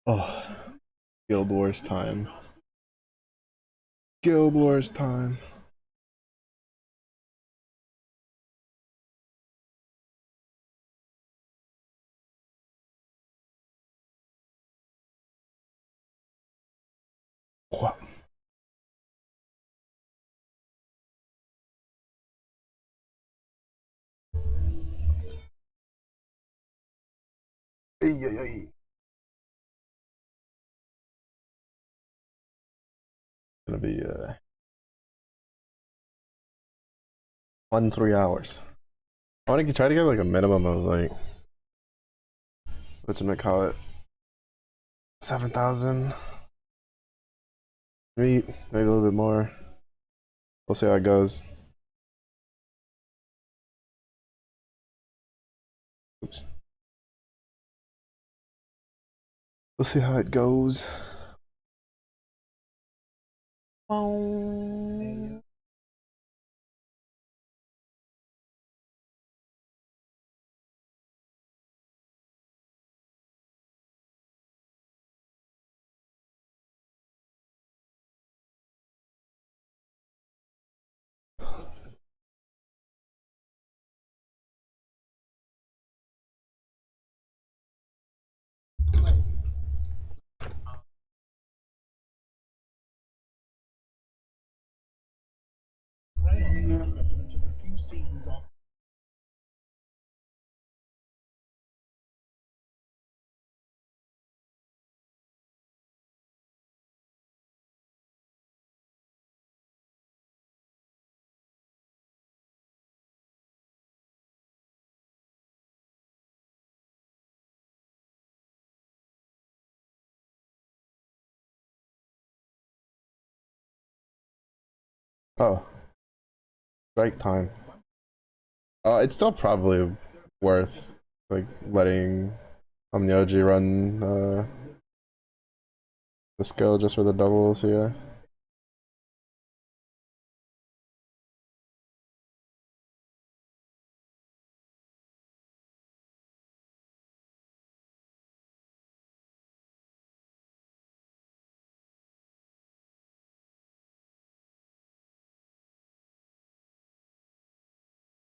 Oh, Guild Wars time. Guild Wars time. What? Ay, ay, ay. Gonna be 3 hours. I want to try to get like a minimum of like what you call it, 7,000. Maybe a little bit more. We'll see how it goes. Oops. We'll see how it goes. Oh. Oh, strike time. It's still probably worth like letting Omnyoji run the skill just for the doubles here.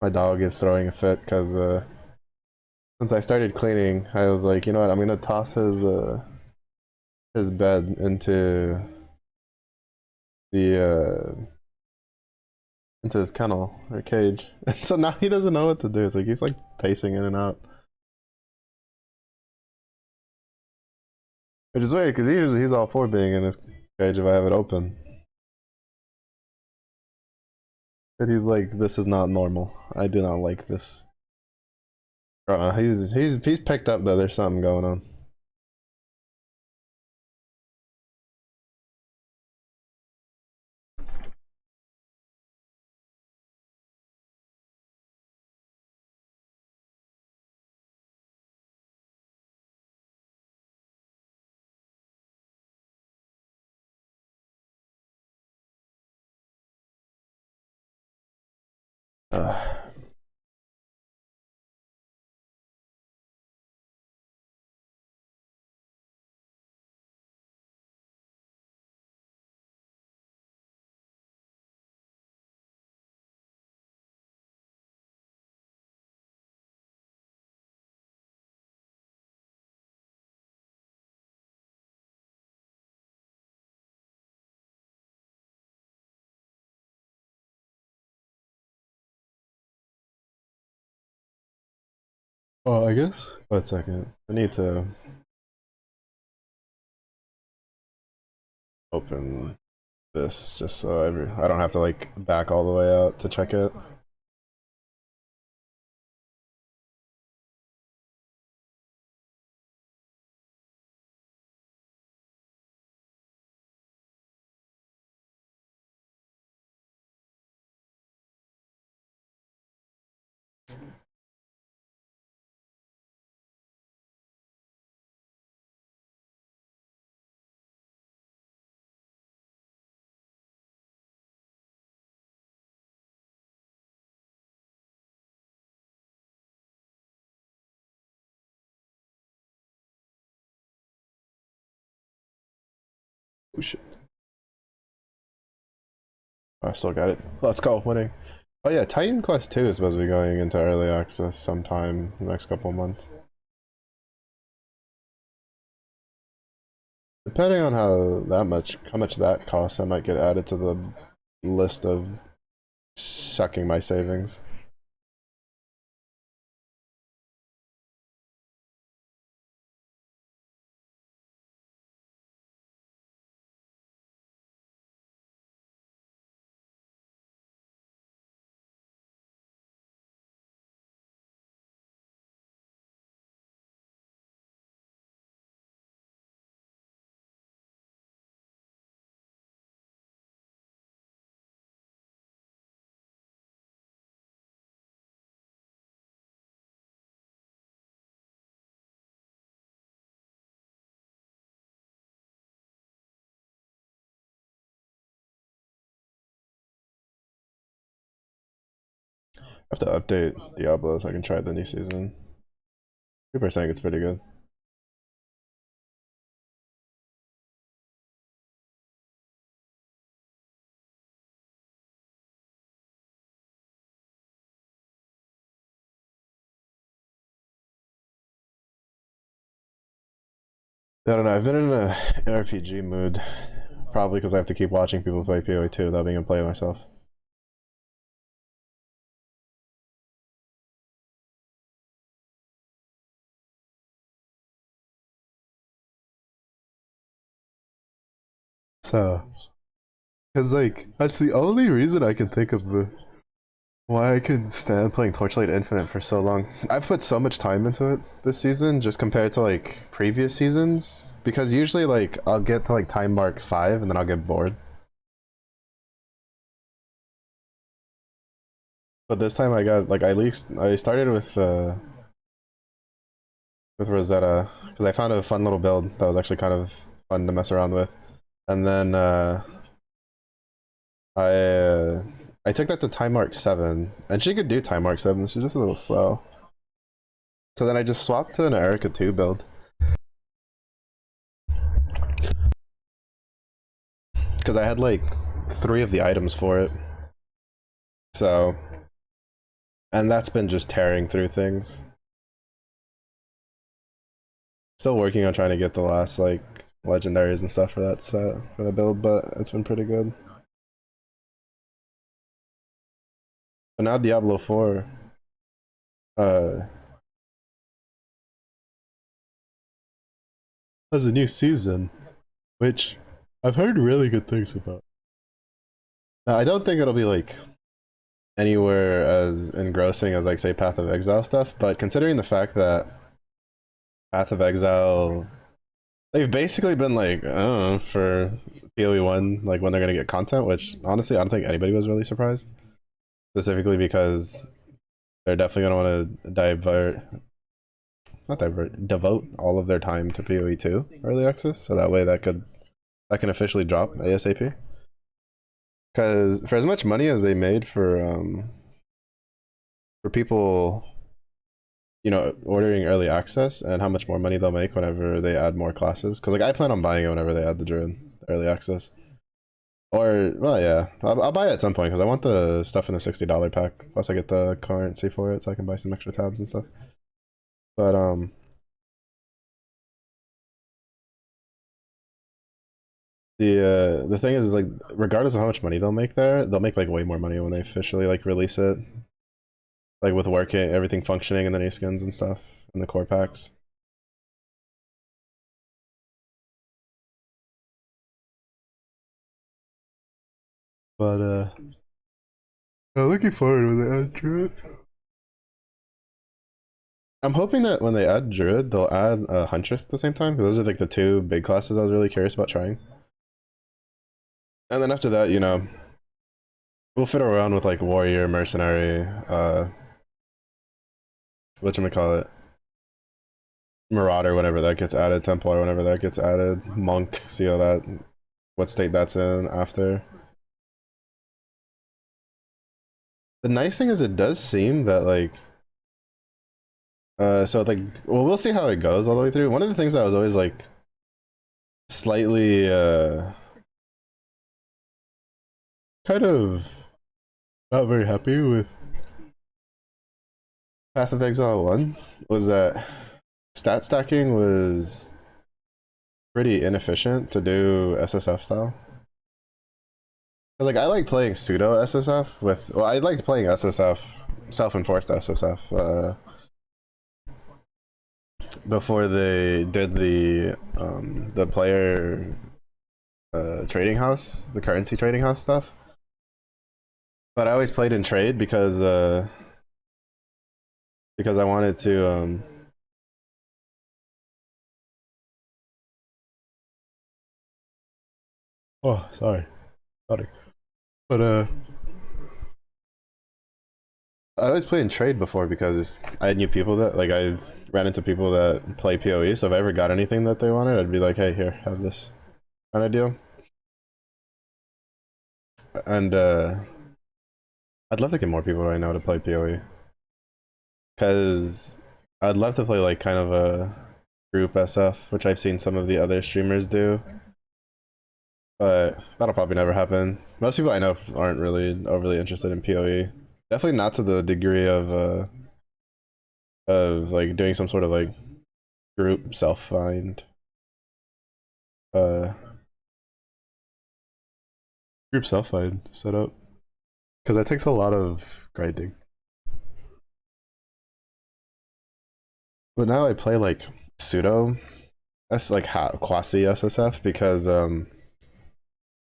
My dog is throwing a fit because since I started cleaning, I was like, you know what, I'm gonna toss his bed the into his kennel or cage. And so now he doesn't know what to do. So he's like pacing in and out. Which is weird because usually he's all for being in his cage if I have it open. But he's like, this is not normal. I do not like this. He's picked up that there's something going on. Uh, oh, I guess. Wait a second. I need to open this just so I don't have to like back all the way out to check it. Oh shit. I still got it. Let's go, winning. Oh yeah, Titan Quest 2 is supposed to be going into early access sometime in the next couple of months. Depending on how much that costs, I might get added to the list of sucking my savings. I have to update Diablo so I can try the new season. People are saying it's pretty good. I don't know, I've been in an RPG mood. Probably because I have to keep watching people play PoE 2 without being able to play it myself. So, because like, that's the only reason I can think of why I can stand playing Torchlight Infinite for so long. I've put so much time into it this season, just compared to like previous seasons. Because usually, like, I'll get to like time mark 5 and then I'll get bored. But this time I got like, at least I started with Rosetta because I found a fun little build that was actually kind of fun to mess around with, and then I uh, I took that to time mark 7, and she could do time mark 7. She's just a little slow. So then I just swapped to an Erica 2 build because I had like 3 of the items for it. So, and that's been just tearing through things. Still working on trying to get the last like legendaries and stuff for that set for the build, but it's been pretty good. But now Diablo 4 uh has a new season, which I've heard really good things about. Now, I don't think it'll be like anywhere as engrossing as like say Path of Exile stuff, but considering the fact that Path of Exile, they've basically been like, I don't know, for PoE 1, like when they're gonna get content, which honestly I don't think anybody was really surprised. Specifically because they're definitely gonna want to devote all of their time to PoE 2 early access, so that way that can officially drop ASAP. Because for as much money as they made for people, you know, ordering early access, and how much more money they'll make whenever they add more classes. Because like I plan on buying it whenever they add the Druid early access. Or well, yeah, I'll buy it at some point because I want the stuff in the $60 pack. Plus, I get the currency for it, so I can buy some extra tabs and stuff. But the thing is like regardless of how much money they'll make there, they'll make like way more money when they officially like release it, like with working everything functioning in the new skins and stuff and the core packs. But I'm looking forward when they add Druid. I'm hoping that when they add Druid, they'll add Huntress at the same time, because those are like the 2 big classes I was really curious about trying. And then after that, you know, we'll fit around with like Warrior, Mercenary, whatchamacallit, Marauder whenever that gets added, Templar whenever that gets added, Monk, see how that, what state that's in after. The nice thing is it does seem that like, so like, well, we'll see how it goes all the way through. One of the things that I was always like slightly kind of not very happy with Path of Exile 1 was that stat stacking was pretty inefficient to do SSF style. Like I like playing pseudo SSF with, well, I liked playing SSF, self-enforced SSF, before they did the player trading house, the currency trading house stuff. But I always played in trade because I wanted to oh sorry but I always played in trade before because I knew people that, like, I ran into people that play PoE, so if I ever got anything that they wanted, I'd be like, hey, here, have this kind of deal. And I'd love to get more people I know to play PoE, because I'd love to play like kind of a group SF, which I've seen some of the other streamers do, but that'll probably never happen. Most people I know aren't really overly interested in PoE. Definitely not to the degree of like doing some sort of like group self find uh group self find setup, because that takes a lot of grinding. But now I play like pseudo that's like quasi SSF because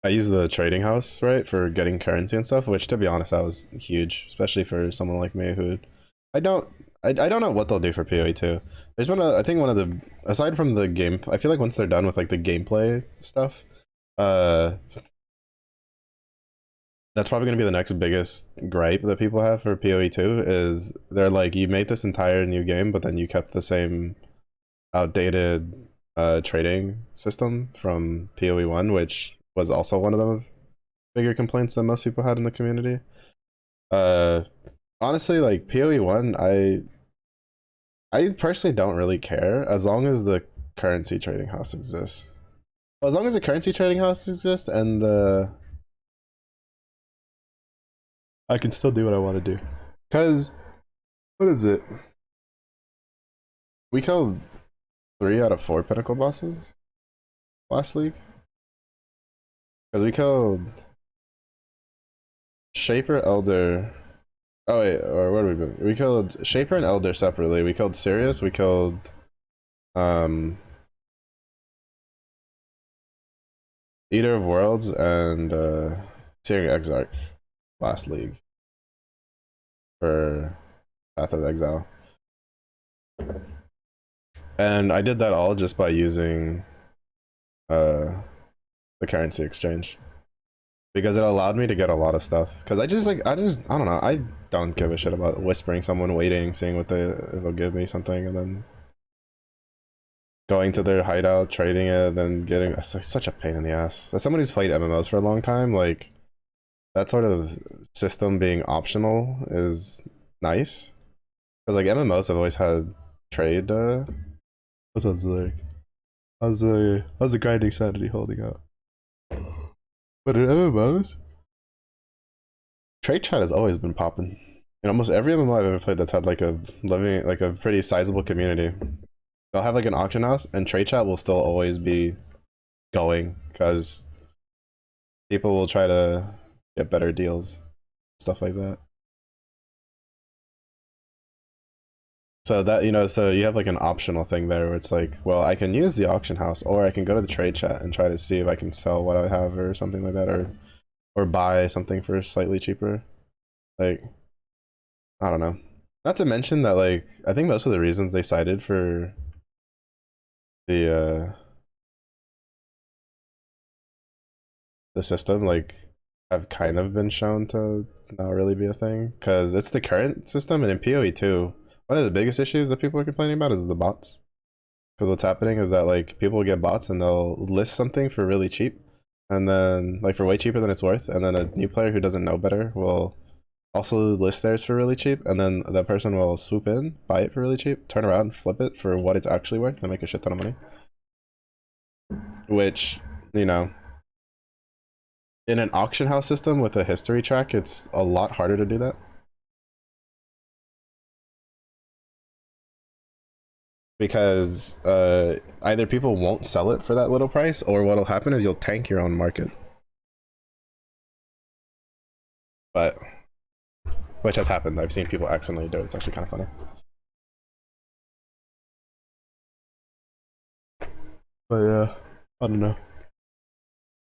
I use the trading house, right, for getting currency and stuff, which to be honest that was huge, especially for someone like me who I don't I don't know what they'll do for PoE 2. There's I think one of the, aside from the game, I feel like once they're done with like the gameplay stuff, uh that's probably going to be the next biggest gripe that people have for PoE 2 is they're like, you made this entire new game, but then you kept the same outdated trading system from PoE 1, which was also one of the bigger complaints that most people had in the community. Uh, Honestly, like PoE 1, I personally don't really care as long as the currency trading house exists. Well, as long as the currency trading house exists and the I can still do what I want to do. Cause what is it? We killed 3 out of 4 pinnacle bosses last league. Cause we killed Shaper, Elder. Oh wait, or what did we do? We killed Shaper and Elder separately. We killed Sirius. We killed um Eater of Worlds and Searing Exarch last league for Path of Exile. And I did that all just by using the currency exchange, because it allowed me to get a lot of stuff. Because I just like I don't know, I don't give a shit about whispering someone, waiting, seeing what they'll give me something, and then going to their hideout, trading it, then getting, it's like such a pain in the ass. As someone who's played MMOs for a long time, like that sort of system being optional is nice, because like MMOs have always had trade. What's up, Zurich? How's the grinding sanity holding up? But in MMOs, trade chat has always been popping. In almost every MMO I've ever played that's had like a living, like a pretty sizable community, they'll have like an auction house, and trade chat will still always be going because people will try to get better deals, stuff like that. So that, you know, so you have like an optional thing there where it's like, well, I can use the auction house, or I can go to the trade chat and try to see if I can sell what I have or something like that, or buy something for slightly cheaper. Like, I don't know. Not to mention that, like, I think most of the reasons they cited for the system, like, have kind of been shown to not really be a thing, because it's the current system, and in PoE 2, one of the biggest issues that people are complaining about is the bots. Because what's happening is that like people will get bots and they'll list something for really cheap, and then like for way cheaper than it's worth, and then a new player who doesn't know better will also list theirs for really cheap, and then that person will swoop in, buy it for really cheap, turn around, flip it for what it's actually worth, and make a shit ton of money. Which, you know, in an auction house system with a history track, it's a lot harder to do that. Because either people won't sell it for that little price, or what'll happen is you'll tank your own market. But which has happened. I've seen people accidentally do it. It's actually kind of funny. But yeah, I don't know.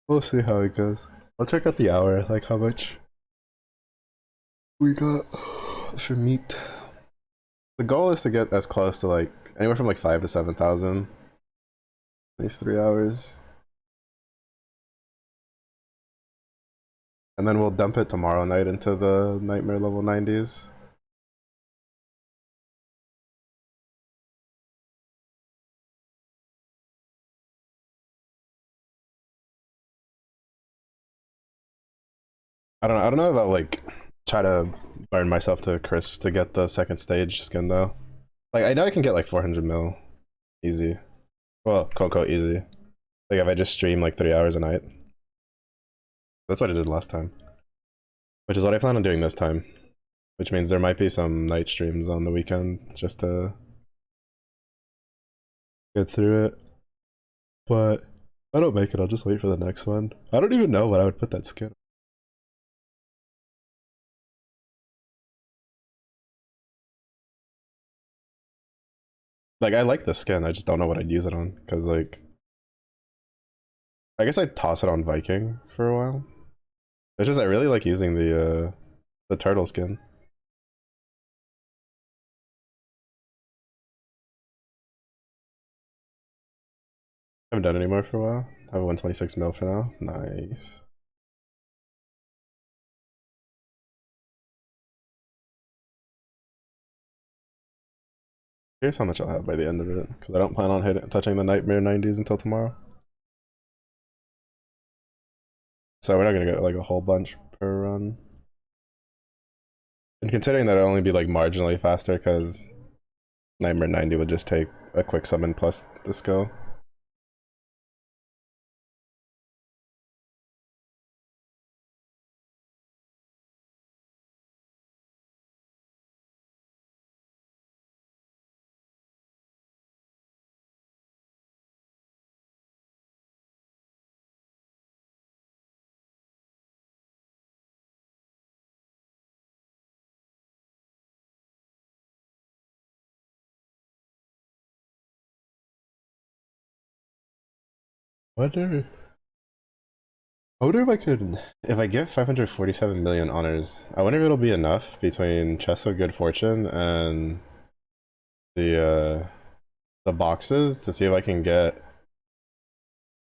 We'll see how it goes. I'll check out the hour, like how much we got for meat. The goal is to get as close to like anywhere from like 5 to 7,000 these 3 hours. And then we'll dump it tomorrow night into the nightmare level 90s. I don't know if I'll like try to burn myself to a crisp to get the second stage skin though. Like I know I can get like 400 mil easy. Well, quote unquote easy. Like if I just stream like 3 hours a night. That's what I did last time. Which is what I plan on doing this time. Which means there might be some night streams on the weekend just to get through it. But if I don't make it, I'll just wait for the next one. I don't even know what I would put that skin. Like I like the skin, I just don't know what I'd use it on. Cause like I guess I'd toss it on Viking for a while. It's just I really like using the turtle skin. I haven't done it anymore for a while. I have 126 mil for now. Nice. Here's how much I'll have by the end of it, because I don't plan on touching the Nightmare 90s until tomorrow. So we're not gonna get like a whole bunch per run. And considering that it'll only be like marginally faster, because Nightmare 90 would just take a quick summon plus the skill. Wonder I wonder if I get 547 million honors, I wonder if it'll be enough between Chest of Good Fortune and the boxes to see if I can get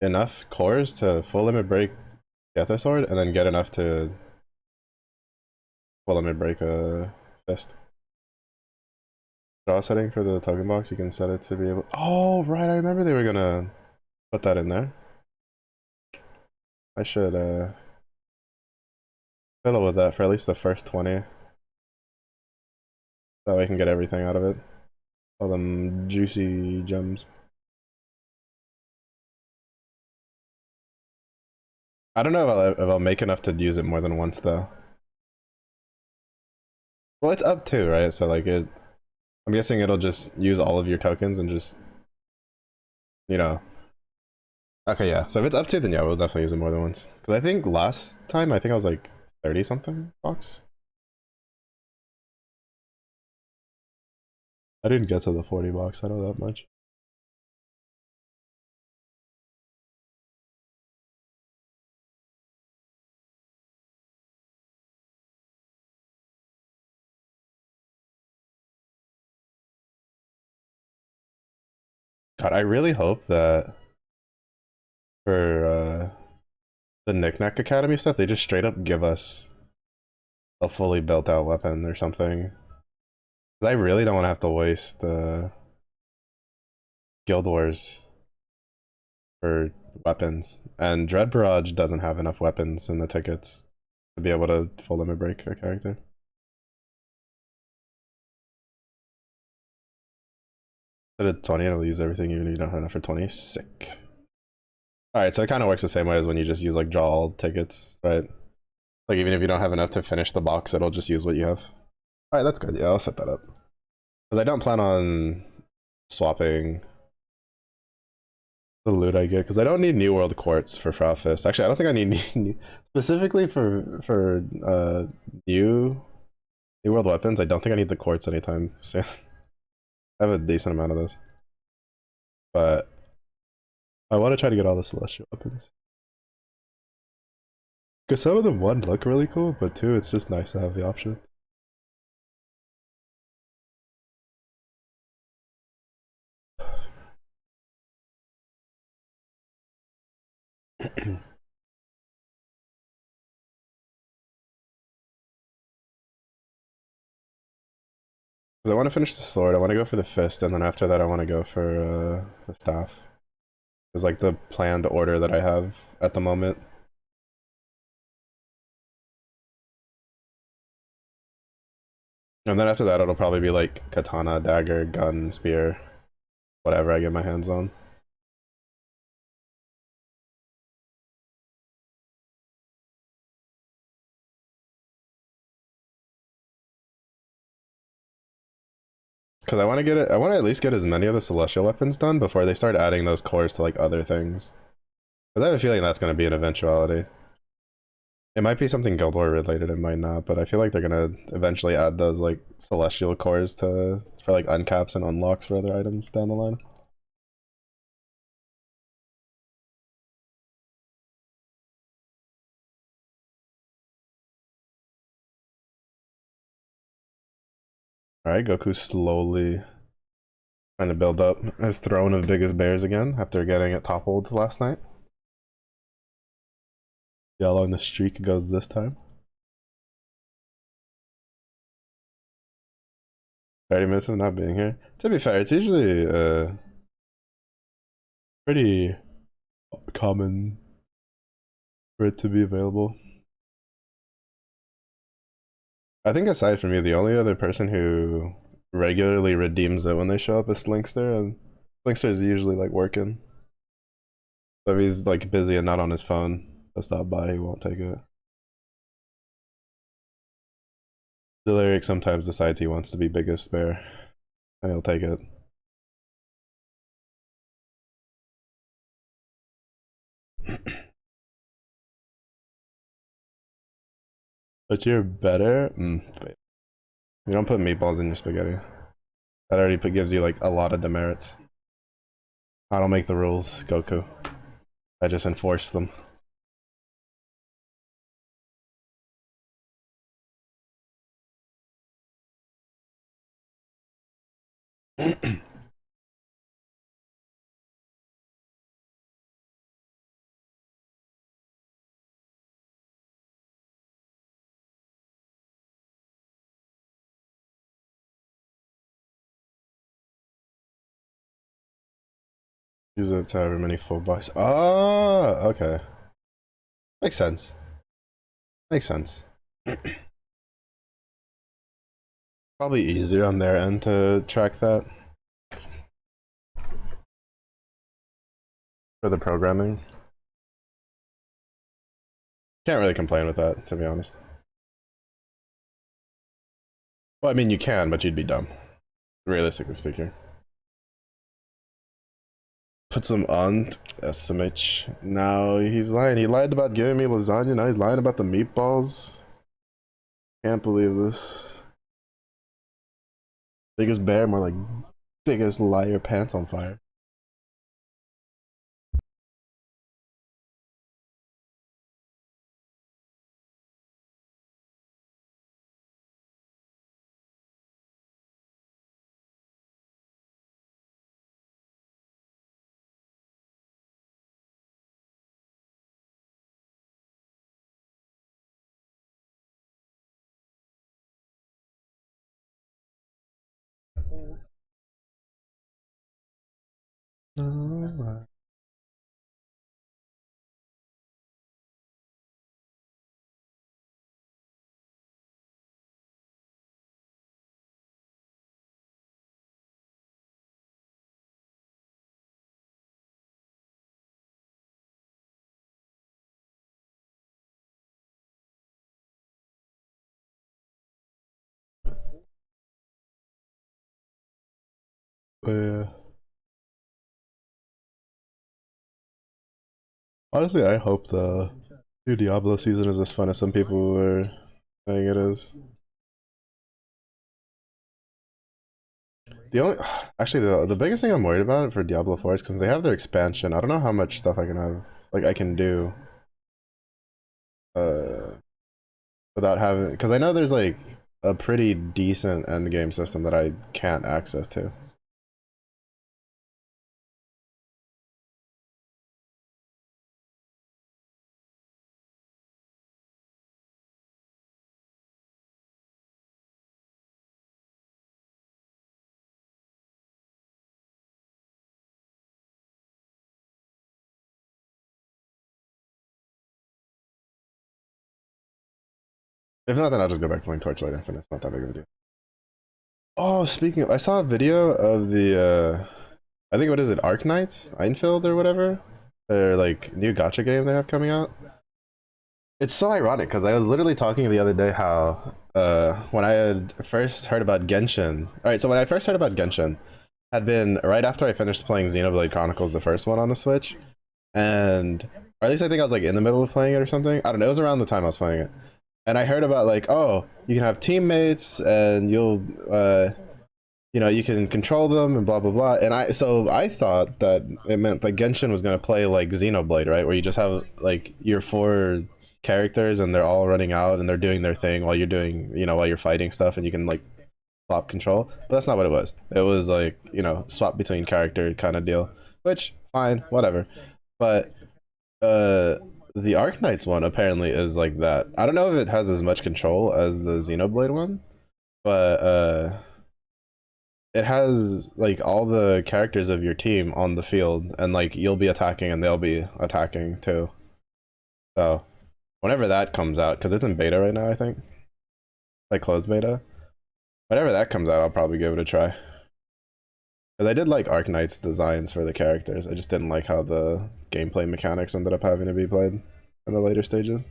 enough cores to full limit break Getha Sword and then get enough to full limit break a fist. Draw setting for the token box, you can set it to be able. Oh, right, I remember they were gonna put that in there. I should fiddle with that for at least the first 20. That way I can get everything out of it. All them juicy gems. I don't know if I'll make enough to use it more than once though. Well, it's up to, right? So like I'm guessing it'll just use all of your tokens and just, you know. Okay, yeah. So if it's up to, then yeah, we'll definitely use it more than once. Because I think last time, I think I was like 30 something bucks. I didn't get to the 40 bucks. I know that much. God, I really hope that for the Knickknack Academy stuff, they just straight up give us a fully built out weapon or something. 'Cause I really don't want to have to waste the Guild Wars for weapons. And Dread Barrage doesn't have enough weapons in the tickets to be able to full limit break a character. I did 20 and I'll use everything even if you don't have enough for 20. Sick. Alright, so it kind of works the same way as when you just use like draw all tickets, right? Like even if you don't have enough to finish the box, it'll just use what you have. Alright, that's good. Yeah, I'll set that up. Because I don't plan on swapping the loot I get, because I don't need New World Quartz for Frau Fist. Actually, I don't think I need specifically for new World weapons. I don't think I need the quartz anytime soon. I have a decent amount of those, but I want to try to get all the celestial weapons. Because some of them, one, look really cool, but two, it's just nice to have the option. Because I want to finish the sword, I want to go for the fist, and then after that I want to go for the staff. It's like the planned order that I have at the moment. And then after that it'll probably be like katana, dagger, gun, spear, whatever I get my hands on. Because I want to get it, I want to at least get as many of the celestial weapons done before they start adding those cores to like other things. Because I have a feeling that's going to be an eventuality. It might be something Guild War related, it might not, but I feel like they're gonna eventually add those like celestial cores to for like uncaps and unlocks for other items down the line. Alright, Goku's slowly trying to build up his throne of biggest bears again after getting it toppled last night. See how long the streak goes this time. 30 minutes of not being here. To be fair, it's usually pretty common for it to be available. I think aside from you, the only other person who regularly redeems it when they show up is Slinkster, and Slinkster is usually like working. So if he's like busy and not on his phone to stop by, he won't take it. The lyric sometimes decides he wants to be biggest bear, and he'll take it. But you're better? Wait. You don't put meatballs in your spaghetti. That already gives you like a lot of demerits. I don't make the rules, Goku. I just enforce them. Use it to however many full bucks. Oh, okay. Makes sense. Makes sense. Probably easier on their end to track that for the programming. Can't really complain with that, to be honest. Well, I mean, you can, but you'd be dumb, realistically speaking. Put some on SMH. No, he's lying. He lied about giving me lasagna. Now he's lying about the meatballs. Can't believe this. Biggest bear, more like biggest liar, pants on fire. But yeah. Honestly, I hope the new Diablo season is as fun as some people were saying it is. The only, actually, the biggest thing I'm worried about for Diablo 4 is because they have their expansion. I don't know how much stuff I can have, like I can do, uh, without having, because I know there's like a pretty decent end game system that I can't access to. If not, then I'll just go back to playing Torchlight Infinite. It's not that big of a deal. Oh, speaking of, I saw a video of the, I think what is it, Arc Knights, Einfield or whatever. Their like new gacha game they have coming out. It's so ironic because I was literally talking the other day how when I had first heard about Genshin. All right, so when I first heard about Genshin, had been right after I finished playing Xenoblade Chronicles, the first one on the Switch, and or at least I think I was like in the middle of playing it or something. I don't know. It was around the time I was playing it, and I heard about like, oh, you can have teammates and you'll you know, you can control them and blah blah blah. And I thought that it meant like Genshin was gonna play like Xenoblade, right? Where you just have like your four characters and they're all running out and they're doing their thing while you're doing, you know, while you're fighting stuff and you can like swap control. But that's not what it was. It was like, you know, swap between character kind of deal. Which fine, whatever. But uh the Arknights one apparently is like that. I don't know if it has as much control as the Xenoblade one, but it has like all the characters of your team on the field and like you'll be attacking and they'll be attacking too. So whenever that comes out, because it's in beta right now, I think, like closed beta, whenever that comes out, I'll probably give it a try. Because I did like Arknight's designs for the characters. I just didn't like how the gameplay mechanics ended up having to be played in the later stages.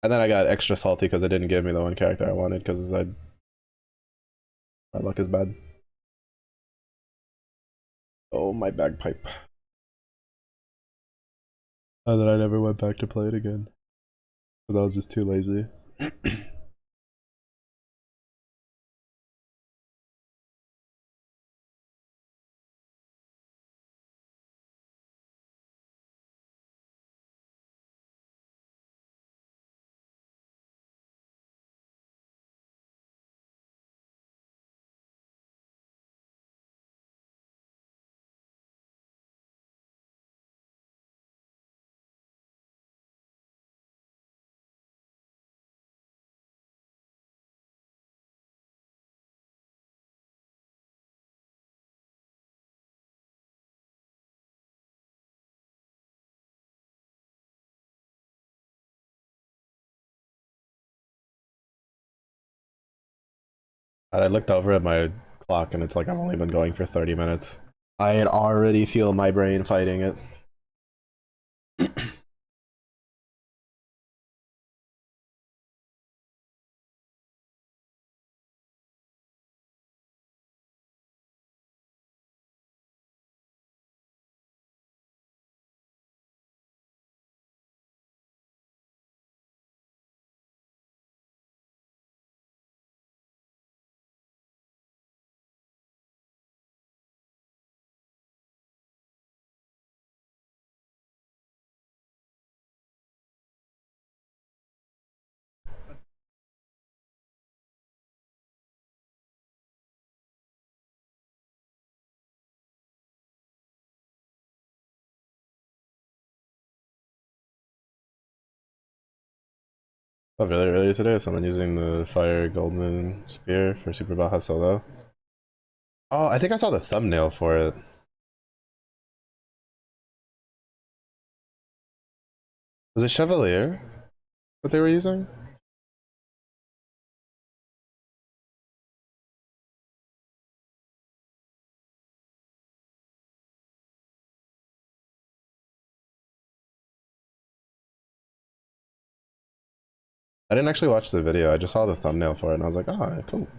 And then I got extra salty because it didn't give me the one character I wanted because my luck is bad. Oh, my bagpipe. And then I never went back to play it again. Because I was just too lazy. And I looked over at my clock and it's like I've only been going for 30 minutes. I already feel my brain fighting it. Oh, really earlier today, someone using the Fire Goldman Spear for Super Baja Solo. Oh, I think I saw the thumbnail for it. Was it Chevalier that they were using? I didn't actually watch the video, I just saw the thumbnail for it and I was like, oh, cool.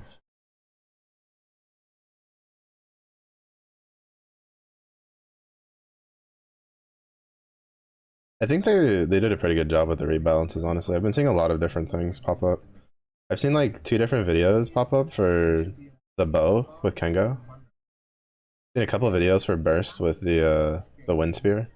I think they did a pretty good job with the rebalances, honestly. I've been seeing a lot of different things pop up. I've seen like 2 different videos pop up for the bow with Kengo. Seen a couple of videos for burst with the wind spear.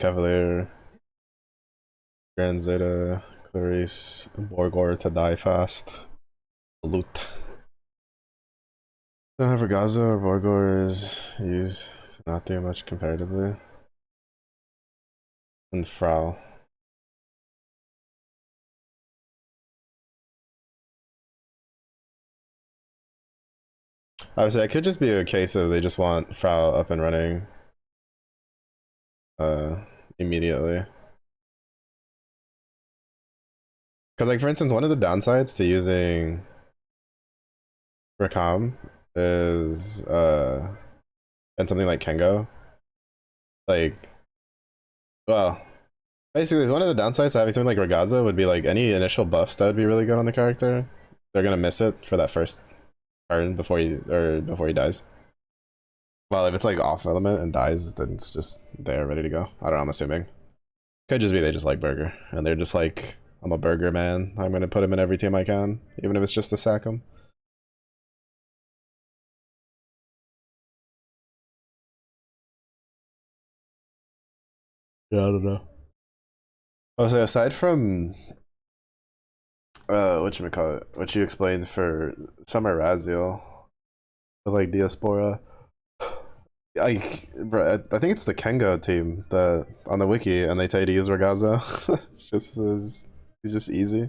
Cavalier, Grand Zeta, Clarice, Borgor to die fast. Salute. Don't have Ragaza or Borgor is used to not do much comparatively. And Frau. Obviously, it could just be a case of they just want Frau up and running uh, immediately. Because, like, for instance, one of the downsides to using Rakam is, and something like Kengo, like, well, basically, one of the downsides to having something like Ragaza would be, like, any initial buffs that would be really good on the character, they're gonna miss it for that first turn before he dies. Well, if it's, like, off element and dies, then it's just there, ready to go. I don't know, I'm assuming. Could just be they just like Burger, and they're just like, I'm a Burger man. I'm gonna put him in every team I can, even if it's just to sack him. Yeah, I don't know. Oh, so aside from whatchamacallit, what you explained for Summer Raziel, with like Diaspora, bro, I think it's the Kenga team that on the wiki, and they tell you to use Ragaza. He's just easy.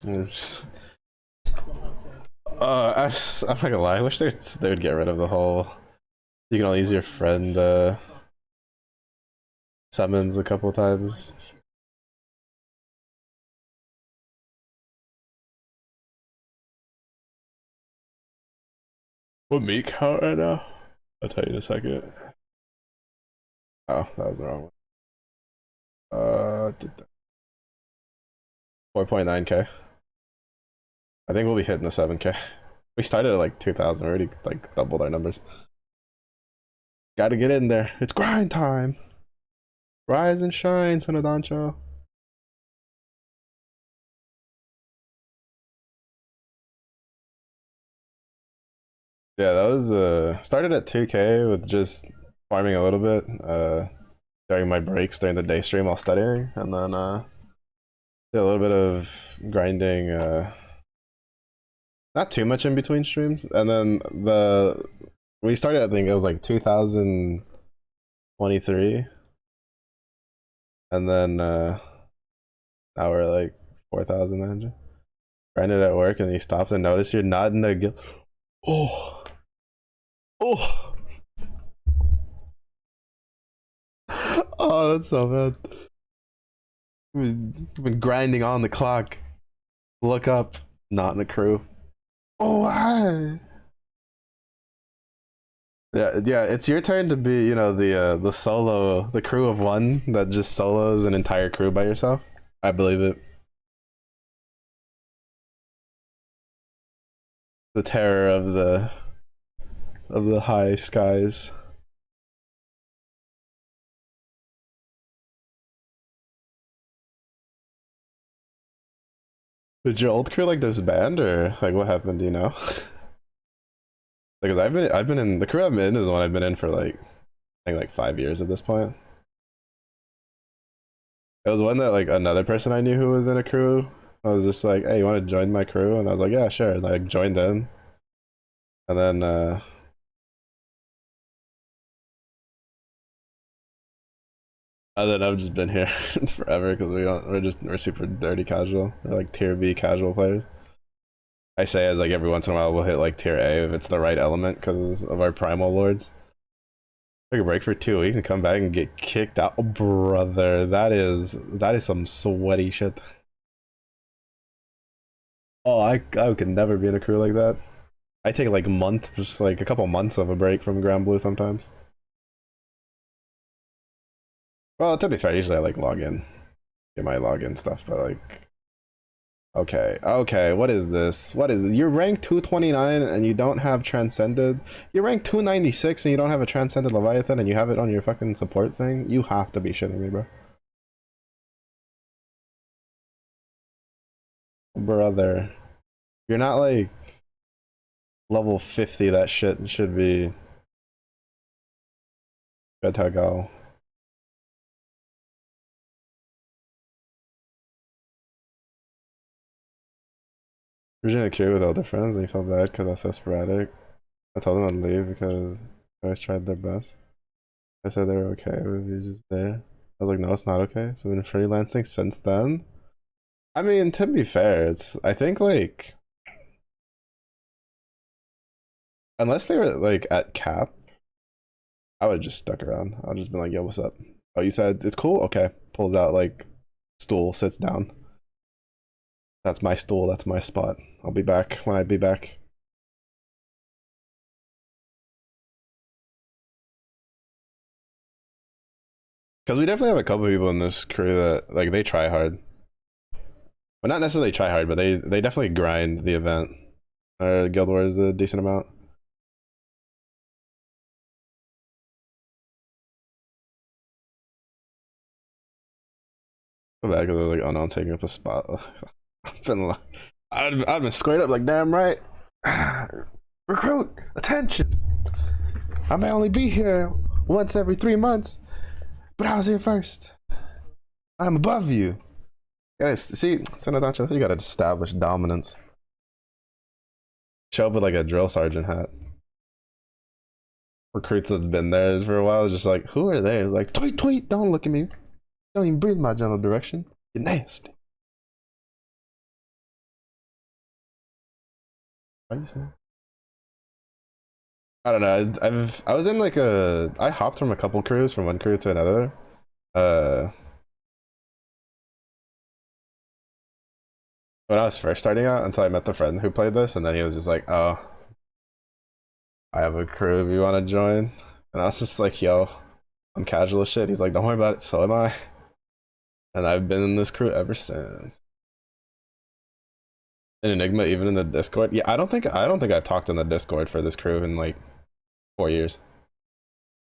It's, I'm not gonna lie. I wish they'd get rid of the whole. You can only use your friend summons a couple times. What meat count right now? I'll tell you in a second. Oh, that was the wrong one. 4.9k. I think we'll be hitting the 7k. We started at like 2,000 already, like doubled our numbers. Gotta get in there. It's grind time. Rise and shine, son of Doncho. Yeah, that was started at 2k with just farming a little bit during my breaks during the day stream while studying, and then did a little bit of grinding, not too much in between streams, and then we started, I think it was like 2023, and then now we're like 4,900. Grinded at work, and he stops and notice you're not in the guild. Oh, oh. Oh, that's so bad. We've been grinding on the clock. Look up, not in a crew. Oh, hi. Yeah, yeah. It's your turn to be, you know, the solo, the crew of one that just solos an entire crew by yourself. I believe it. The terror of the high skies. Did your old crew like disband or like what happened? Do you know? Because I've been in the crew I'm in is the one I've been in for like I think like 5 years at this point. It was one that like another person I knew who was in a crew. I was just like, "Hey, you want to join my crew?" And I was like, "Yeah, sure." And I like, joined in, and then I've just been here forever because we're super dirty casual. We're like tier B casual players. I say as like every once in a while we'll hit like tier A if it's the right element because of our primal lords. Take a break for 2 weeks and come back and get kicked out, oh, brother. That is some sweaty shit. Oh, I could never be in a crew like that. I take like just like a couple months of a break from Grand Blue sometimes. Well, to be fair, usually I like log in, get my login stuff, but like, okay, what is this? What is this? You're ranked 229 and you don't have Transcended. You're ranked 296 and you don't have a Transcended Leviathan and you have it on your fucking support thing? You have to be shitting me, bro. Brother. You're not like level 50, that shit should be good to go. We're in a queue with older friends and you felt bad because I was so sporadic. I told them I'd leave because I always tried their best. I said they were okay with you just there. I was like, no, it's not okay. So we've been freelancing since then. I mean, to be fair, it's I think like unless they were like at cap, I would have just stuck around. I would just been like, yo, what's up? Oh, you said it's cool? Okay. Pulls out like stool, sits down. That's my stool, that's my spot. I'll be back when I be back. Because we definitely have a couple people in this crew that like they try hard. Well, not necessarily try hard, but they definitely grind the event. Our guild war is a decent amount. Go back because they're like, oh no, I'm taking up a spot. I've been squared up like damn right. Recruit, attention. I may only be here once every 3 months, but I was here first. I'm above you. Guys, see, Senator, you gotta establish dominance. Show up with like a drill sergeant hat. Recruits that have been there for a while, it's just like, who are they? It's like, tweet, tweet, don't look at me. Don't even breathe my general direction. You're nasty. What are you saying? I don't know. I was in like I hopped from a couple crews from one crew to another. Uh, when I was first starting out until I met the friend who played this, and then he was just like, "Oh, I have a crew if you want to join. And I was just like, yo, I'm casual as shit. He's like, don't worry about it. So am I. And I've been in this crew ever since. In Enigma, even in the Discord. Yeah, I don't think I've talked in the Discord for this crew in like 4 years.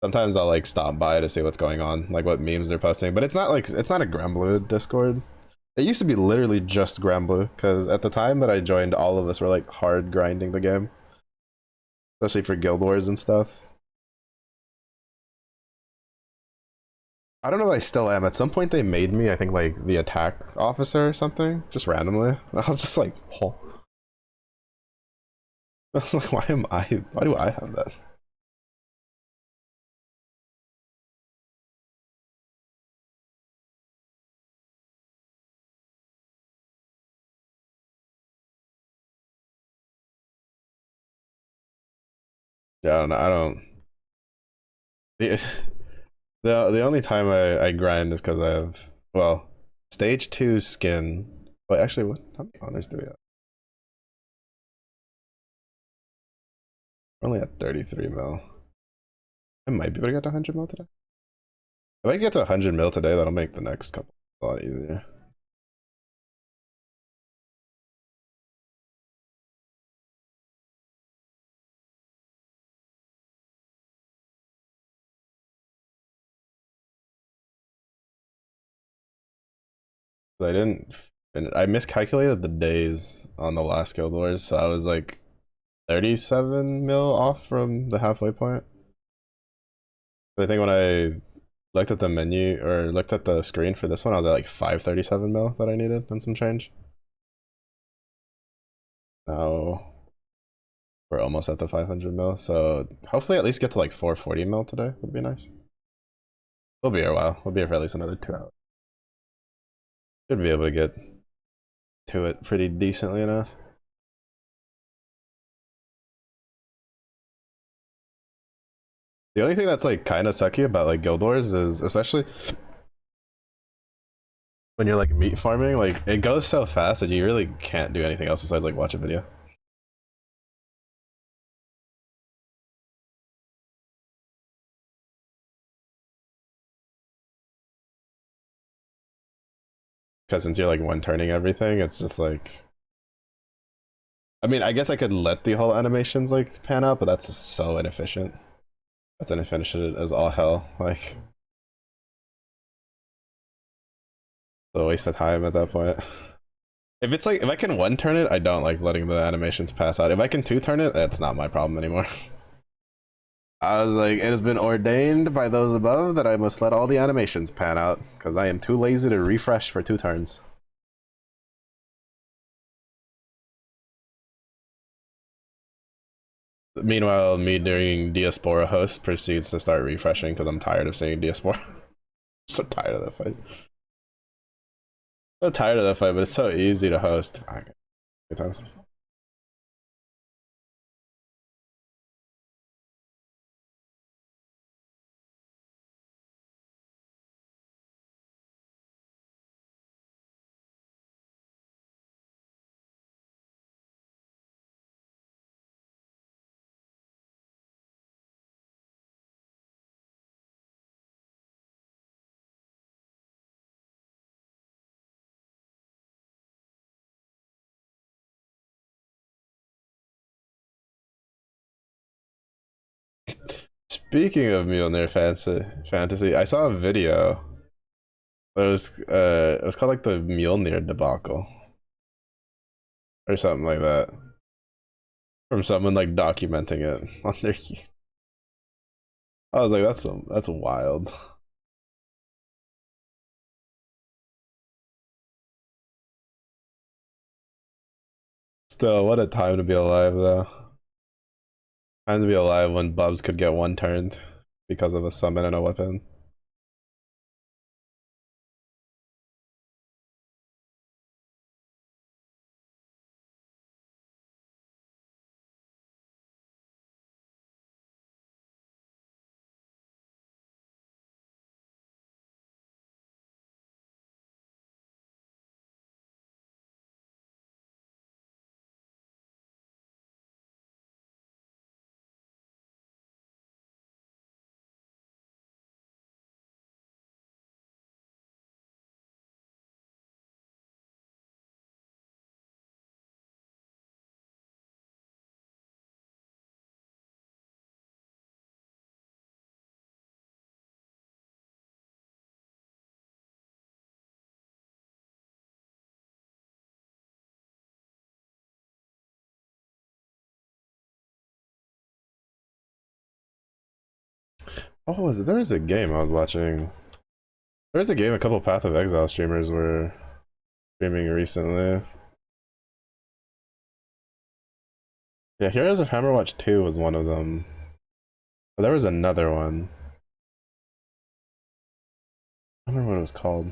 Sometimes I'll like stop by to see what's going on, like what memes they're posting. But it's not a Granblue Discord. It used to be literally just Granblue, because at the time that I joined, all of us were like hard grinding the game, especially for Guild Wars and stuff. I don't know if I still am. At some point, they made me, I think, like the attack officer or something, just randomly. I was just like, oh. I was like, why am I? Why do I have that? Yeah, I don't know. I don't. The the only time I grind is because I have, well, stage 2 skin. Wait, actually, what? How many honors do we have? We're only at 33 mil. I might be able to get to 100 mil today. If I can get to 100 mil today, that'll make the next couple a lot easier. I didn't, and I miscalculated the days on the last Guild Wars, so I was like 37 mil off from the halfway point. I think when I looked at the menu or looked at the screen for this one, I was at like 537 mil that I needed and some change. Now we're almost at the 500 mil, so hopefully at least get to like 440 mil today would be nice. We'll be here a while. We'll be here for at least another 2 hours. Should be able to get to it pretty decently enough. The only thing that's like kind of sucky about like Guild Wars is, especially when you're like meat farming, like it goes so fast that you really can't do anything else besides like watch a video. Because since you're like one turning everything, it's just like, I mean, I guess I could let the whole animations like pan out, but that's so inefficient. That's inefficient as all hell. Like, a waste of time at that point. If it's like, if I can one turn it, I don't like letting the animations pass out. If I can two turn it, that's not my problem anymore. I was like, it has been ordained by those above that I must let all the animations pan out, because I am too lazy to refresh for 2 turns. Meanwhile, me during Diaspora host proceeds to start refreshing because I'm tired of seeing Diaspora. So tired of that fight. So tired of that fight, but it's so easy to host. Fuck. Good times. Speaking of Mjolnir fantasy, I saw a video. It was called like the Mjolnir debacle or something like that, from someone like documenting it on their. I was like, that's wild. Still, what a time to be alive, though. Time to be alive when Bubs could get one turned because of a summon and a weapon. what was it? There was a game I was watching. There was a game a couple Path of Exile streamers were streaming recently. Yeah, Heroes of Hammerwatch 2 was one of them. But there was another one. I don't remember what it was called.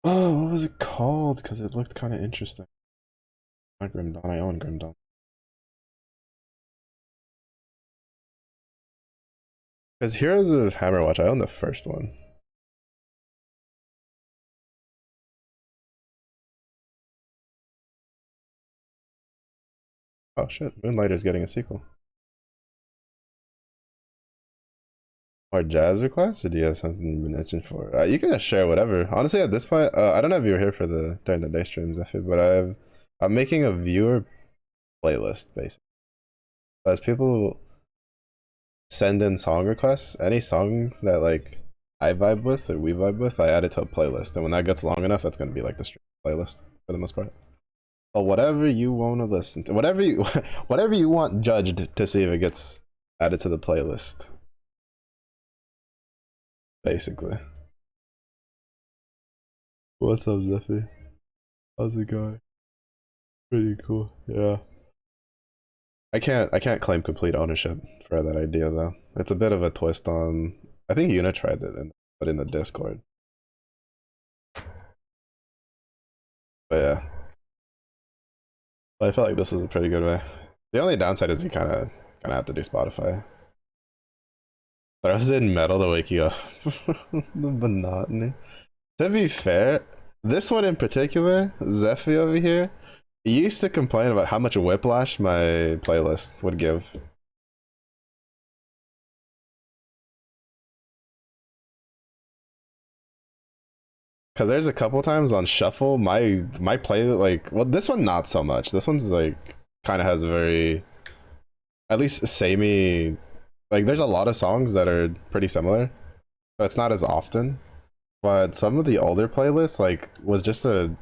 Oh, what was it called? Because it looked kind of interesting. Not Grim Dawn, I own Grim Dawn. Because Heroes of Hammerwatch, I own the first one. Oh shit, Moonlighter's getting a sequel. Or jazz requests, or do you have something you've been itching for? You can just share whatever. Honestly, at this point, I don't know if you were here for the during the day streams, but I'm making a viewer playlist basically. As people send in song requests, any songs that like I vibe with or we vibe with, I add it to a playlist, and when that gets long enough, that's gonna be like the stream playlist for the most part. But whatever you want to listen to, whatever you want judged to see if it gets added to the playlist. Basically. What's up, Zeffy? How's it going? Pretty cool. Yeah. I can't claim complete ownership for that idea though. It's a bit of a twist on I think Una tried it but in the Discord. But yeah. But I felt like this is a pretty good way. The only downside is you kinda have to do Spotify. But I was in metal to wake you up. The monotony. To be fair, this one in particular, Zeffy over here, he used to complain about how much whiplash my playlist would give. Cause there's a couple times on shuffle, my play like well this one not so much. This one's like kind of has a very at least samey like there's a lot of songs that are pretty similar, but it's not as often. But some of the older playlists like was just a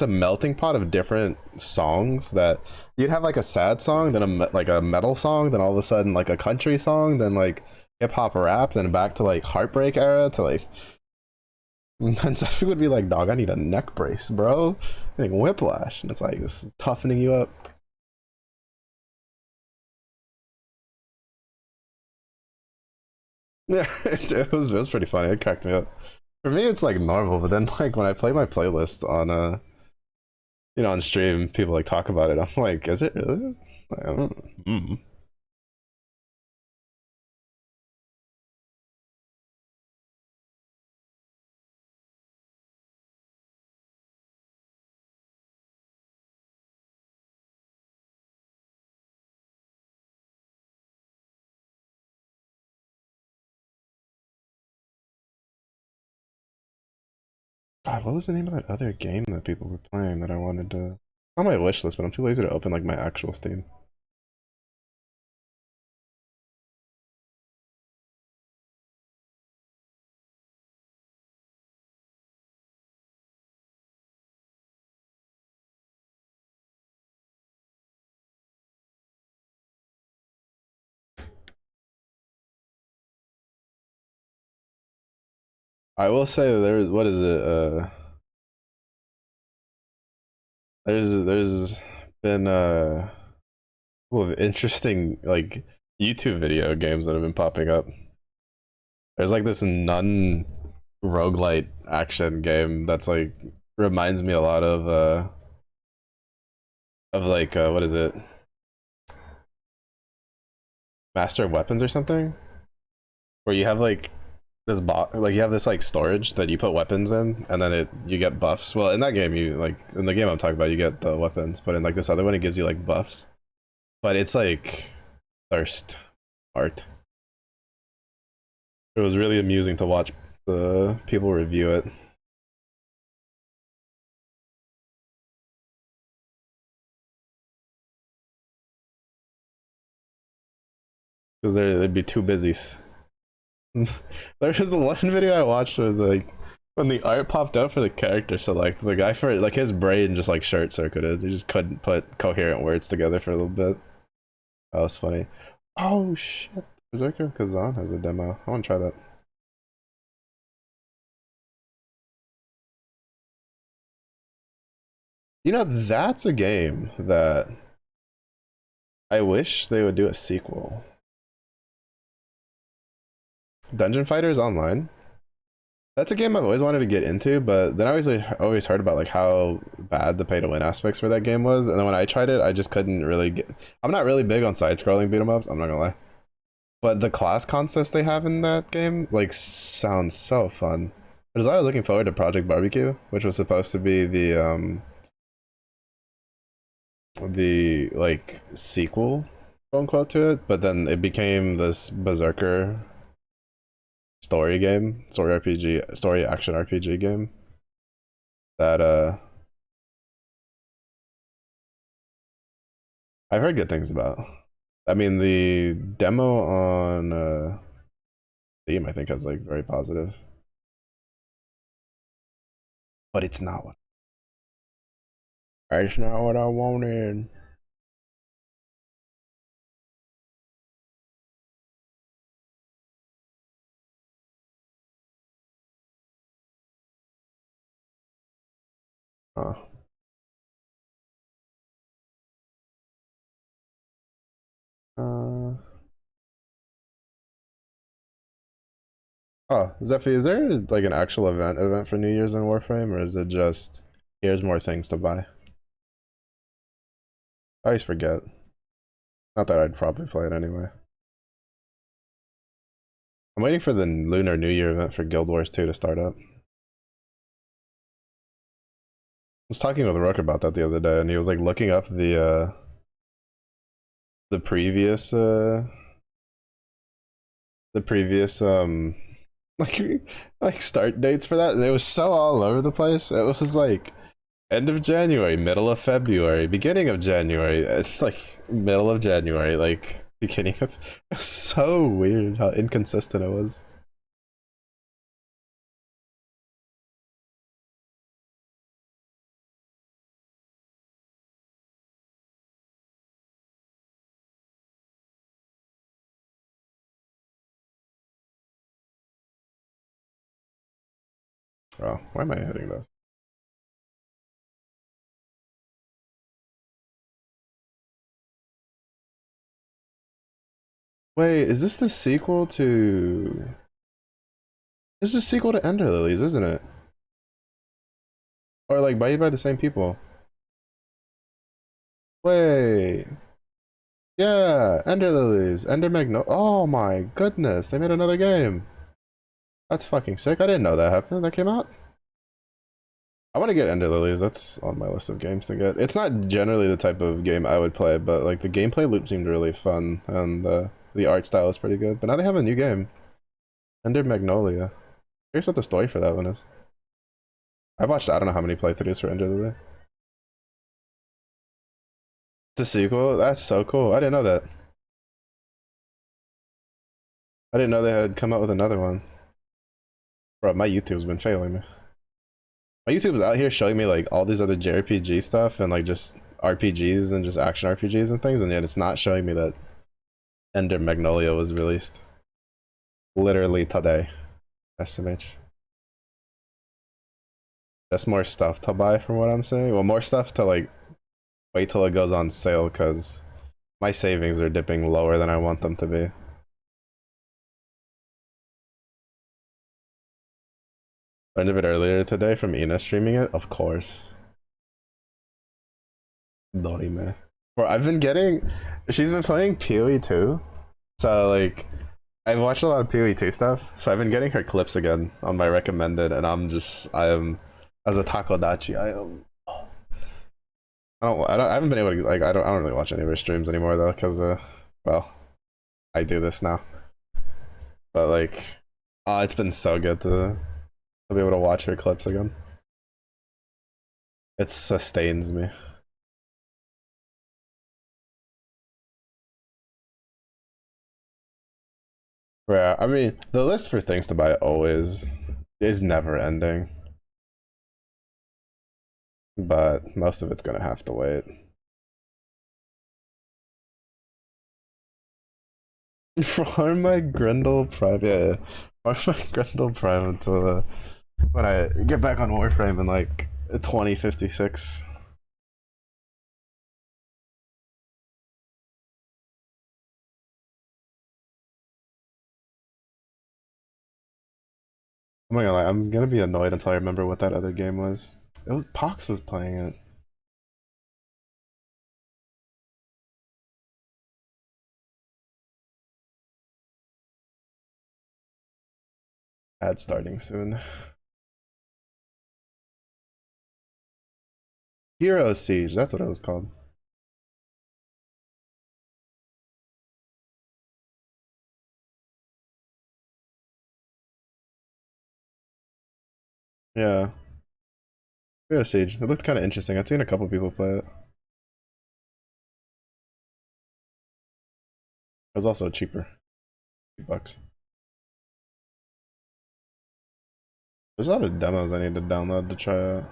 melting pot of different songs that you'd have like a sad song, then like a metal song, then all of a sudden like a country song, then like hip hop rap, then back to like heartbreak era to like. And then somebody would be like, "Dog, I need a neck brace, bro." Like whiplash, and it's like this is toughening you up. Yeah, it was pretty funny. It cracked me up. For me, it's like normal, but then like when I play my playlist on on stream, people like talk about it. I'm like, is it really? Like, I don't. Mm. God, what was the name of that other game that people were playing that I wanted to? On my wish list, but I'm too lazy to open like my actual Steam. I will say there's what is it? There's been a couple of interesting like YouTube video games that have been popping up. There's like this nun roguelite action game that's like reminds me a lot of like what is it? Master of Weapons or something? Where you have like this like you have this like storage that you put weapons in and then you get buffs. Well, in that game you like in the game I'm talking about you get the weapons, but in like this other one it gives you like buffs. But it's like thirst art. It was really amusing to watch the people review it. Because they'd be too busy. There was one video I watched where like When the art popped up for the character select, the guy for like his brain just like short circuited. He just couldn't put coherent words together for a little bit. That was funny. Oh shit! Berserker Kazan has a demo. I want to try that. You know, that's a game that I wish they would do a sequel. Dungeon Fighters Online. That's a game I've always wanted to get into, but then I always heard about like how bad the pay to win aspects for that game was, and then when I tried it, I just couldn't really get. I'm not really big on side-scrolling beat 'em ups. I'm not gonna lie, but the class concepts they have in that game like sound so fun. Because I was looking forward to Project Barbecue, which was supposed to be the like sequel, quote unquote, to it, but then it became this Berserker story game, story RPG, story action RPG game that I've heard good things about. I mean, the demo on Steam I think has like very positive, but it's not what it's not what I wanted. Huh. Uh, oh, Zephy, is there like an actual event for New Year's in Warframe, or is it just here's more things to buy? I always forget. Not that I'd probably play it anyway. I'm waiting for the Lunar New Year event for Guild Wars 2 to start up. I was talking with Rook about that the other day, and he was like looking up the previous the previous like like start dates for that, and it was so all over the place. It was like end of January, middle of February, beginning of January, like middle of January, like beginning of. It was so weird how inconsistent it was. Oh, why am I hitting this? Wait, is this the sequel to? This is a sequel to Ender Lilies, isn't it? Or like made by the same people? Wait. Yeah, Ender Lilies, Ender Magno. Oh my goodness, they made another game. That's fucking sick. I didn't know that happened. That came out. I want to get Ender Lilies. That's on my list of games to get. It's not generally the type of game I would play, but like the gameplay loop seemed really fun, and the art style is pretty good. But now they have a new game, Ender Magnolia. Here's what the story for that one is. I've watched I don't know how many playthroughs for Ender Lily. It's a sequel. That's so cool. I didn't know that. I didn't know they had come out with another one. Bro, my YouTube's been failing me. My YouTube's out here showing me like all these other JRPG stuff and like just RPGs and just action RPGs and things, and yet it's not showing me that Ender Magnolia was released. Literally today. SMH. Just more stuff to buy from what I'm saying. Well, more stuff to like wait till it goes on sale because my savings are dipping lower than I want them to be. Learned of it earlier today from Ina streaming it, of course. Dorime. Well, I've been getting. She's been playing PoE too, so like I've watched a lot of PoE 2 stuff, so I've been getting her clips again on my recommended, and I am, as a Takodachi, I haven't been able to, like, I don't really watch any of her streams anymore, though, because, well, I do this now. But, like, it's been so good to be able to watch her clips again. It sustains me. Yeah, I mean, the list for things to buy always is never ending, but most of it's gonna have to wait. Farm my Grendel Prime, yeah. Farm my Grendel Prime until when I get back on Warframe in like 2056. I'm not gonna lie, I'm gonna be annoyed until I remember what that other game was. It was Pox was playing it. Ad starting soon. Hero Siege, that's what it was called. Yeah. Hero Siege. It looked kind of interesting. I've seen a couple people play it. It was also cheaper. $8. There's a lot of demos I need to download to try out.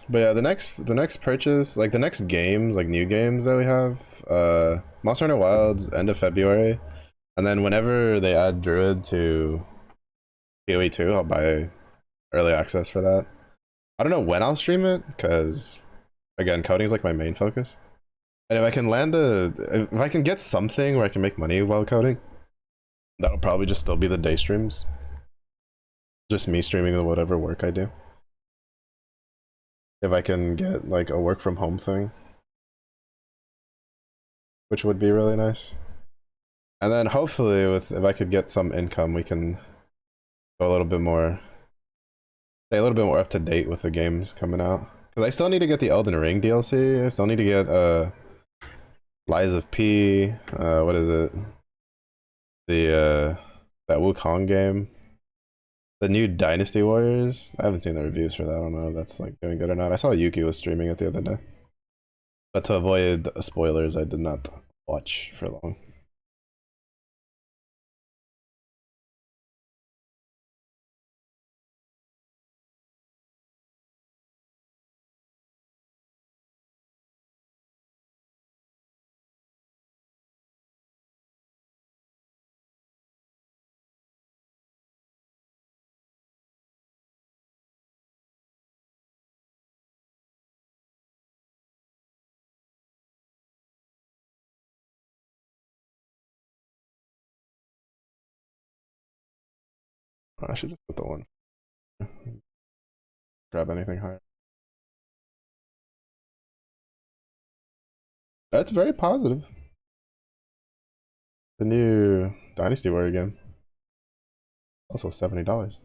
But yeah, the next purchase, like the next games, like new games that we have, Monster Hunter Wilds end of February, and then whenever they add Druid to PoE 2, I'll buy early access for that. I don't know when I'll stream it, because again, coding is like my main focus. And if I can land if I can get something where I can make money while coding, that'll probably just still be the day streams. Just me streaming whatever work I do. If I can get like a work from home thing, which would be really nice. And then hopefully with if I could get some income, we can go a little bit more, stay a little bit more up to date with the games coming out. Because I still need to get the Elden Ring DLC. I still need to get Lies of P. What is it? The that Wukong game. The new Dynasty Warriors. I haven't seen the reviews for that. I don't know if that's like doing good or not. I saw Yuki was streaming it the other day. But to avoid spoilers, I did not watch for long. I should just put the one. Grab anything higher. That's very positive. The new Dynasty Warrior game. Also $70.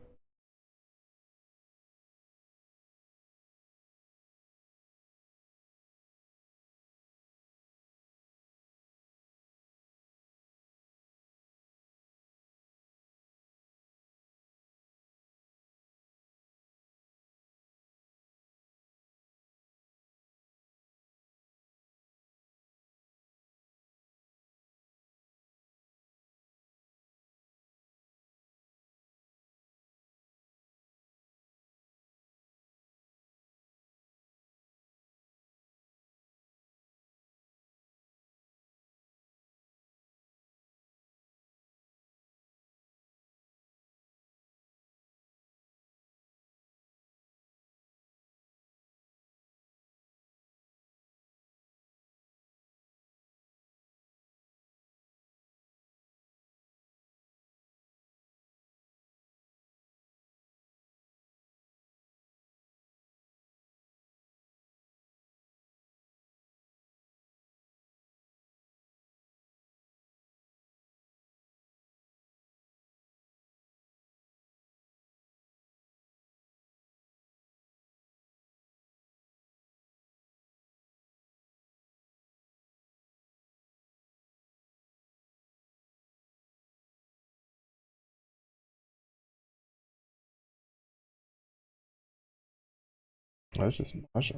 That's just Masha.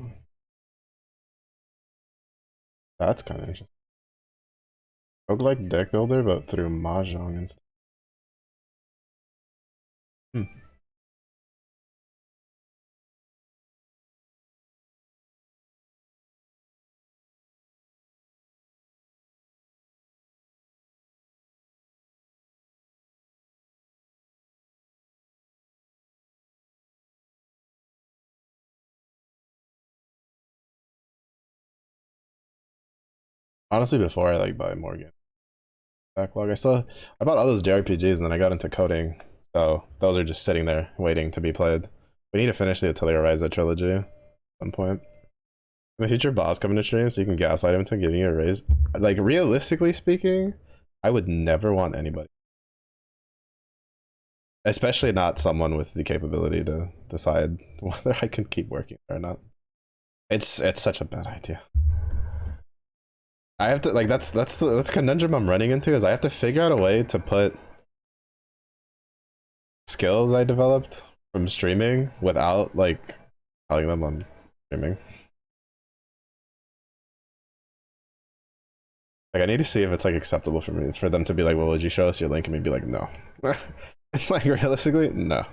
That's kind of interesting. Roguelike deck builder, but through Mahjong and stuff. Hmm. Honestly, before I like buy more game backlog, I bought all those JRPGs and then I got into coding, so those are just sitting there waiting to be played. We need to finish the Atelier Ryza trilogy at some point. I'm a future boss coming to stream, so you can gaslight him to giving you a raise. Like realistically speaking, I would never want anybody, especially not someone with the capability to decide whether I can keep working or not. It's such a bad idea. I have to like that's the conundrum I'm running into is I have to figure out a way to put skills I developed from streaming without like telling them I'm streaming. Like I need to see if it's like acceptable for me. It's for them to be like, well, would you show us your link? And me be like, no. It's like realistically, no.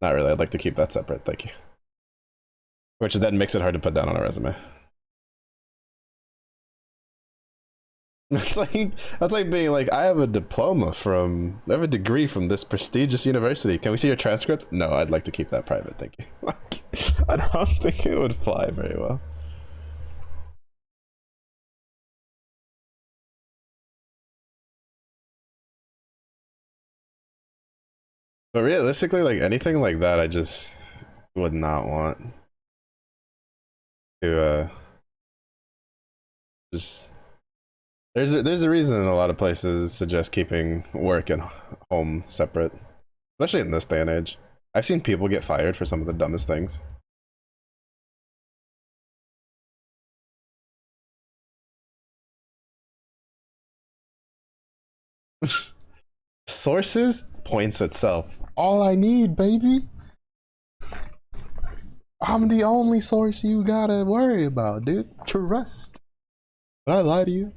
Not really. I'd like to keep that separate, thank you. Which then makes it hard to put down on a resume. That's like being like, I have a diploma from, I have a degree from this prestigious university. Can we see your transcript? No, I'd like to keep that private, thank you. I don't think it would fly very well. But realistically, like anything like that, I just would not want to just there's a reason a lot of places suggest keeping work and home separate, especially in this day and age. I've seen people get fired for some of the dumbest things. Sources points itself. All I need, baby. I'm the only source you gotta worry about, dude. Trust. Did I lie to you?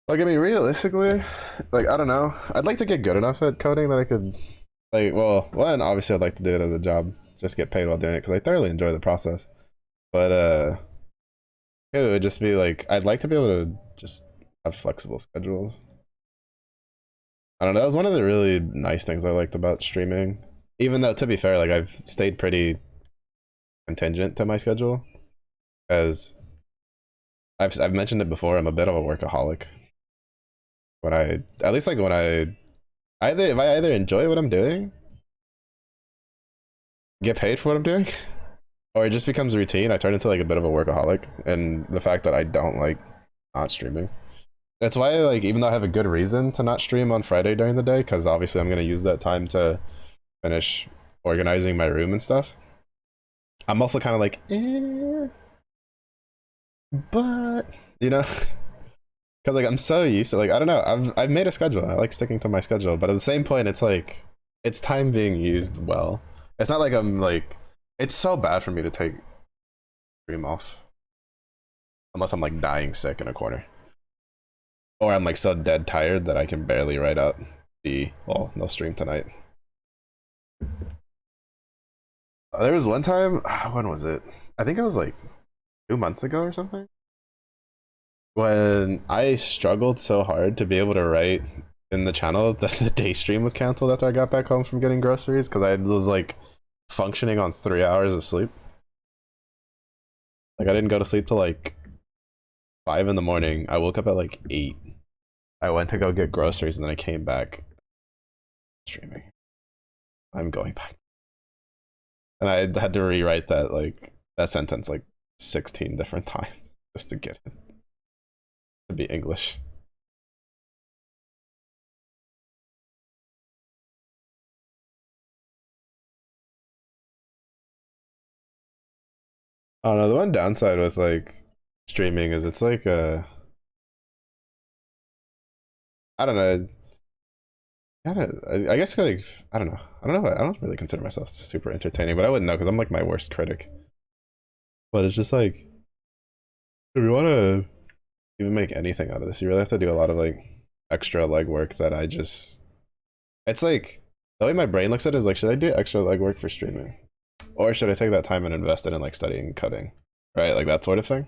Like, I mean, realistically, like, I don't know. I'd like to get good enough at coding that I could, like, well, one, obviously I'd like to do it as a job, just get paid while doing it, because I thoroughly enjoy the process. But, it would just be like, I'd like to be able to just have flexible schedules. I don't know, that was one of the really nice things I liked about streaming. Even though, to be fair, like, I've stayed pretty contingent to my schedule, as I've mentioned it before, I'm a bit of a workaholic. When I, at least like when if I either enjoy what I'm doing, get paid for what I'm doing, or it just becomes routine, I turn into like a bit of a workaholic. And the fact that I don't like not streaming. That's why, like, even though I have a good reason to not stream on Friday during the day, because obviously I'm going to use that time to finish organizing my room and stuff, I'm also kind of like, but, you know? Because, like, I'm so used to, like, I don't know, I've made a schedule. I like sticking to my schedule, but at the same point, it's like, it's time being used well. It's not like I'm, like, it's so bad for me to take stream off. Unless I'm, like, dying sick in a corner. Or I'm like so dead tired that I can barely write out well, no stream tonight. There was one time, when was it? I think it was like 2 months ago or something, when I struggled so hard to be able to write in the channel that the day stream was canceled after I got back home from getting groceries, because I was like functioning on 3 hours of sleep. Like I didn't go to sleep till like 5 in the morning. I woke up at like 8. I went to go get groceries and then I came back streaming. I'm going back. And I had to rewrite that sentence like 16 different times just to get it to be English. I don't know. The one downside with like streaming is it's like I don't know. I guess like I don't know. I don't know. I don't really consider myself super entertaining, but I wouldn't know because I'm like my worst critic. But it's just like if you want to even make anything out of this, you really have to do a lot of like extra legwork that I just. It's like the way my brain looks at it is like, should I do extra legwork for streaming, or should I take that time and invest it in like studying and cutting, right? Like that sort of thing.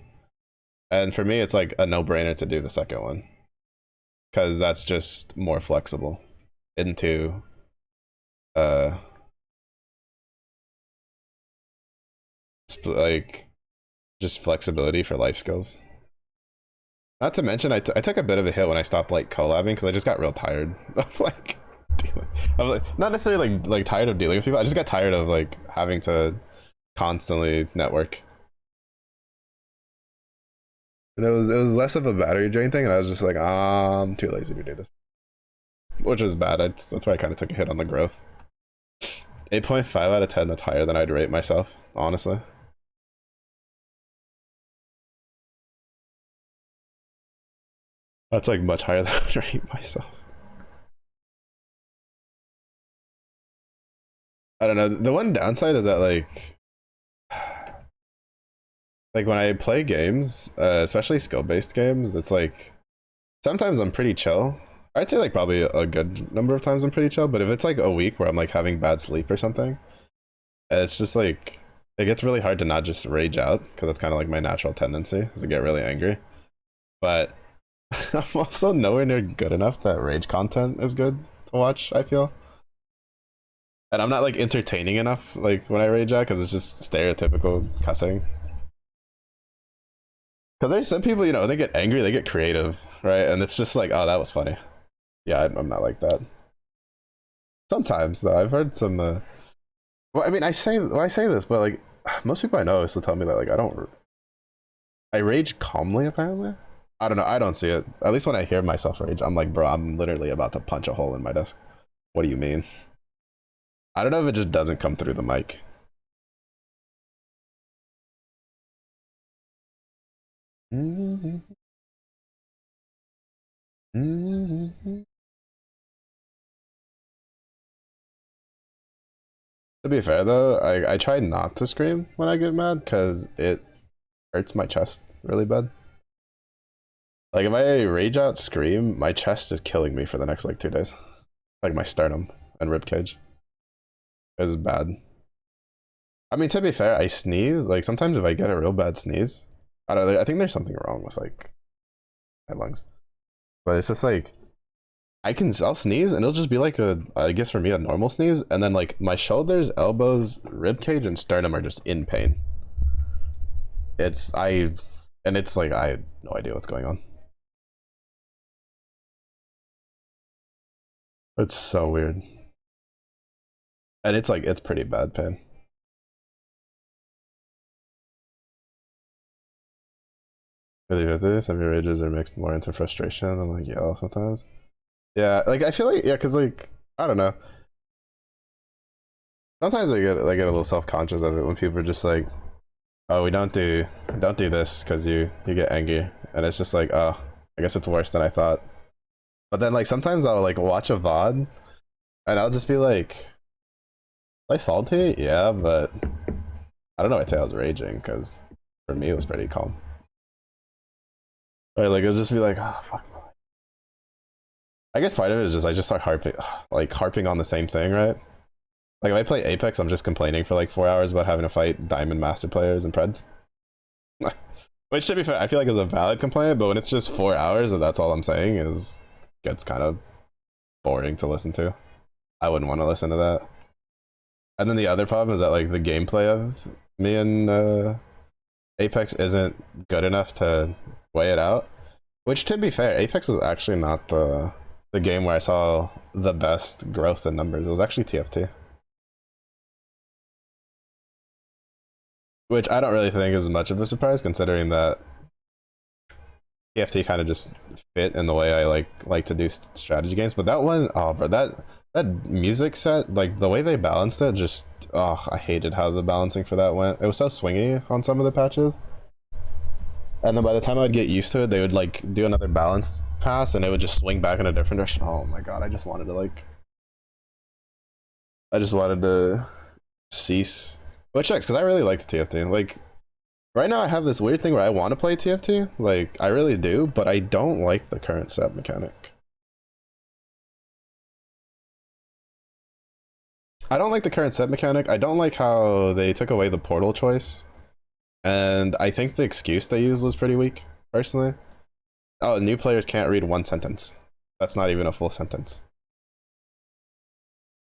And for me, it's like a no-brainer to do the second one because that's just more flexible into uh like just flexibility for life skills. Not to mention, I took a bit of a hit when I stopped like collabing because I just got real tired of like dealing. I'm like not necessarily like tired of dealing with people. I just got tired of like having to constantly network. And it was less of a battery drain thing, and I was just like, I'm too lazy to do this, which is bad. That's why I kind of took a hit on the growth. 8.5 out of 10. That's higher than I'd rate myself, honestly. That's like much higher than I'd rate myself. I don't know. The one downside is that like when I play games, especially skill-based games, it's like sometimes I'm pretty chill. I'd say like probably a good number of times I'm pretty chill, but if it's like a week where I'm like having bad sleep or something, it's just like it gets really hard to not just rage out because that's kind of like my natural tendency is to get really angry. But I'm also nowhere near good enough that rage content is good to watch, I feel. And I'm not like entertaining enough like when I rage out because it's just stereotypical cussing. Because there's some people, you know, they get angry, they get creative, right? And it's just like, oh, that was funny. Yeah, I'm not like that. Sometimes though, I've heard some. Well, I mean, I say this, but like most people I know still tell me that like I rage calmly. Apparently, I don't know. I don't see it. At least when I hear myself rage, I'm like, bro, I'm literally about to punch a hole in my desk. What do you mean? I don't know if it just doesn't come through the mic. Mm-hmm. Mm-hmm. To be fair though, I try not to scream when I get mad because it hurts my chest really bad. Like if I rage out scream, my chest is killing me for the next like 2 days. Like my sternum and rib cage. It was bad. I mean, to be fair, I sneeze. Like sometimes if I get a real bad sneeze, I don't know. I think there's something wrong with like my lungs. But it's just like I'll sneeze and it'll just be like I guess for me a normal sneeze, and then like my shoulders, elbows, rib cage, and sternum are just in pain. It's like I have no idea what's going on. It's so weird. And it's like it's pretty bad pain. 50/50, some of your rages are mixed more into frustration and like yell sometimes. Yeah, like I feel like yeah, cause like I don't know. Sometimes I get a little self conscious of it when people are just like, oh, we don't do this because you get angry, and it's just like, oh, I guess it's worse than I thought. But then like sometimes I'll like watch a VOD and I'll just be like, like salty, yeah, but I don't know. I'd say I was raging because for me it was pretty calm. Or like it'll just be like, oh fuck. I guess part of it is just I just start harping on the same thing, right? Like if I play Apex, I'm just complaining for like 4 hours about having to fight Diamond Master players and Preds. Which to be fair, I feel like is a valid complaint, but when it's just 4 hours and that's all I'm saying is gets kind of boring to listen to. I wouldn't want to listen to that. And then the other problem is that like the gameplay of me and Apex isn't good enough to weigh it out. Which to be fair, Apex was actually not the game where I saw the best growth in numbers. It was actually TFT. Which I don't really think is much of a surprise considering that TFT kind of just fit in the way I like to do strategy games. But that one, oh bro, that That music set, like the way they balanced it, just I hated how the balancing for that went. It was so swingy on some of the patches. And then by the time I would get used to it, they would like do another balance pass and it would just swing back in a different direction. Oh my god, I just wanted to cease. Which sucks, because I really liked TFT. Like, right now I have this weird thing where I want to play TFT. Like, I really do, but I don't like the current set mechanic. I don't like the current set mechanic. I don't like how they took away the portal choice. And I think the excuse they used was pretty weak, personally. Oh, new players can't read one sentence. That's not even a full sentence.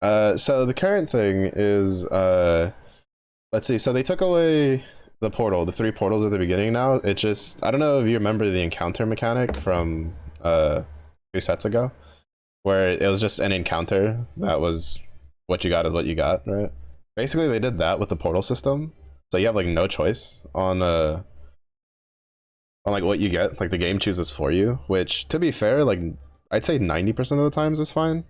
So the current thing is, let's see. So they took away the portal, the 3 portals at the beginning now. It just, I don't know if you remember the encounter mechanic from 2 sets ago, where it was just an encounter that was what you got is what you got, right? Basically, they did that with the portal system. So you have like no choice on like what you get. Like the game chooses for you, which to be fair, like I'd say 90% of the times is fine.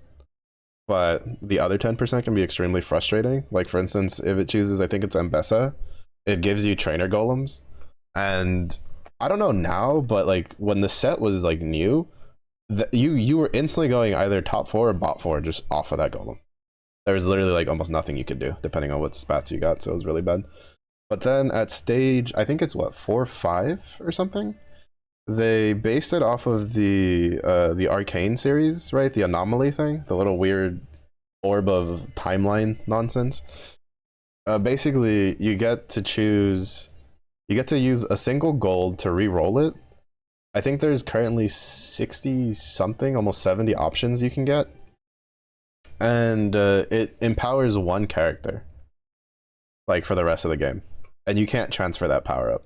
But the other 10% can be extremely frustrating. Like for instance, if it chooses, I think it's Mbessa, it gives you trainer golems. And I don't know now, but like when the set was like new, you were instantly going either top 4 or bot 4 just off of that golem. There was literally like almost nothing you could do depending on what spats you got, so it was really bad. But then at stage, I think it's what, 4 or 5 or something, they based it off of the Arcane series, right? The anomaly thing, the little weird orb of timeline nonsense. Basically, you get to choose, you get to use a single gold to re-roll it. I think there's currently 60 something, almost 70 options you can get. And it empowers one character, like for the rest of the game. And you can't transfer that power up.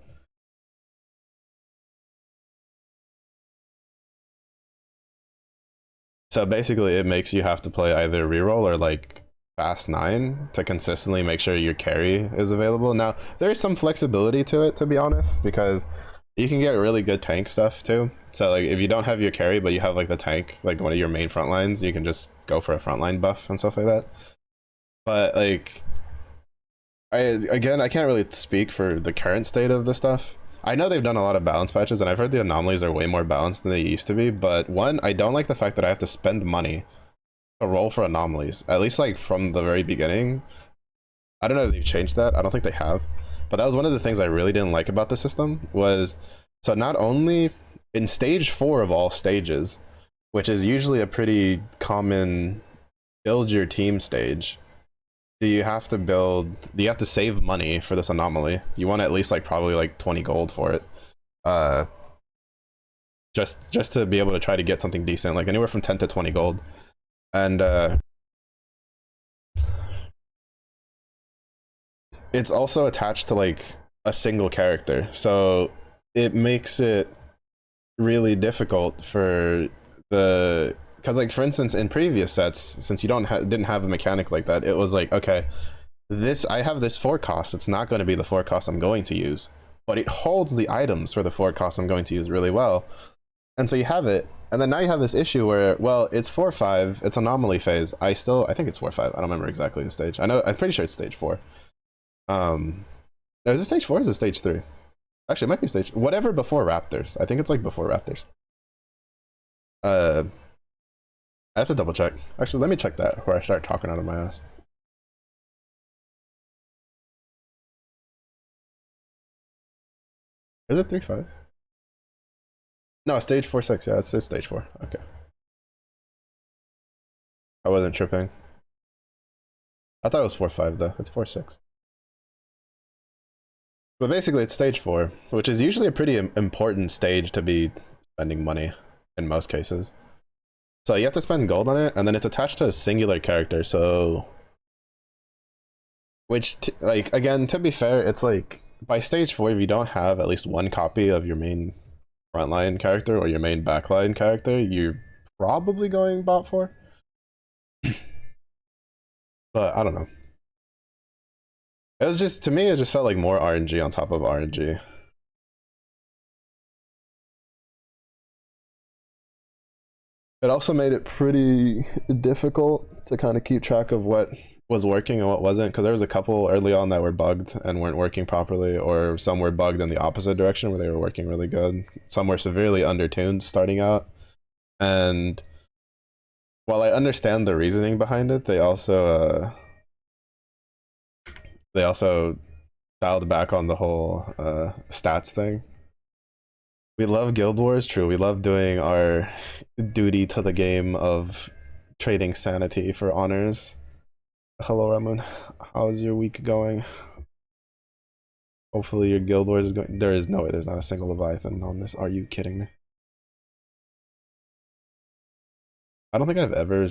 So basically it makes you have to play either reroll or like fast 9 to consistently make sure your carry is available. Now there's some flexibility to it, to be honest, because you can get really good tank stuff too. So like if you don't have your carry but you have like the tank, like one of your main front lines, you can just go for a frontline buff and stuff like that. But like I can't really speak for the current state of the stuff. I know they've done a lot of balance patches, and I've heard the anomalies are way more balanced than they used to be, but one, I don't like the fact that I have to spend money to roll for anomalies, at least like from the very beginning. I don't know if they've changed that, I don't think they have, but that was one of the things I really didn't like about the system was, so not only in stage 4 of all stages, which is usually a pretty common build your team stage, you have to save money for this anomaly. You want at least like probably like 20 gold for it. Just to be able to try to get something decent, like anywhere from 10 to 20 gold. And it's also attached to like a single character. So it makes it really difficult for the, because like for instance in previous sets, since you didn't have a mechanic like that, it was like, okay, I have this forecast, it's not going to be the forecast I'm going to use, but it holds the items for the forecast I'm going to use really well. And so you have it, and then now you have this issue where, well, it's 4-5, it's anomaly phase. I think it's 4-5, I don't remember exactly the stage. I'm pretty sure it's stage 4. Is it stage 4 or is it stage 3? Actually, it might be stage, whatever before Raptors. I think it's like before Raptors. I have to double check. Actually, let me check that before I start talking out of my ass. Is it 3-5? No, stage 4-6. Yeah, it's stage 4. Okay. I wasn't tripping. I thought it was 4-5 though. It's 4-6. But basically, it's stage 4, which is usually a pretty important stage to be spending money in most cases. So you have to spend gold on it, and then it's attached to a singular character, so... Which, like, again, to be fair, it's like, by stage 4, if you don't have at least one copy of your main frontline character or your main backline character, you're probably going bot 4. But, I don't know. It was just, to me, it just felt like more RNG on top of RNG. It also made it pretty difficult to kind of keep track of what was working and what wasn't, because there was a couple early on that were bugged and weren't working properly, or some were bugged in the opposite direction where they were working really good. Some were severely undertuned starting out, and while I understand the reasoning behind it, they also dialed back on the whole stats thing. We love Guild Wars, true. We love doing our duty to the game of trading sanity for honors. Hello, Ramun. How's your week going? Hopefully your Guild Wars is going. There is no way there's not a single Leviathan on this. Are you kidding me? I don't think I've ever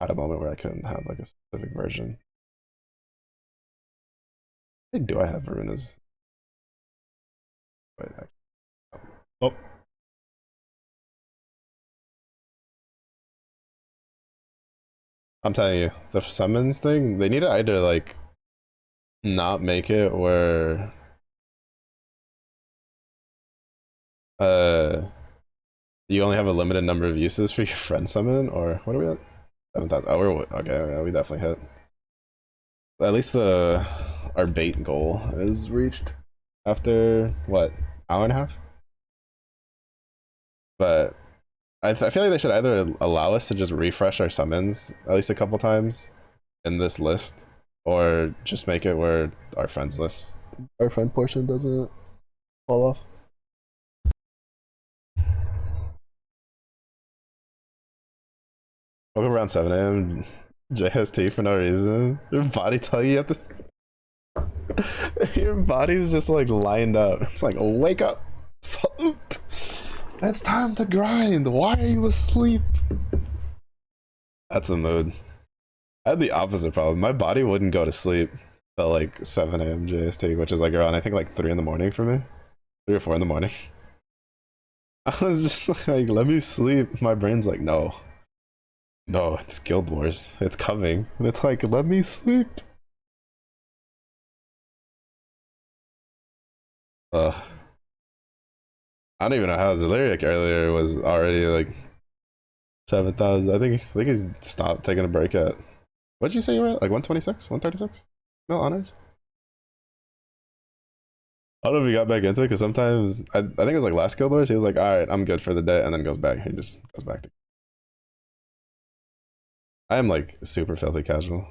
had a moment where I couldn't have like a specific version. Why do I have Varunas? Wait, oh. I'm telling you, the summons thing, they need to either like not make it where you only have a limited number of uses for your friend summon, or what are we at? 7,000. Oh, we're okay. Yeah, we definitely hit. At least our bait goal is reached after what, hour and a half? But I feel like they should either allow us to just refresh our summons at least a couple times in this list, or just make it where our friends list, our friend portion doesn't fall off. Woke up around 7 a.m. JST for no reason. Your body tell you have to. Your body's just like lined up. It's like, wake up, salute. It's time to grind. Why are you asleep? That's a mood. I had the opposite problem. My body wouldn't go to sleep till like 7 a.m. JST, which is like around, I think, like 3 in the morning for me. 3 or 4 in the morning. I was just like, let me sleep. My brain's like, no. No, it's Guild Wars. It's coming. And it's like, let me sleep. I don't even know how Zelyric earlier was already like 7,000. I think he's stopped taking a break at. What'd you say you were at? Like 126? 136? No honors? I don't know if he got back into it, because sometimes I think it was like last Guild Wars, he was like, alright, I'm good for the day, and then goes back. He just goes back to. I am like super filthy casual.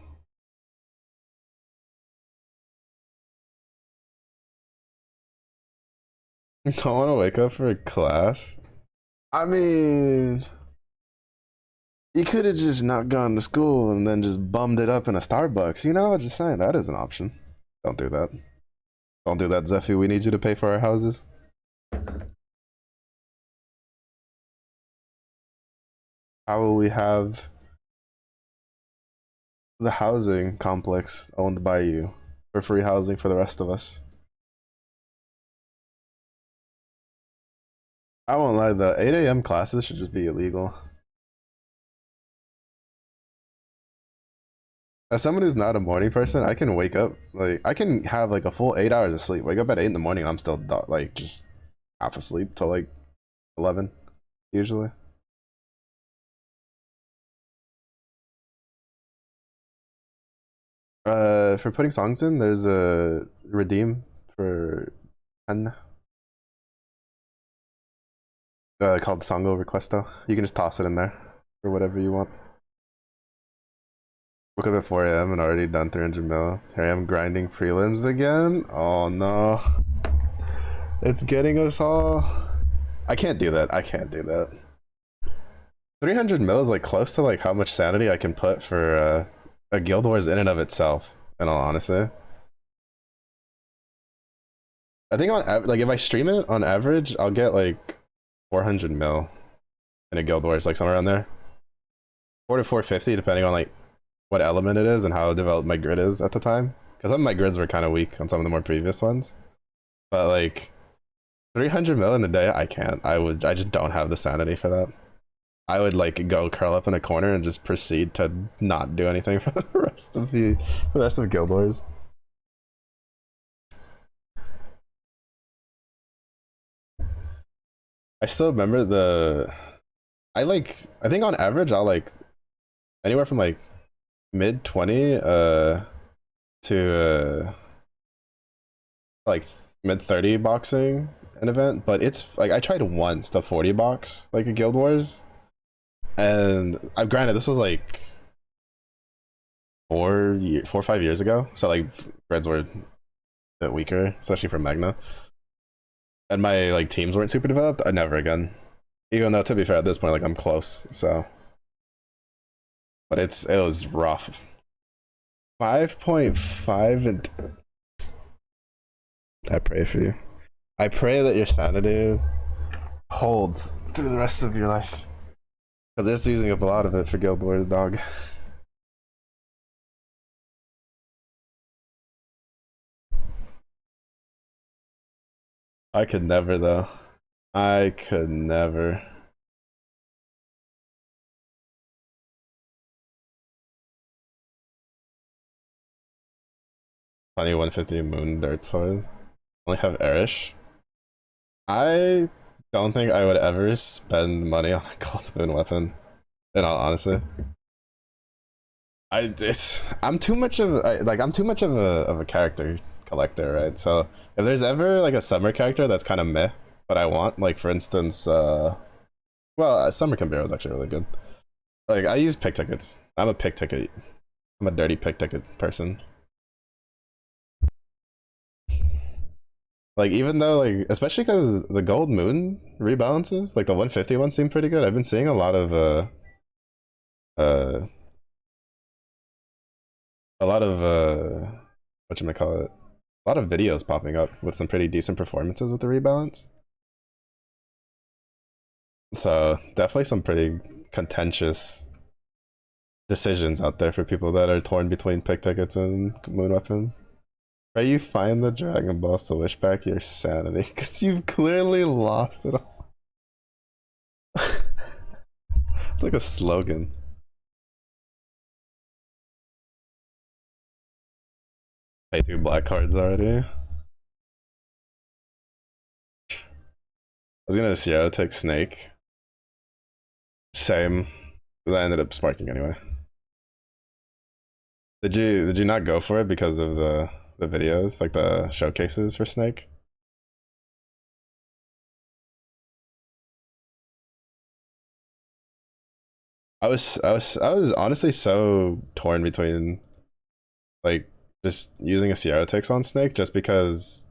Don't want to wake up for a class. I mean, you could have just not gone to school and then just bummed it up in a Starbucks, you know? Just saying, that is an option. Don't do that. Don't do that, Zephy. We need you to pay for our houses. How will we have the housing complex owned by you for free housing for the rest of us? I won't lie, the 8 a.m. classes should just be illegal. As someone who's not a morning person, I can wake up, like, I can have like a full 8 hours of sleep. Wake up at 8 in the morning and I'm still like just half asleep till like 11, usually. For putting songs in, there's a redeem for 10. Called Songo Requesto. You can just toss it in there for whatever you want. Woke up at 4 a.m. and already done 300 mil. Here I am grinding prelims again. Oh no. It's getting us all. I can't do that. I can't do that. 300 mil is like close to like how much sanity I can put for a Guild Wars in and of itself, in all honesty. I think like if I stream it on average, I'll get like 400 mil in a Guild Wars, like somewhere around there. 4 to 450, depending on like what element it is and how developed my grid is at the time. Because some of my grids were kind of weak on some of the more previous ones. But like 300 mil in a day, I can't. I just don't have the sanity for that. I would like go curl up in a corner and just proceed to not do anything for the rest of Guild Wars. I still remember I think on average I'll like anywhere from like mid 20 to like mid 30 boxing an event, but it's like I tried once to 40 box like a Guild Wars, and I've granted this was like 4 or 5 years ago, so like Reds were a bit weaker, especially for Magna, and my like teams weren't super developed. I never again, even though to be fair at this point like I'm close, so but it was rough. 5.5 and I pray for you. I pray that your sanity holds through the rest of your life. Because it's using up a lot of it for Guild Wars, dog. I could never, though. I could never. Funny 150 mon-thurs sword. Only have Erish. I don't think I would ever spend money on a gold moon weapon. In all honesty. I'm too much of a character collector, right? So if there's ever like a summer character that's kind of meh, but I want, like for instance, summer Cambero is actually really good. Like I use pick tickets. I'm a dirty pick ticket person. Like even though like especially because the gold moon rebalances, like the 150 ones seem pretty good. I've been seeing a lot of uh whatchamacallit, a lot of videos popping up with some pretty decent performances with the rebalance. So definitely some pretty contentious decisions out there for people that are torn between pick tickets and moon weapons. Pray you find the Dragon Balls to wish back your sanity, because you've clearly lost it all. It's like a slogan. Pay 2 black cards already. I was gonna Sierra take Snake. Same. But I ended up sparking anyway. Did you not go for it because of the videos, like the showcases for Snake? I was honestly so torn between like just using a Sierra Tix on Snake just because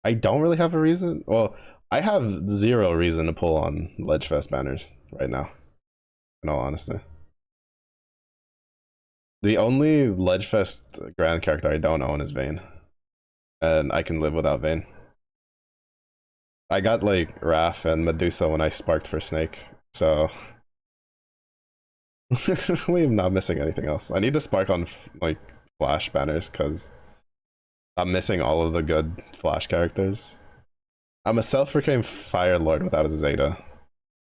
I don't really have a reason. Well, I have zero reason to pull on Ledgefest banners right now, in all honesty. The only Ledgefest Grand character I don't own is Vayne, and I can live without Vayne. I got like Raph and Medusa when I sparked for Snake, so we're not missing anything else. I need to spark on like Flash banners because I'm missing all of the good Flash characters. I'm a self-proclaimed Fire Lord without a Zeta.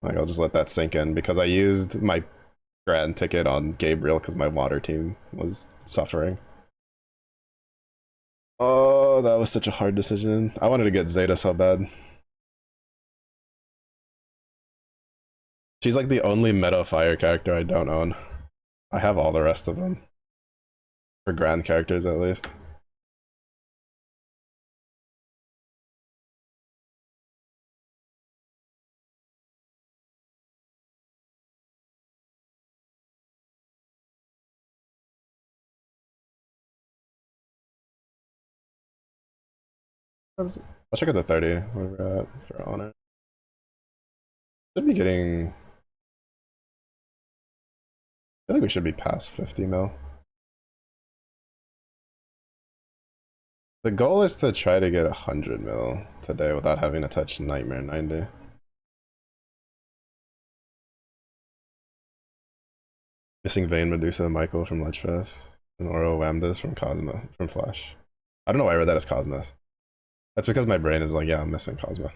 Like I'll just let that sink in because I used my grand ticket on Gabriel because my water team was suffering. Oh, that was such a hard decision. I wanted to get Zeta so bad. She's like the only meta fire character I don't own. I have all the rest of them. For grand characters at least. I'll check out the 30 where we're at for honor. Should be getting. I think we should be past 50 mil. The goal is to try to get 100 mil today without having to touch Nightmare 90. Missing Vayne, Medusa, Michael from Ledgefest, and Oro Wamdas from Cosmo, from Flash. I don't know why I read that as Cosmos. That's because my brain is like, yeah, I'm missing Cosmo.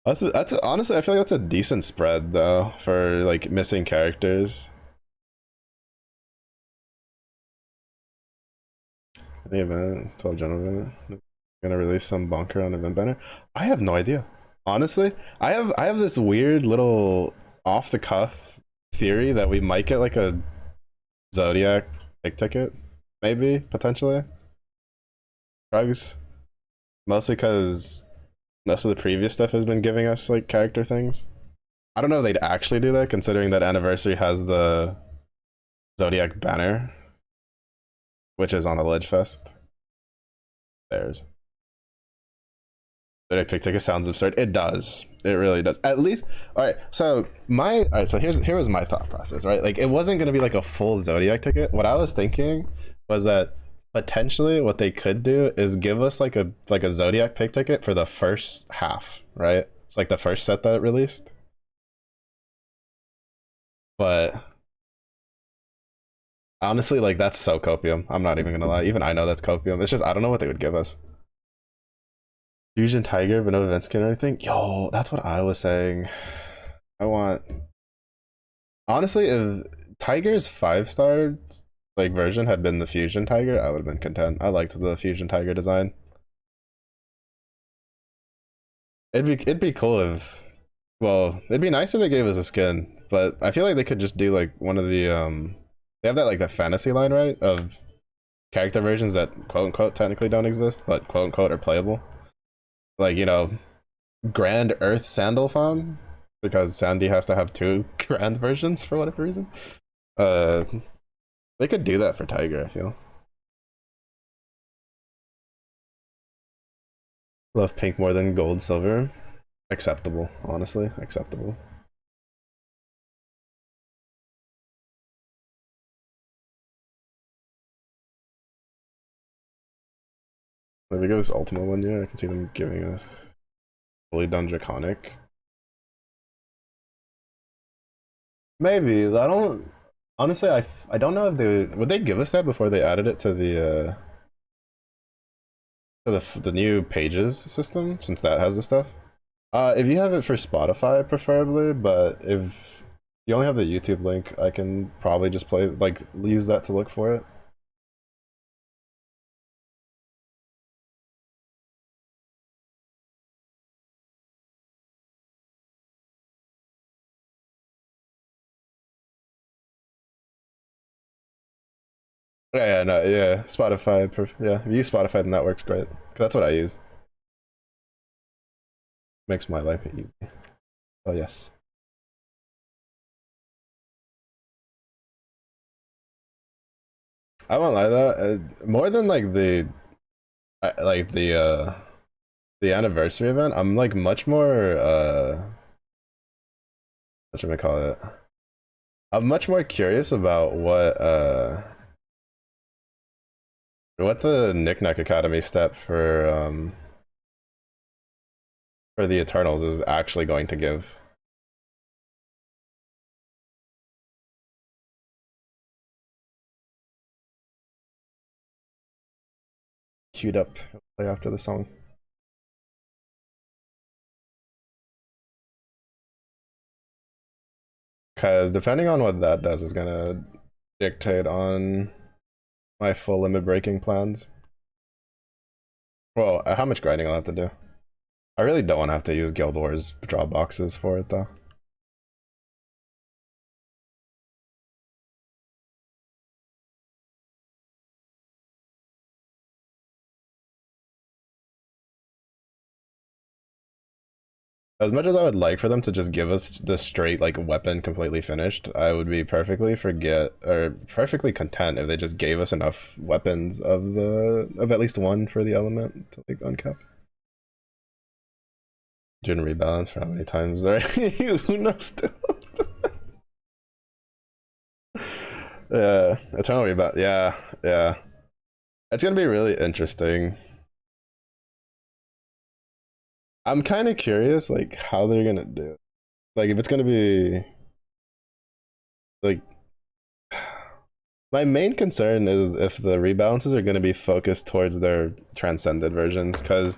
That's honestly, I feel like that's a decent spread though for like missing characters. The event, 12 general event. Gonna release some bonker on event banner. I have no idea. Honestly, I have this weird little off the cuff theory that we might get like a Zodiac pick ticket, maybe potentially. Drugs, mostly because most of the previous stuff has been giving us like character things. I don't know if they'd actually do that, considering that Anniversary has the Zodiac banner, which is on a Ledge Fest. There's Zodiac pick ticket sounds absurd. It does. It really does. At least, all right. So here was my thought process. Right, like it wasn't gonna be like a full Zodiac ticket. What I was thinking was that potentially what they could do is give us like a Zodiac pick ticket for the first half. Right, it's like the first set that it released. But honestly, like that's so copium. I'm not even gonna lie. Even I know that's copium. It's just I don't know what they would give us. Fusion Tiger, but no event skin or anything. Yo, that's what I was saying. I want. Honestly, if Tiger's 5-star like version had been the Fusion Tiger, I would have been content. I liked the Fusion Tiger design. It'd be cool if, well, it'd be nice if they gave us a skin, but I feel like they could just do like one of the they have that like the fantasy line, right, of character versions that quote unquote technically don't exist, but quote unquote are playable. Like, you know, Grand Earth Sandalphon, because Sandy has to have 2 grand versions for whatever reason. They could do that for Tiger, I feel. Love pink more than gold, silver. Acceptable, honestly, acceptable. If they give us Ultima one year, I can see them giving us fully done Draconic. Maybe. I don't. Honestly, I don't know if they would they give us that before they added it to the new pages system, since that has the stuff. If you have it for Spotify, preferably, but if you only have the YouTube link, I can probably just play like use that to look for it. Yeah, no, yeah, Spotify, yeah. If you use Spotify, then that works great. 'Cause that's what I use. Makes my life easy. Oh yes. I won't lie though. More than like the anniversary event, I'm like much more what should I call it? I'm much more curious about what the Knickknack Academy step for the Eternals is actually going to give. Queued up, play after the song. Because depending on what that does is gonna dictate on my full limit breaking plans. Well, how much grinding I'll have to do. I really don't want to have to use Guild Wars draw boxes for it though. As much as I would like for them to just give us the straight like weapon completely finished, I would be perfectly perfectly content if they just gave us enough weapons of at least one for the element to like uncap. Didn't rebalance for how many times, right? Who knows still? Yeah, eternal rebalance. Yeah, yeah. It's gonna be really interesting. I'm kind of curious, like how they're gonna do it. Like if it's gonna be like my main concern is if the rebalances are gonna be focused towards their transcended versions, because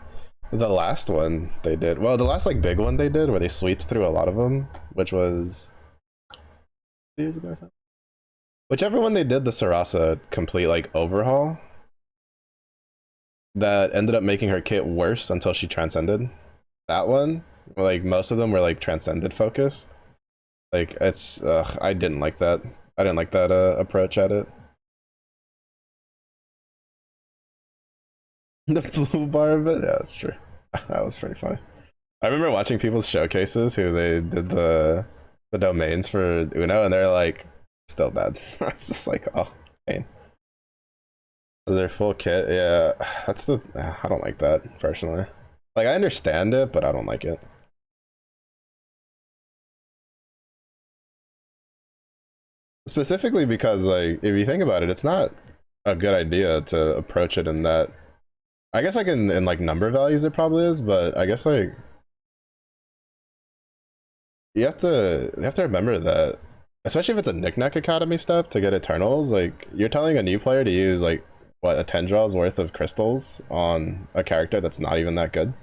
the last one they did, well, the last like big one they did where they sweeped through a lot of them, which was 2 years ago or something. Whichever one they did the Sarasa complete like overhaul, that ended up making her kit worse until she transcended. That one, like most of them were like transcended focused. Like it's I didn't like that. I didn't like that approach at it. The blue bar of it, yeah, that's true. That was pretty funny. I remember watching people's showcases who they did the domains for Uno, and they're like still bad. It's just like, oh, pain. Their full kit, yeah. That's the I don't like that personally. Like I understand it, but I don't like it. Specifically because like if you think about it, it's not a good idea to approach it in that. I guess like in like number values it probably is, but I guess like you have to remember that, especially if it's a knick-knack academy step to get eternals, like you're telling a new player to use like what, a 10 draws worth of crystals on a character that's not even that good.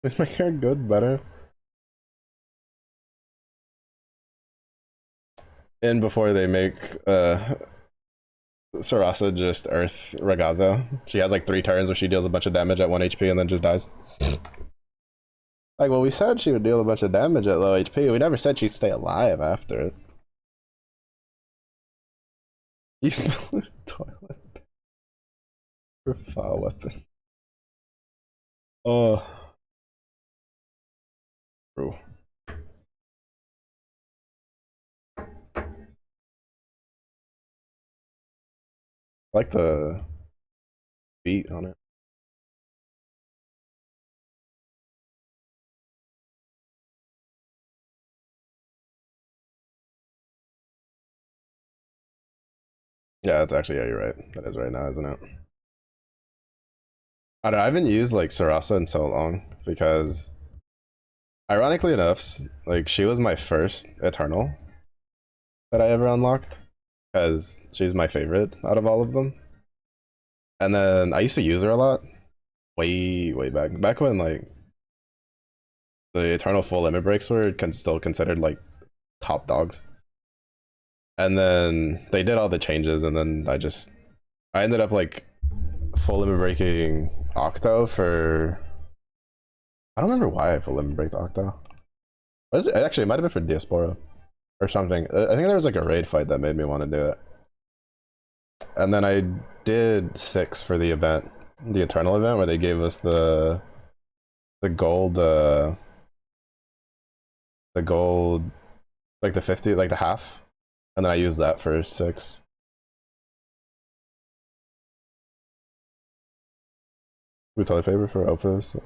Is my character good? Better? And before they make Sarasa just Earth Ragazzo. She has like 3 turns where she deals a bunch of damage at 1 HP and then just dies. Like, well, we said she would deal a bunch of damage at low HP. We never said she'd stay alive after it. You spill the toilet for foul weapon. Oh. True. I like the beat on it. Yeah, it's actually, yeah, you're right. That is right now, isn't it? I don't know, I haven't used like Sarasa in so long because ironically enough, like she was my first Eternal that I ever unlocked because she's my favorite out of all of them. And then I used to use her a lot, way back when like the Eternal full limit breaks were still considered like top dogs. And then they did all the changes, and then I ended up like full limit breaking Octo for, I don't remember why I full limit breaked Octo. Actually, it might have been for Diaspora or something. I think there was like a raid fight that made me want to do it. And then I did 6 for the event, the Eternal event, where they gave us the gold, the gold, like the 50, like the half, and then I used that for 6. Who's totally favorite for Opus?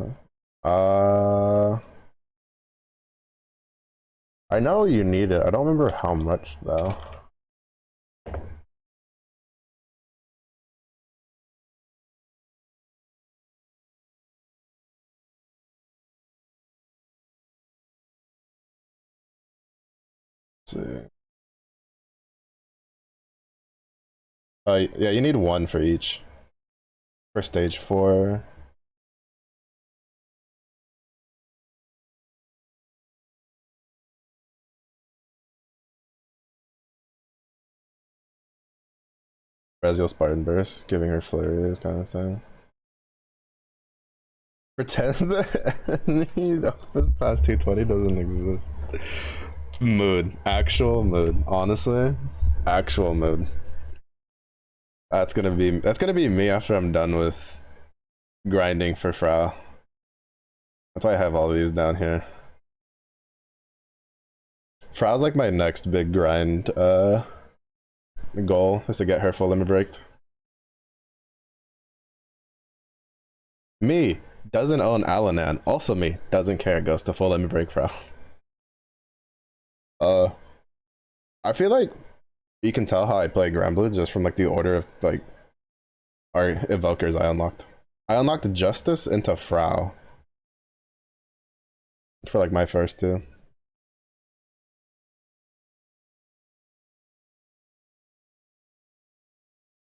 I know you need it. I don't remember how much though. Let's see. Yeah, you need 1 for each. For stage 4. Reziel Spartan Burst, giving her flurry is kind of thing. Pretend that any Office past 220 doesn't exist. Mood. Actual mood. Honestly. Actual mood. That's gonna be me after I'm done with grinding for Frau. That's why I have all these down here. Frau's like my next big grind goal is to get her full limit breaked. Me doesn't own Alanan. Also me doesn't care. Goes to full limit break Frau. I feel like you can tell how I play Granblue just from like the order of like our evokers I unlocked. I unlocked Justice into Frau for like my first 2.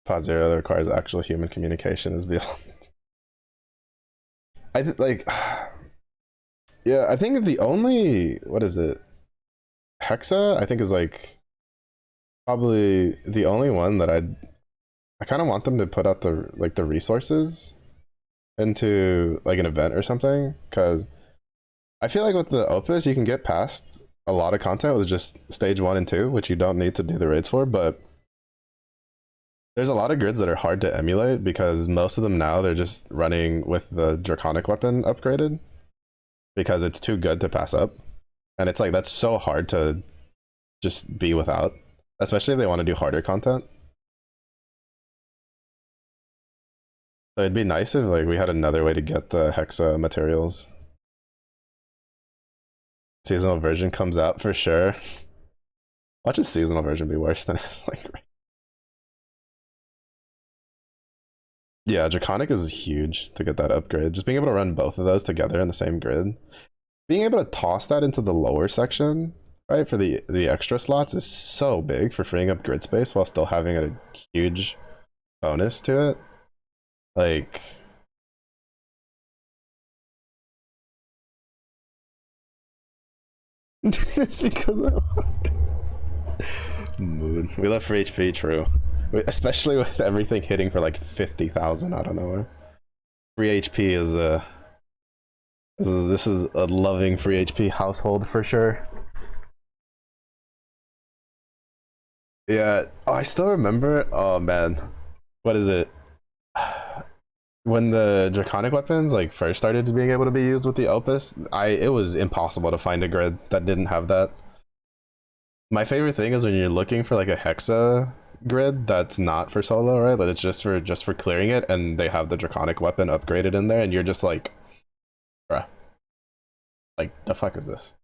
Pause zero that requires actual human communication is beyond. Like, yeah, I think the only, what is it? Hexa, I think is like probably the only one that I kind of want them to put out the like the resources into like an event or something, because I feel like with the Opus you can get past a lot of content with just stage 1 and 2, which you don't need to do the raids for, but there's a lot of grids that are hard to emulate because most of them now they're just running with the Draconic weapon upgraded because it's too good to pass up. And it's like that's so hard to just be without, especially if they want to do harder content. So it'd be nice if like we had another way to get the Hexa materials. Seasonal version comes out for sure. Watch a seasonal version be worse than it's like. Yeah, Draconic is huge to get that upgrade. Just being able to run both of those together in the same grid. Being able to toss that into the lower section, right, for the extra slots is so big for freeing up grid space while still having a huge bonus to it. Like, it's because of mood. We love free HP, true. Especially with everything hitting for like 50,000 out of nowhere. Free HP is a this is a loving free HP household for sure. Yeah. Oh, I still remember. Oh man, what is it? When the Draconic weapons like first started to being able to be used with the Opus, it was impossible to find a grid that didn't have that. My favorite thing is when you're looking for like a Hexa grid that's not for solo, right? That it's just for clearing it, and they have the Draconic weapon upgraded in there, and you're just like, bruh, like the fuck is this?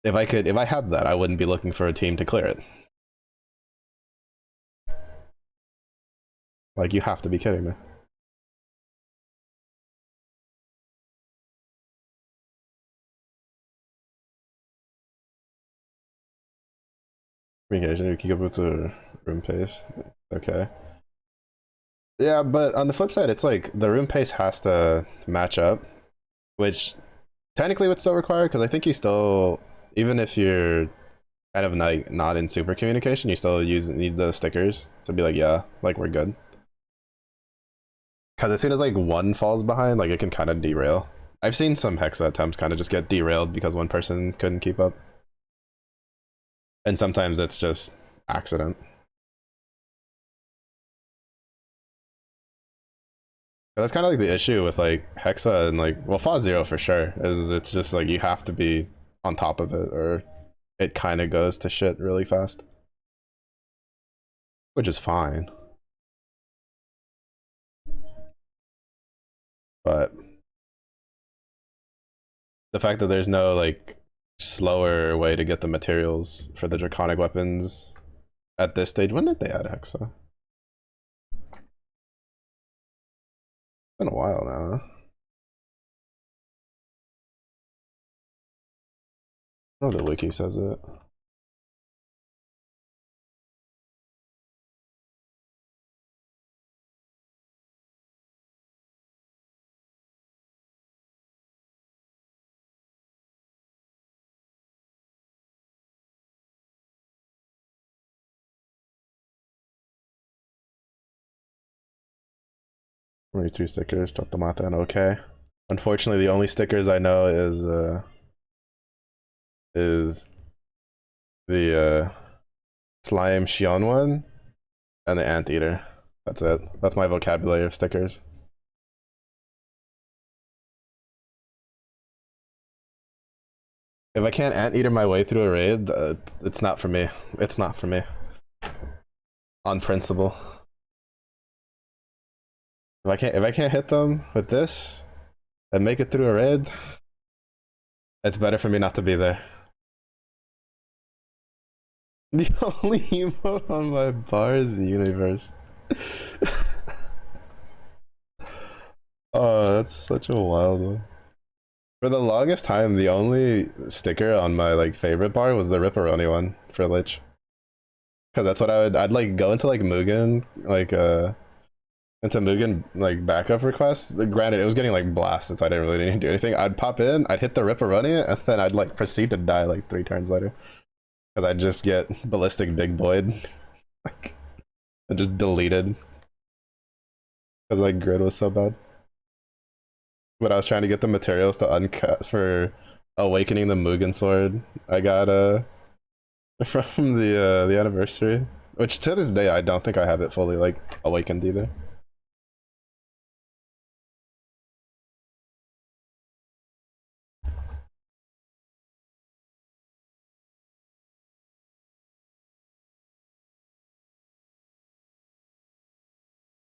If I had that, I wouldn't be looking for a team to clear it. Like, you have to be kidding me. Communication, you keep up with the room pace. Okay. Yeah, but on the flip side, it's like the room pace has to match up, which technically would still require, because I think you still, even if you're kind of not in super communication, you still need the stickers to be like, yeah, like we're good. Because as soon as like one falls behind, like it can kind of derail. I've seen some Hexa attempts kind of just get derailed because one person couldn't keep up. And sometimes it's just accident. But that's kind of like the issue with like Hexa and like, well, Fa Zero for sure, is it's just like you have to be on top of it or it kind of goes to shit really fast. Which is fine. But the fact that there's no like slower way to get the materials for the Draconic weapons at this stage. When did they add Hexa? Been a while now. Oh, the wiki says it. Only 2 stickers, Chotomata and okay. Unfortunately, the only stickers I know is the slime Shion one and the anteater. That's it. That's my vocabulary of stickers. If I can't anteater my way through a raid, it's not for me. It's not for me. On principle. If I can't hit them with this and make it through a raid, it's better for me not to be there. The only emote on my bar is the universe. Oh, that's such a wild one. For the longest time, the only sticker on my like favorite bar was the Ripperoni one for Lich. Cause that's what I'd like go into like Mugen, like into Mugen like backup requests. Granted, it was getting like blasted, so I didn't really need to do anything. I'd pop in, I'd hit the Ripperoni, and then I'd like proceed to die like 3 turns later. Cause I'd just get ballistic big boyed. Like, I just deleted. Cause my grid was so bad. But I was trying to get the materials to uncut for awakening the Mugen sword. I got from the anniversary, which to this day I don't think I have it fully like awakened either.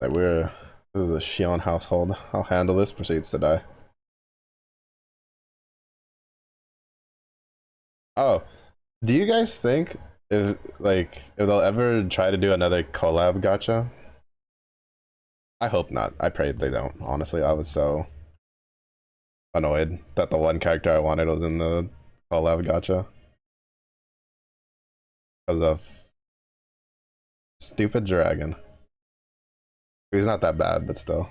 Like this is a Shion household. I'll handle this. Proceeds to die. Oh, do you guys think if they'll ever try to do another collab gacha? I hope not. I pray they don't. Honestly, I was so annoyed that the one character I wanted was in the collab gacha because of stupid dragon. He's not that bad, but still.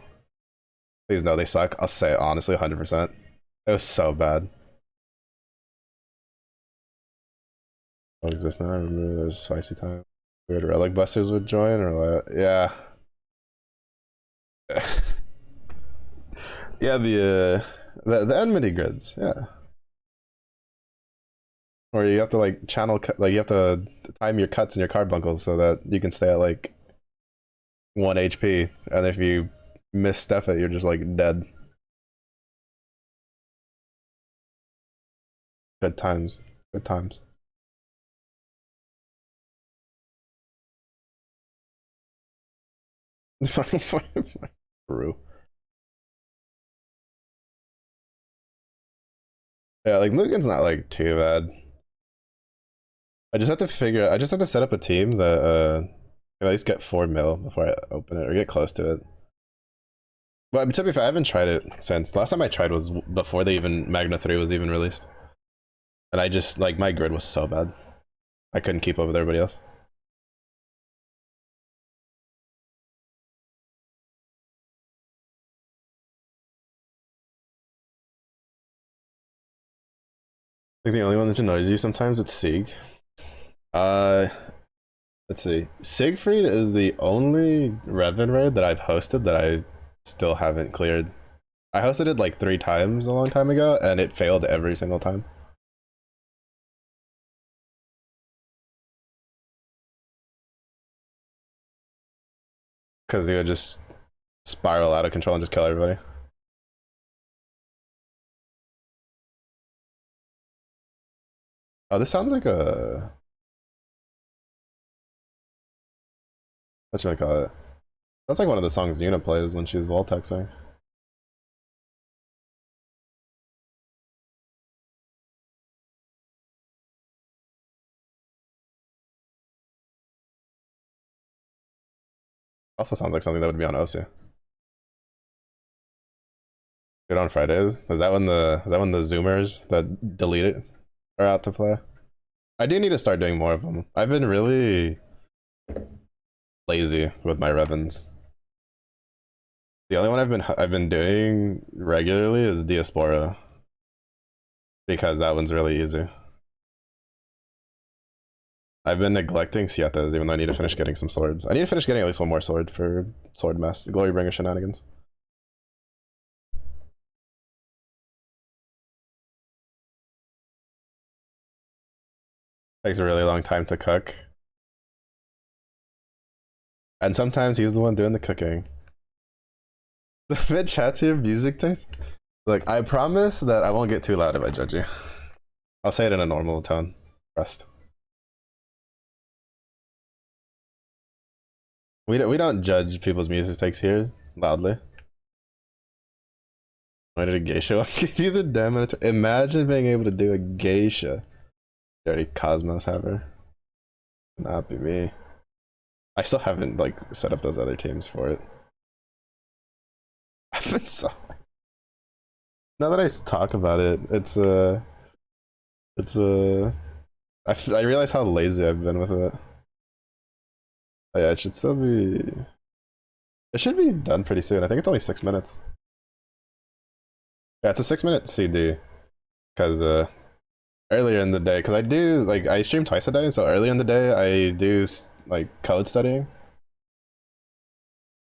Please no, they suck. I'll say it honestly, 100%. It was so bad. What exists now? I remember there's spicy time. Weird relic busters would join, or like, yeah. Yeah, the enmity grids, yeah. Or you have to like channel like you have to time your cuts in your carbuncles so that you can stay at like 1 HP, and if you misstep it, you're just like dead. Good times. Good times. Funny for Peru. Yeah, like Mugen's not like too bad. I just have to set up a team that can at least get 4 mil before I open it or get close to it. But to be fair, I haven't tried it since last time I tried was before they even Magna 3 was even released. And I just like my grid was so bad. I couldn't keep up with everybody else. I think the only one that annoys you sometimes it's Sieg. Let's see. Siegfried is the only Revan raid that I've hosted that I still haven't cleared. I hosted it like 3 times a long time ago, and it failed every single time. Because he would just spiral out of control and just kill everybody. Oh, this sounds like a... What should I call it? That's like one of the songs Yuna plays when she's Voltexing. Also sounds like something that would be on OC. Good on Fridays. Is that when the Zoomers that delete it are out to play? I do need to start doing more of them. I've been really lazy with my Revens. The only one I've been doing regularly is Diaspora, because that one's really easy. I've been neglecting Sietas, even though I need to finish getting some swords. I need to finish getting at least one more sword for Sword Mess, Glorybringer shenanigans. Takes a really long time to cook. And sometimes he's the one doing the cooking. The mid chat to your music taste? Like, I promise that I won't get too loud if I judge you. I'll say it in a normal tone. Trust. We don't judge people's music takes here loudly. I did a geisha. I'll give you the damn. Imagine being able to do a geisha. Dirty Cosmos haver. Not be me. I still haven't like set up those other teams for it. I've been so. Now that I talk about it, I realize how lazy I've been with it. Oh, yeah, it should still be. It should be done pretty soon. I think it's only 6 minutes. Yeah, it's a 6-minute CD. Because earlier in the day, because I do like I stream twice a day, so earlier in the day I do like code studying.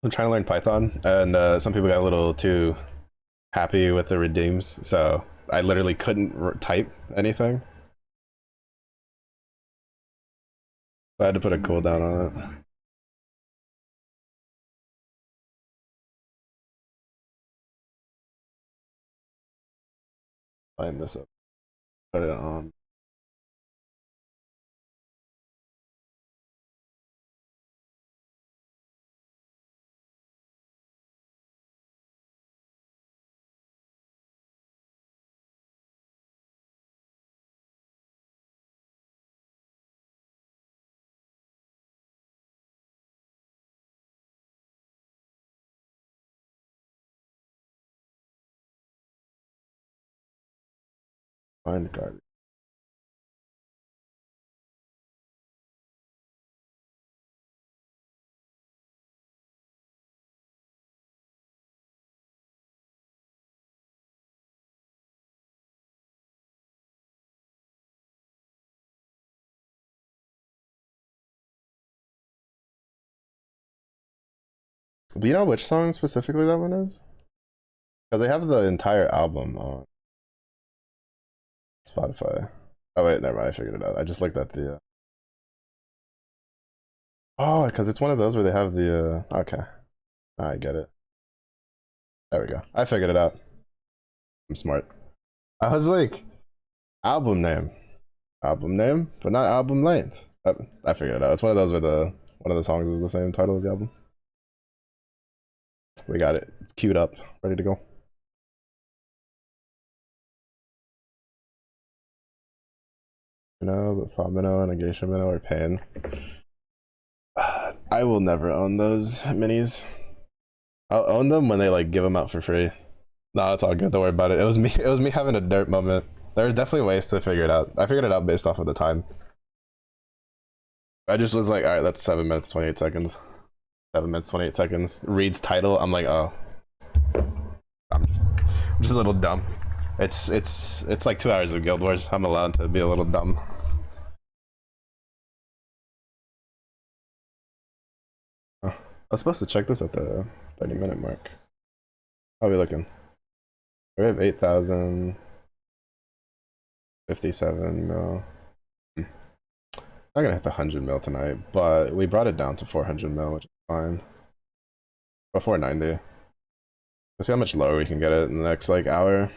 I'm trying to learn Python, and some people got a little too happy with the redeems, so I literally couldn't type anything. So I had to put a cooldown on it. Line this up. Put it on. Find garbage. Do you know which song specifically that one is? Because they have the entire album on Spotify. Oh wait, never mind. I figured it out. I just looked at the. Oh, because it's one of those where they have the. Okay, I get it. There we go. I figured it out. I'm smart. I was like, album name, but not album length. I figured it out. It's one of those where the one of the songs is the same title as the album. We got it. It's queued up, ready to go. But Fa minnow and a geisha minnow are pain. I will never own those minis. I'll own them when they like give them out for free. No, it's all good. Don't worry about it. It was me. It was me having a dirt moment. There's definitely ways to figure it out. I figured it out based off of the time. I just was like, all right, that's 7 minutes 28 seconds. 7 minutes 28 seconds. Reads title. I'm like, oh, I'm just a little dumb. It's like 2 hours of Guild Wars. I'm allowed to be a little dumb. Oh, I was supposed to check this at the 30-minute mark. How are we looking? We have 8,057 mil. Not gonna hit the 100 mil tonight, but we brought it down to 400 mil, which is fine. But 490. Let's see how much lower we can get it in the next like hour.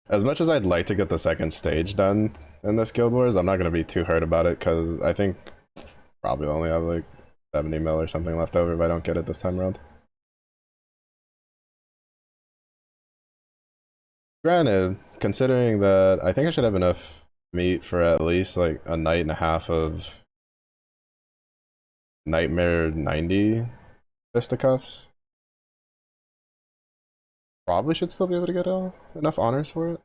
As much as I'd like to get the second stage done in this Guild Wars, I'm not gonna be too hurt about it because I think probably only have like 70 mil or something left over if I don't get it this time around. Granted, considering that I think I should have enough meat for at least like a night and a half of Nightmare 90 fisticuffs. Probably should still be able to get enough honors for it.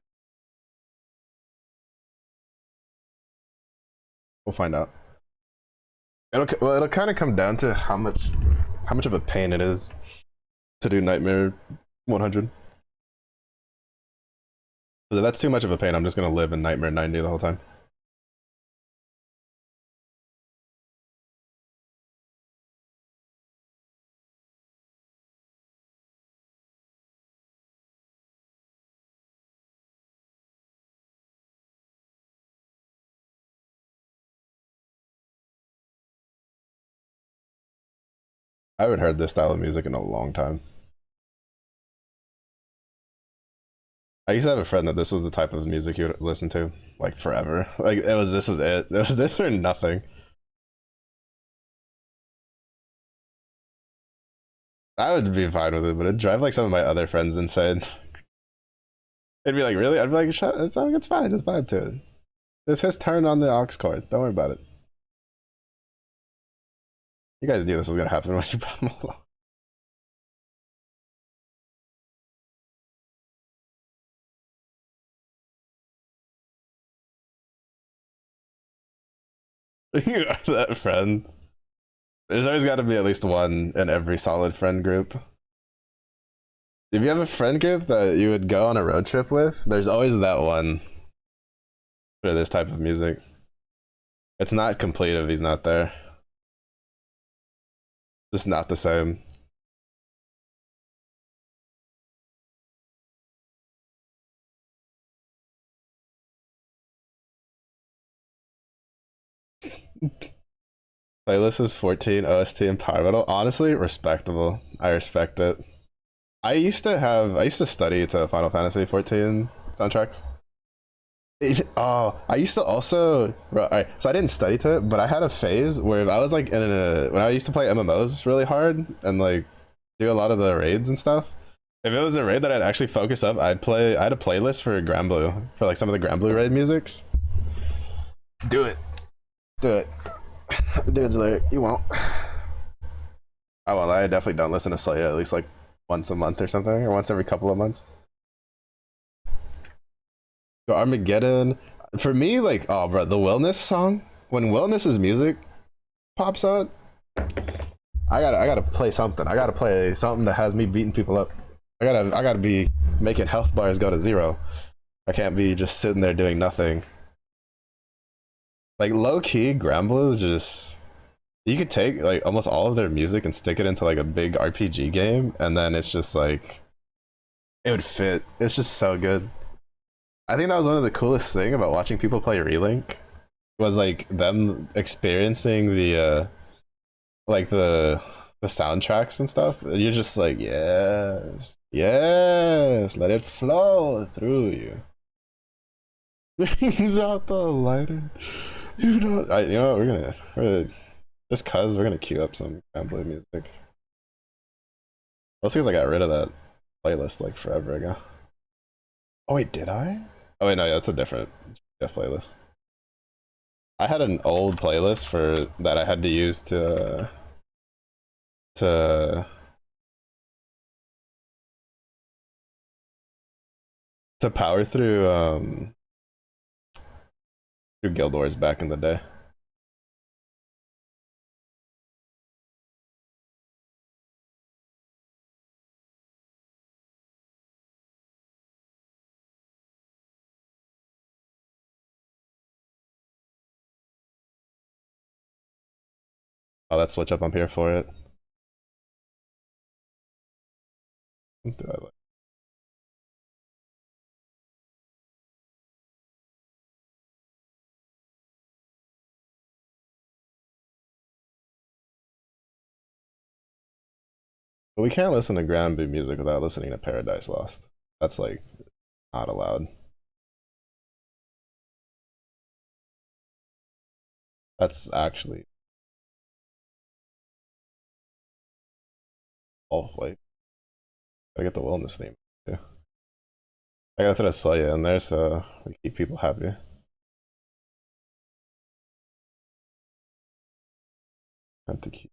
We'll find out. It'll kind of come down to how much of a pain it is to do Nightmare 100. If that's too much of a pain, I'm just gonna live in Nightmare 90 the whole time. I haven't heard this style of music in a long time. I used to have a friend that this was the type of music he would listen to, like forever. Like this was it. It was this or nothing. I would be fine with it, but it'd drive like some of my other friends insane. It'd be like, really? I'd be like, shut, it's fine, just vibe to it. It's his turn on the aux cord. Don't worry about it. You guys knew this was gonna happen when you brought him along. You are that friend. There's always got to be at least one in every solid friend group. If you have a friend group that you would go on a road trip with, there's always that one for this type of music. It's not complete if he's not there. Just not the same. Playlist is 14 OST and power metal. Honestly, respectable. I respect it. I used to study to Final Fantasy 14 soundtracks. Oh, I used to also. Alright, so I didn't study to it, but I had a phase where I was like when I used to play MMOs really hard and like do a lot of the raids and stuff. If it was a raid that I'd actually focus up, I'd play. I had a playlist for Granblue for like some of the Granblue raid musics. Do it, do it. Dude's like, you won't. Oh well, I definitely don't listen to Soya at least like once a month or something, or once every couple of months. So Armageddon, for me, like, oh bro, the Wellness song. When Wellness's music pops out, I gotta play something. I gotta play something that has me beating people up. I gotta be making health bars go to zero. I can't be just sitting there doing nothing. Like low key, Granblue is just you could take like almost all of their music and stick it into like a big RPG game, and then it's just like it would fit. It's just so good. I think that was one of the coolest thing about watching people play Relink was like them experiencing like the soundtracks and stuff. You're just like, yes, yes, let it flow through you. Brings out the lighter. You know, you know what? We're gonna just cause we're gonna queue up some gameplay music. Most because I got rid of that playlist like forever ago. Oh wait, did I? Oh wait, no, yeah, that's a different playlist. I had an old playlist for that I had to use to power through Guild Wars back in the day. Oh, let's switch up up here for it. Let's do it. But we can't listen to Granby music without listening to Paradise Lost. That's like not allowed. That's actually. Oh wait, I get the wellness theme too. I gotta throw Soya in there so we keep people happy. Have to keep.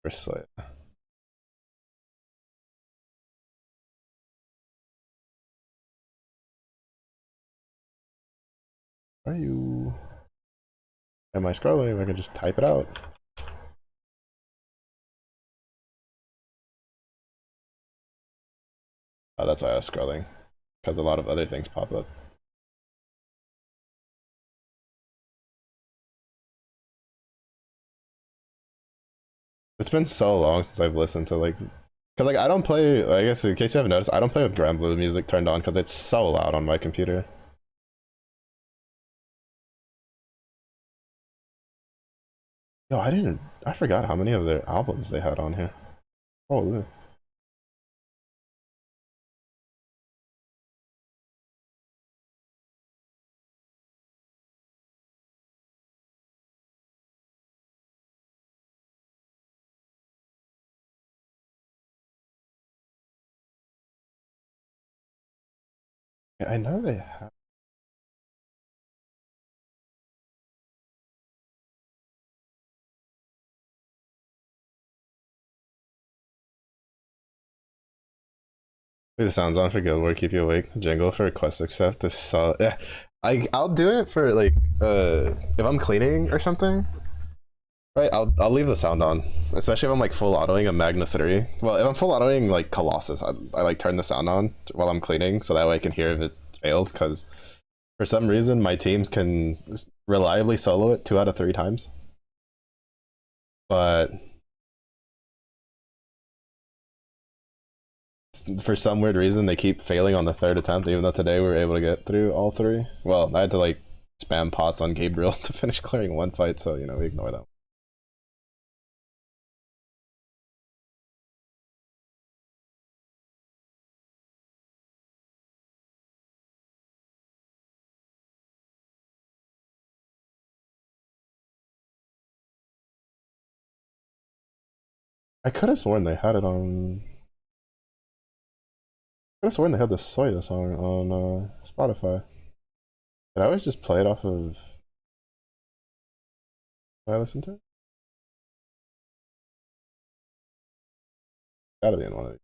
For Soya. Are you? Am I scrolling? I can just type it out. Oh, that's why I was scrolling. Because a lot of other things pop up. It's been so long since I've listened to like, because like I don't play. I guess in case you haven't noticed, I don't play with Granblue music turned on because it's so loud on my computer. Yo, I didn't. I forgot how many of their albums they had on here. Holy. Yeah, I know they have. The sounds on for Guild War keep you awake. Jingle for quest success. This solid. Yeah, I'll do it for like if I'm cleaning or something. Right, I'll leave the sound on, especially if I'm like full autoing a Magna 3. Well, if I'm full autoing like Colossus, I like turn the sound on while I'm cleaning so that way I can hear if it fails. Because for some reason my teams can reliably solo it 2 out of 3 times, but just for some weird reason they keep failing on the third attempt, even though today we were able to get through all three. Well, I had to like spam pots on Gabriel to finish clearing one fight, so you know, we ignore that. I could have sworn they had it on. I could have sworn they had the Soya song on Spotify. Did I always just play it off of? Did I listen to it? Gotta be in one of these.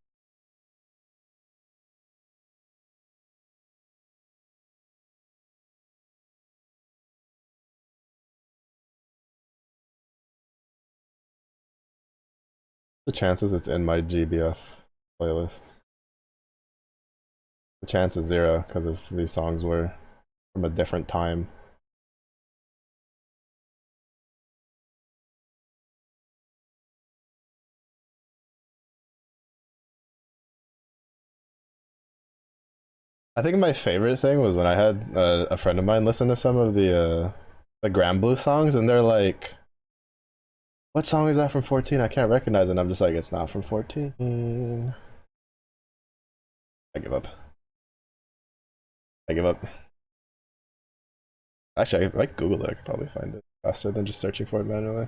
The chances it's in my GBF playlist. The chance is zero because these songs were from a different time. I think my favorite thing was when I had a friend of mine listen to some of the Grand Blue songs, and they're like, "What song is that from 14? I can't recognize it." And I'm just like, "It's not from 14." I give up. I give up. Actually, if I Google it, I could probably find it faster than just searching for it manually.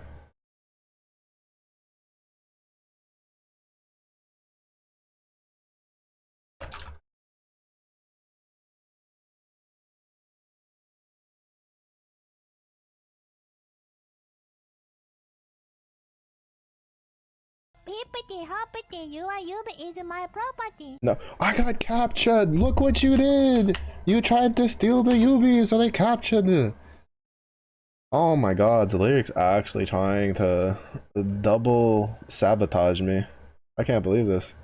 Hippity hoppity, your Yubi is my property. No, I got captured. Look what you did. You tried to steal the Yubi, so they captured it. Oh my god, the lyrics actually trying to double sabotage me. I can't believe this.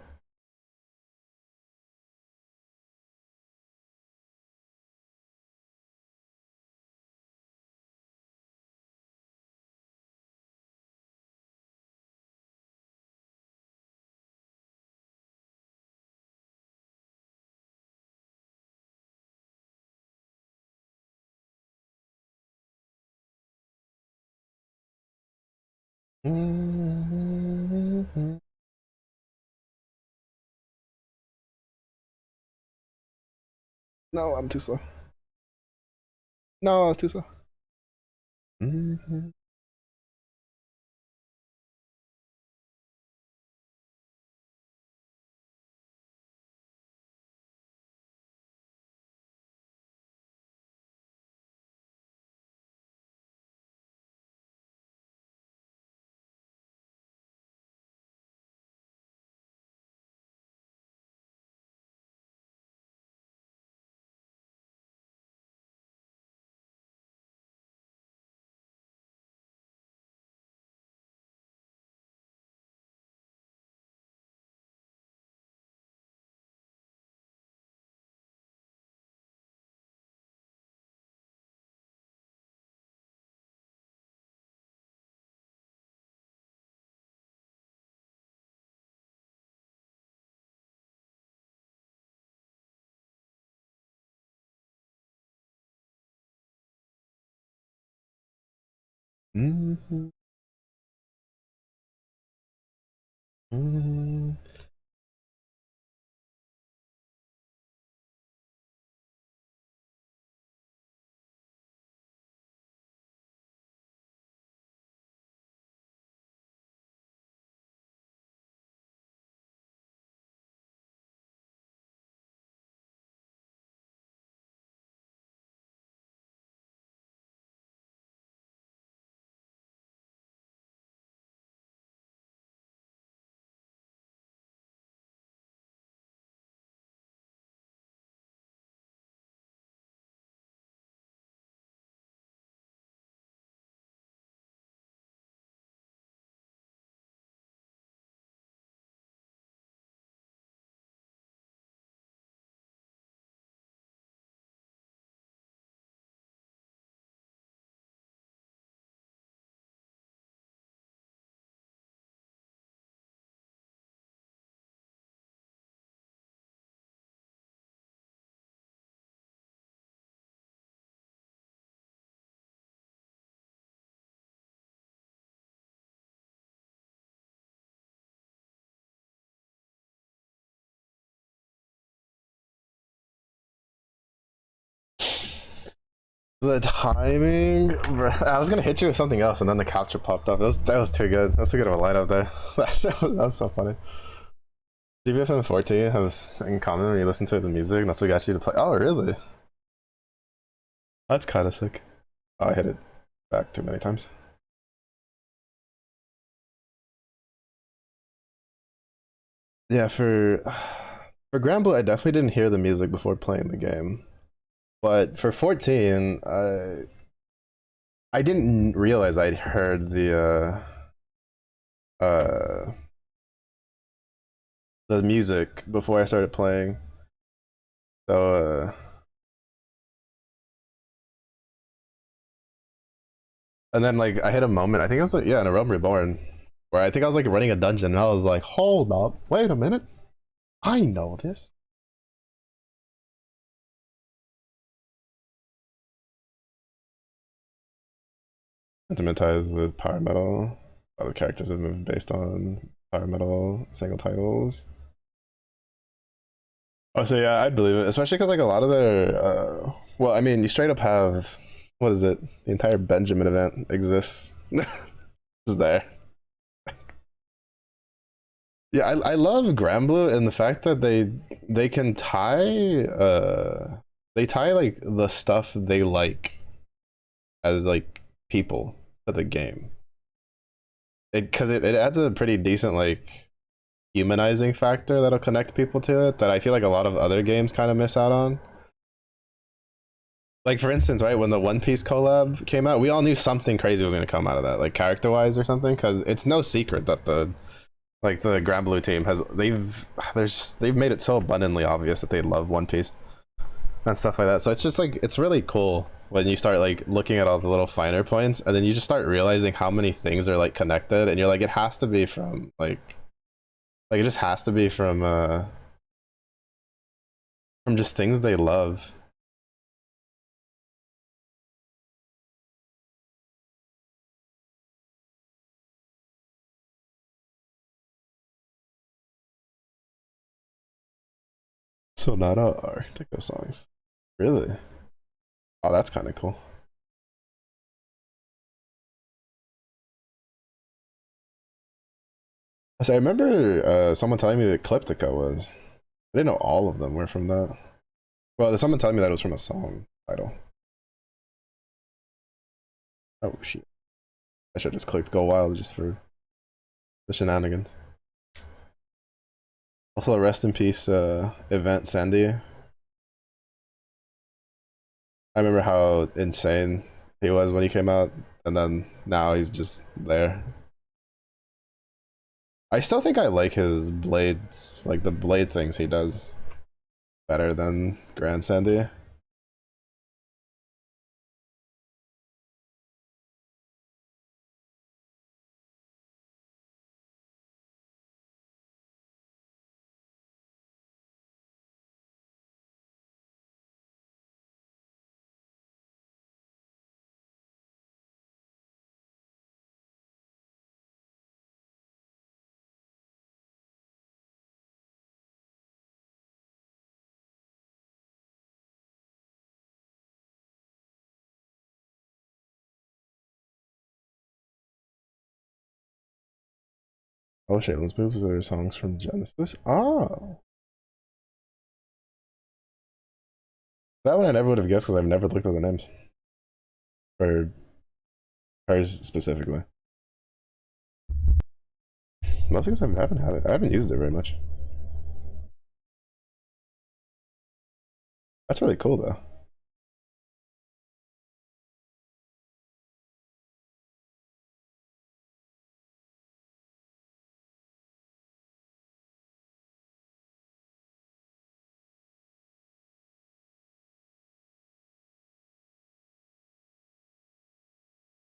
No, I'm too slow. No, I was too slow. The timing, bruh, I was gonna hit you with something else, and then the capture popped up. That was too good. That was too good of a light up there. That was so funny. GBFM 14 has in common when you listen to the music, and that's what got you to play. Oh, really? That's kind of sick. Oh, I hit it back too many times. Yeah, for Granblue, I definitely didn't hear the music before playing the game. But for 14, I didn't realize I'd heard uh the music before I started playing. So and then like I hit a moment, I think it was like yeah, in a Realm Reborn, where I think I was like running a dungeon and I was like, hold up, wait a minute. I know this. Sentimentized with power metal. A lot of characters have moved based on power metal single titles. Oh, so yeah, I'd believe it, especially because like a lot of their, well, I mean, you straight up have what is it? The entire Benjamin event exists, just there. Yeah, I love Granblue and the fact that they can tie, they tie like the stuff they like as like people to the game. It adds a pretty decent like humanizing factor that'll connect people to it that I feel like a lot of other games kind of miss out on. Like for instance, right when the One Piece collab came out, we all knew something crazy was going to come out of that, like character wise or something, because it's no secret that the Granblue team has they've made it so abundantly obvious that they love One Piece and stuff like that. So it's just like it's really cool when you start like looking at all the little finer points, and then you just start realizing how many things are like connected, and you're like, it has to be from like it just has to be from just things they love. Sonata are techno songs. Really? Oh, that's kind of cool. So I remember someone telling me that Ecliptica was. I didn't know all of them were from that. Well, someone telling me that it was from a song title. Oh shit! I should have just clicked Go Wild just for the shenanigans. Also, rest in peace, Event Sandy. I remember how insane he was when he came out, and then now he's just there. I still think I like his blades, like the blade things he does, better than Grand Sandy. Oh shit, those moves are songs from Genesis. Oh, that one I never would have guessed because I've never looked at the names for hers specifically. Most because I haven't had it. I haven't used it very much. That's really cool though.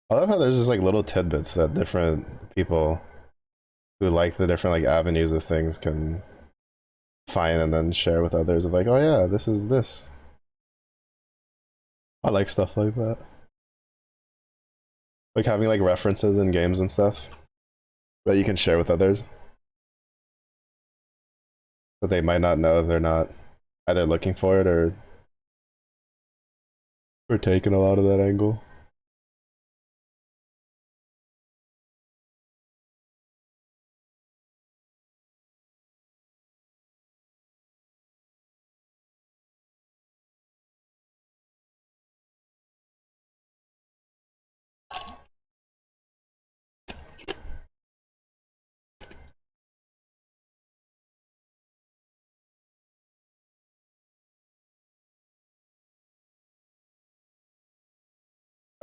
I love how there's just like little tidbits that different people who like the different like avenues of things can find and then share with others of like, oh yeah, this is this. I like stuff like that. Like having like references in games and stuff that you can share with others that they might not know if they're not either looking for it or We're taking a lot of that angle.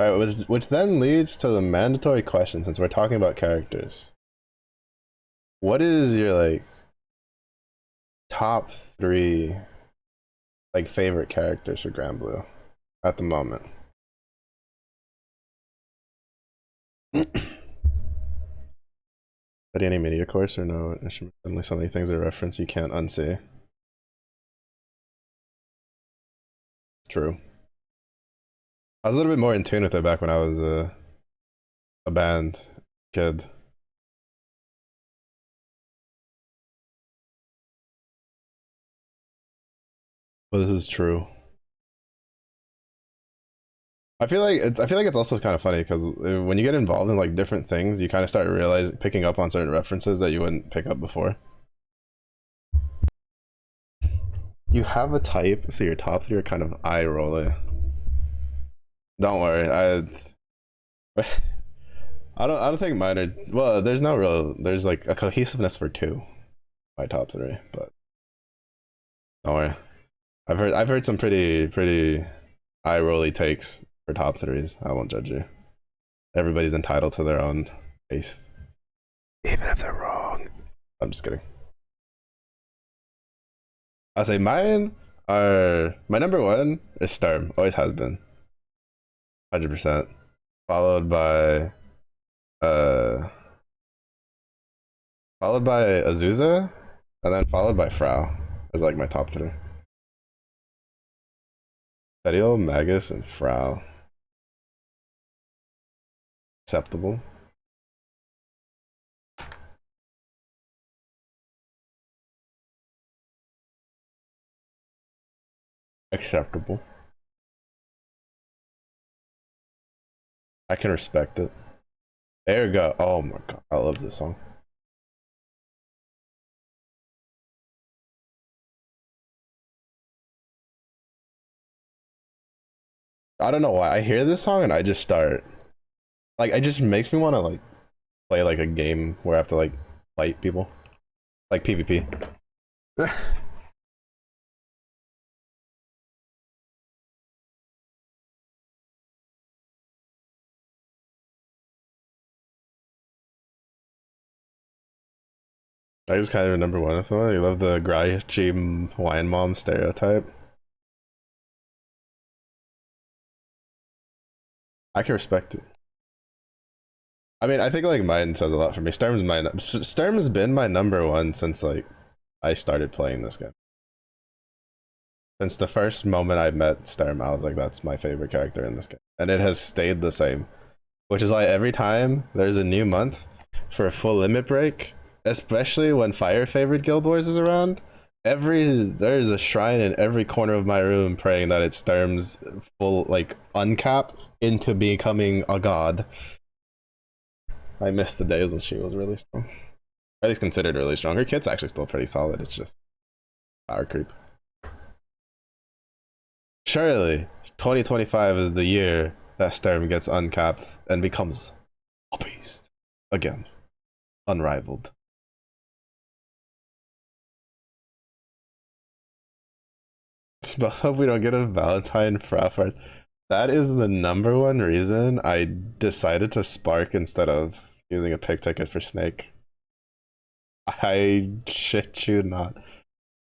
All right, which then leads to the mandatory question. Since we're talking about characters, what is your like top 3 like favorite characters for Grand Blue at the moment? Study any media course or no? Only so many things are referenced you can't unsee. True. I was a little bit more in tune with it back when I was a band kid. But this is true. I feel like it's also kind of funny because when you get involved in like different things, you kind of start realizing picking up on certain references that you wouldn't pick up before. You have a type, so your top 3 are kind of eye rolling. Don't worry, I don't think mine are. Well, there's no real. There's like a cohesiveness for 2. My top 3, but don't worry. I've heard some pretty eye rolly takes for top 3s. I won't judge you. Everybody's entitled to their own taste, even if they're wrong. I'm just kidding. I'll say mine are my number 1 is Storm. Always has been. 100%. Followed by Azusa, and then followed by Frau. Is like my top 3. Fediel, Magus, and Frau. Acceptable. Acceptable. I can respect it. There you go. Oh my god, I love this song. I don't know why I hear this song and I just start like it just makes me want to like play like a game where I have to like fight people, like PvP. I just kind of remember one of them. You love the grouchy wine mom stereotype. I can respect it. I mean, I think like mine says a lot for me. Sturm's been my number 1 since like I started playing this game. Since the first moment I met Sturm, I was like, that's my favorite character in this game. And it has stayed the same. Which is why every time there's a new month for a full limit break, especially when Fire Favorite Guild Wars is around, there's a shrine in every corner of my room praying that it Sturm's full like uncap into becoming a god. I miss the days when she was really strong. Or at least considered really strong. Her kit's actually still pretty solid, it's just power creep. Surely 2025 is the year that Sturm gets uncapped and becomes a beast again, unrivaled. But hope we don't get a Valentine Frafford. That is the number 1 reason I decided to Spark instead of using a pick ticket for Snake. I shit you not.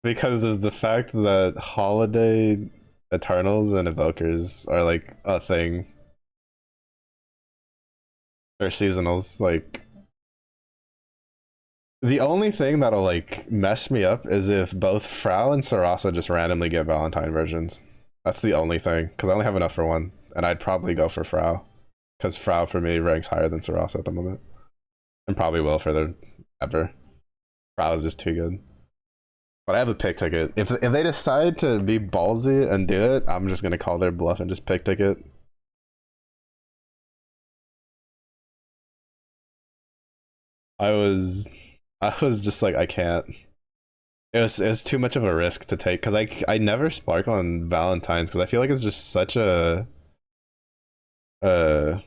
Because of the fact that Holiday Eternals and Evokers are like a thing. Or seasonals, like the only thing that'll like mess me up is if both Frau and Sarasa just randomly get Valentine versions. That's the only thing, because I only have enough for 1, and I'd probably go for Frau, because Frau for me ranks higher than Sarasa at the moment, and probably will for the ever. Frau is just too good. But I have a pick ticket. If they decide to be ballsy and do it, I'm just gonna call their bluff and just pick ticket. I was just like, I can't. It was too much of a risk to take because I never spark on Valentine's because I feel like it's just such a uh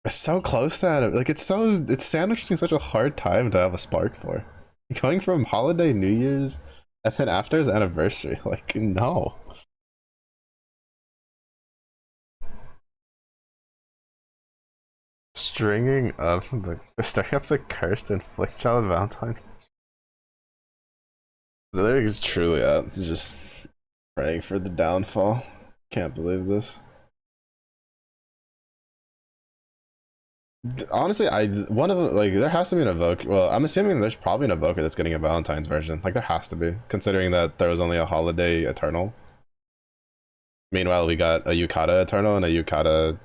it's so close to that. Like it's sandwiched in such a hard time to have a spark for. Going from holiday, New Year's, and then after his anniversary, like no. Stringing up the curse to inflict child Valentine. The lyrics is truly out. It's just praying for the downfall. Can't believe this. Honestly, one of them, like there has to be an evoker. Well, I'm assuming there's probably an evoker that's getting a Valentine's version. Like there has to be, considering that there was only a holiday eternal. Meanwhile, we got a Yukata eternal and a Yukata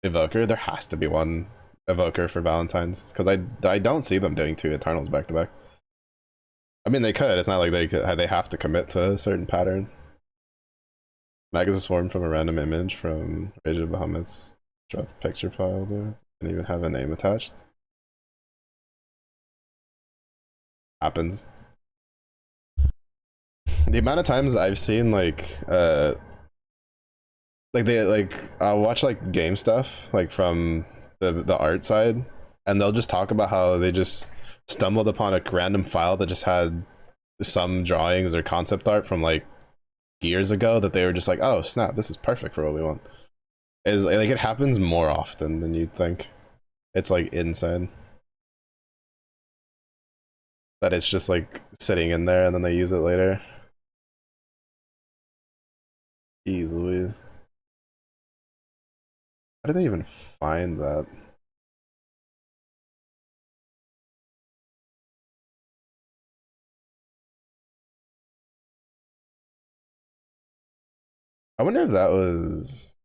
evoker. There has to be one evoker for Valentine's because I don't see them doing two eternals back to back. I mean, they could. It's not like they have to commit to a certain pattern. Magus is formed from a random image from Rage of Bahamut's Droth picture file there. And even have a name attached. Happens. The amount of times I've seen I'll watch like game stuff like from the art side, and they'll just talk about how they just stumbled upon a random file that just had some drawings or concept art from like years ago that they were just like, oh snap, this is perfect for what we want. Is like it happens more often than you'd think. It's like insane that it's just like sitting in there and then they use it later. Jeez Louise. How did they even find that? I wonder if that was...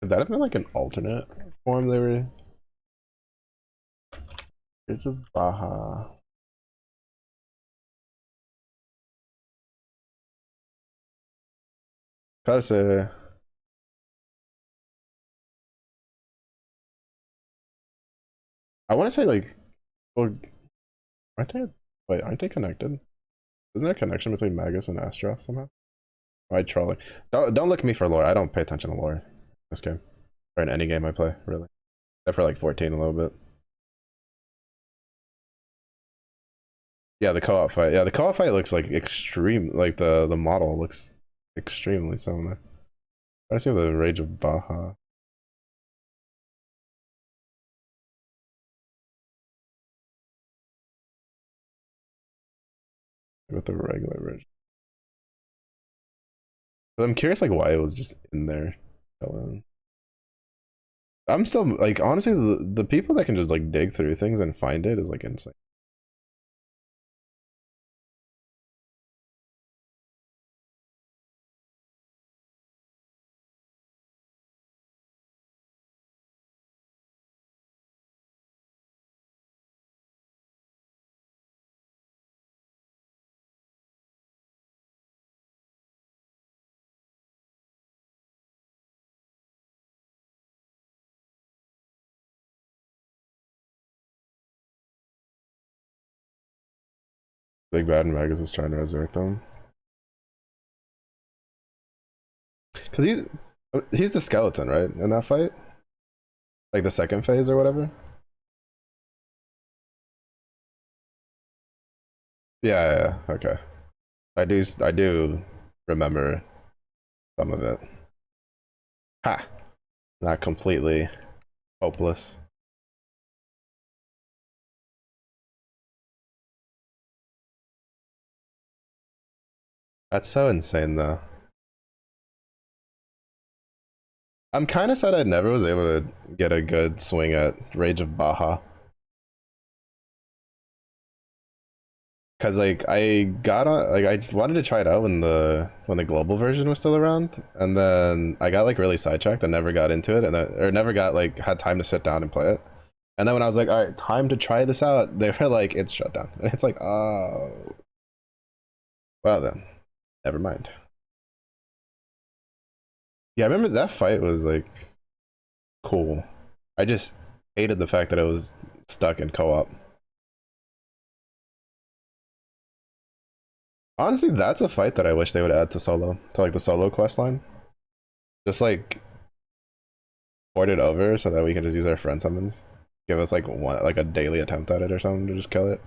Could that have been like an alternate form they were... Bridge of Baja. Cause I want to say like, well, aren't they? Wait, aren't they connected? Isn't there a connection between Magus and Astra somehow? Am I trolling? Don't look at me for lore. I don't pay attention to lore in this game, or in any game I play, really. Except for like 14 a little bit. Yeah, the co-op fight. Yeah, the co-op fight looks like extreme. Like the model looks extremely similar. I see the Rage of Baja. With the regular version. But I'm curious like why it was just in there. I'm still like honestly the people that can just like dig through things and find it is like insane. Big Bad and Magus is trying to resurrect them. Cause he's the skeleton, right? In that fight? Like the second phase or whatever? Yeah, okay. I do remember some of it. Ha! Not completely hopeless. That's so insane though. I'm kind of sad I never was able to get a good swing at Rage of Baja. Cause like I got on, like I wanted to try it out when the global version was still around, and then I got like really sidetracked and never got into it, and or never got like had time to sit down and play it. And then when I was like, all right, time to try this out, they were like, it's shut down. And it's like, oh, well then, never mind. Yeah, I remember that fight was like cool. I just hated the fact that it was stuck in co-op. Honestly, that's a fight that I wish they would add to solo, to like the solo quest line. Just like port it over so that we can just use our friend summons. Give us like one, like a daily attempt at it or something to just kill it.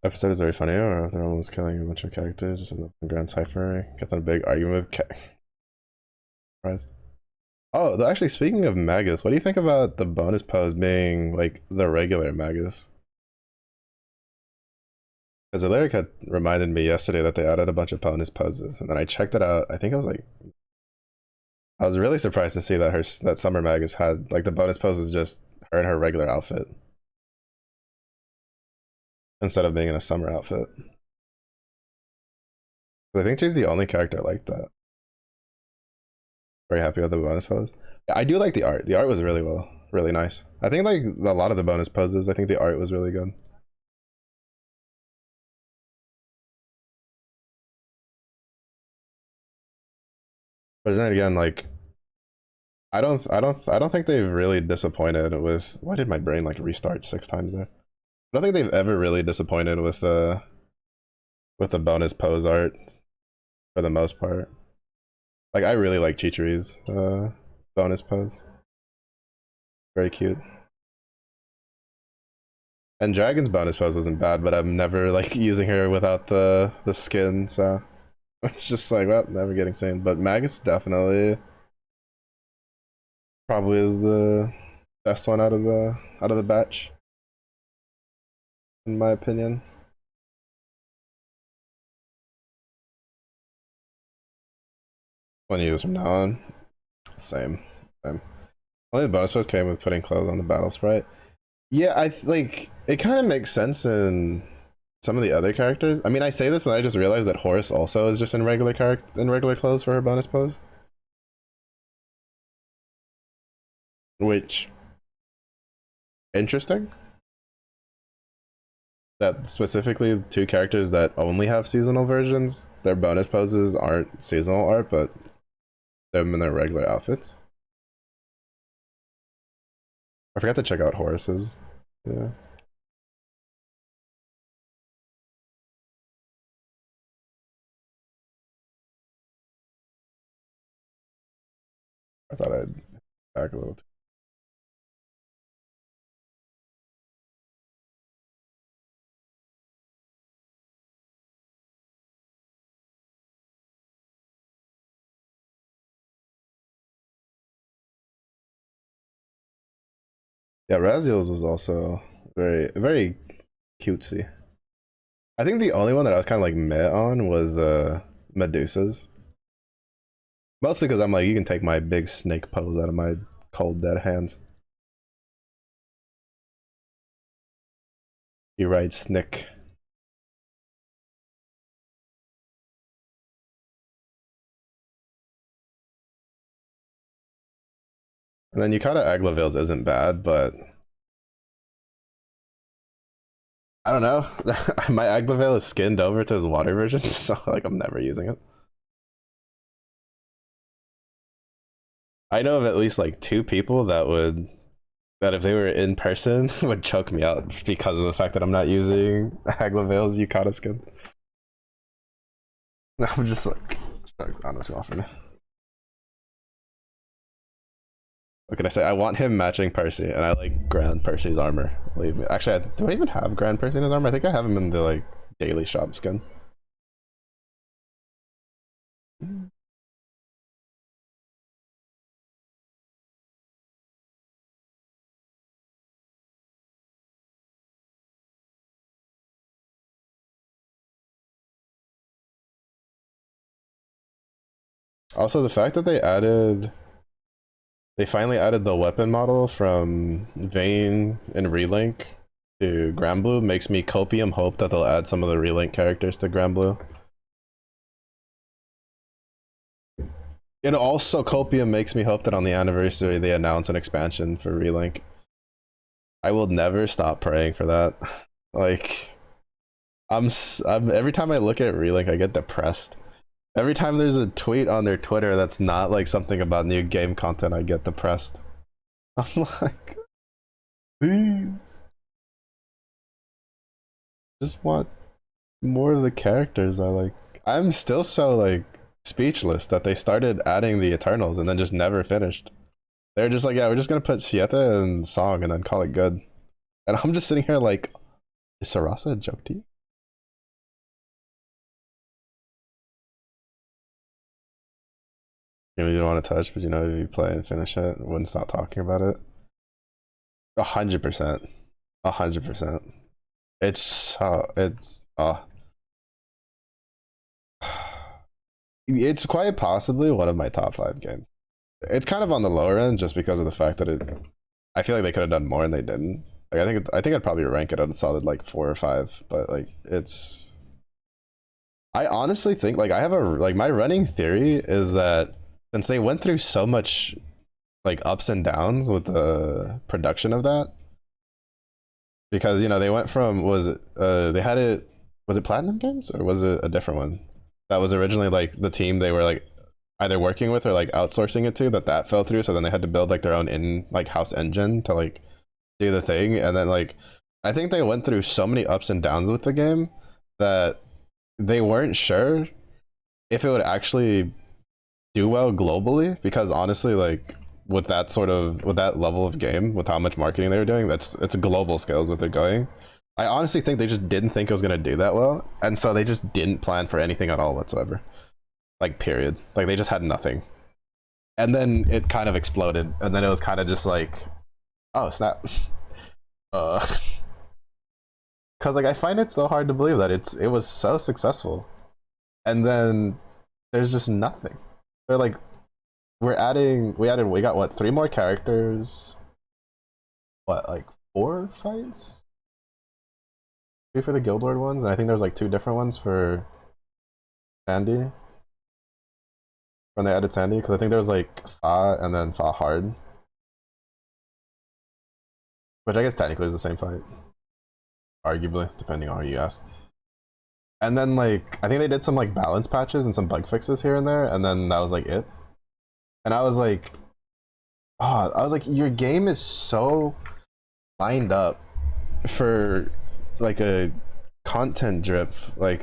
Episode is very funny, or if they're almost killing a bunch of characters, just in the grand cipher, gets in a big argument with surprised. Oh, actually, speaking of Magus, what do you think about the bonus pose being like the regular Magus? Because the lyric had reminded me yesterday that they added a bunch of bonus poses, and then I checked it out. I think I was really surprised to see that that Summer Magus had like the bonus pose is just her in her regular outfit instead of being in a summer outfit. I think she's the only character like that. Very happy with the bonus pose. Yeah, I do like the art. The art was really nice. I think like a lot of the bonus poses, I think the art was really good. But then again, like I don't think they've really disappointed with. Why did my brain like restart 6 times there? I don't think they've ever really disappointed with the bonus pose art for the most part. Like I really like Chichiri's bonus pose. Very cute. And Dragon's bonus pose wasn't bad, but I'm never like using her without the skin, so it's just like, well, never getting sane. But Magus definitely probably is the best one out of the batch, in my opinion. 20 years from now on, same, same. Only the bonus pose came with putting clothes on the battle sprite. Yeah, like it kind of makes sense in some of the other characters. I mean, I say this, but I just realized that Horus also is just in regular clothes for her bonus pose, which interesting. That specifically two characters that only have seasonal versions, their bonus poses aren't seasonal art, but them in their regular outfits. I forgot to check out Horus's. Yeah, I thought I'd back a little. Yeah, Raziel's was also very cutesy. I think the only one that I was kind of like meh on was Medusa's. Mostly because I'm like, you can take my big snake pose out of my cold dead hands. You right, Snick. And then Yukata Aglavil's isn't bad, but I don't know. My Aglavale is skinned over to his water version, so like I'm never using it. I know of at least like 2 people that if they were in person would choke me out because of the fact that I'm not using Aglavale's Yukata skin. I'm just like, I don't know what to offer now. What can I say? I want him matching Percy, and I like Grand Percy's armor. Believe me. Actually, do I even have Grand Percy in his armor? I think I have him in the like daily shop skin. Also, the fact that they finally added the weapon model from Vayne and Relink to Granblue makes me copium hope that they'll add some of the Relink characters to Granblue. It also copium makes me hope that on the anniversary they announce an expansion for Relink. I will never stop praying for that. Like, I'm every time I look at Relink, I get depressed. Every time there's a tweet on their Twitter that's not like something about new game content, I get depressed. I'm like, please, just want more of the characters I like. I'm still so like speechless that they started adding the Eternals and then just never finished. They're just like, yeah, we're just gonna put Sieta and Song and then call it good. And I'm just sitting here like, is Sarasa a joke to you? You know, you don't want to touch, but you know, if you play and finish it, I wouldn't stop talking about it. 100%. 100%. It's so, it's quite possibly one of my top 5 games. It's kind of on the lower end just because of the fact that I feel like they could have done more and they didn't. Like I think I'd probably rank it on a solid like 4 or 5, but like I honestly think like I have a like my running theory is that since they went through so much like ups and downs with the production of that, because you know they went from they had it, was it Platinum Games or was it a different one that was originally like the team they were like either working with or like outsourcing it to, that fell through, so then they had to build like their own in like house engine to like do the thing. And then like I think they went through so many ups and downs with the game that they weren't sure if it would actually do well globally, because honestly like with that level of game, with how much marketing they were doing, it's a global scale is what they're going. I honestly think they just didn't think it was going to do that well, and so they just didn't plan for anything at all whatsoever, like period. Like they just had nothing, and then it kind of exploded, and then it was kind of just like, oh snap. Because like I find it so hard to believe that it was so successful, and then there's just nothing. They're like, we got what, 3 more characters, what, like 4 fights, 2 for the Guild Lord ones, and I think there's like 2 different ones for Sandy when they added Sandy, because I think there was like Fa and then Fa Hard, which I guess technically is the same fight, arguably, depending on who you ask. And then like I think they did some like balance patches and some bug fixes here and there, and then that was like it. And I was like, your game is so lined up for like a content drip, like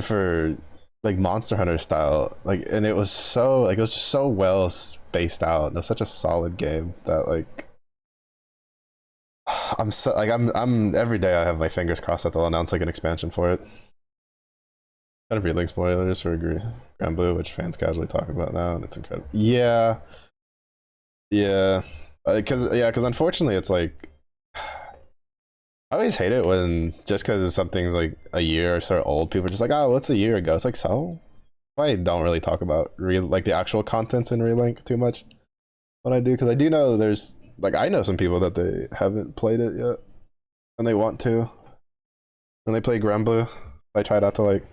for like Monster Hunter style, like, and it was so like it was just so well spaced out. It was such a solid game that like I'm every day I have my fingers crossed that they'll announce like an expansion for it. Kind of reeling spoilers for Granblue, which fans casually talk about now, and it's incredible. Yeah, yeah, because unfortunately, it's like I always hate it when just because something's like a year or so old, people are just like, oh, what's a year ago? It's like, so I don't really talk about like the actual contents in Relink too much when I do, because I do know there's like I know some people that they haven't played it yet and they want to, and they play Granblue. I try not to like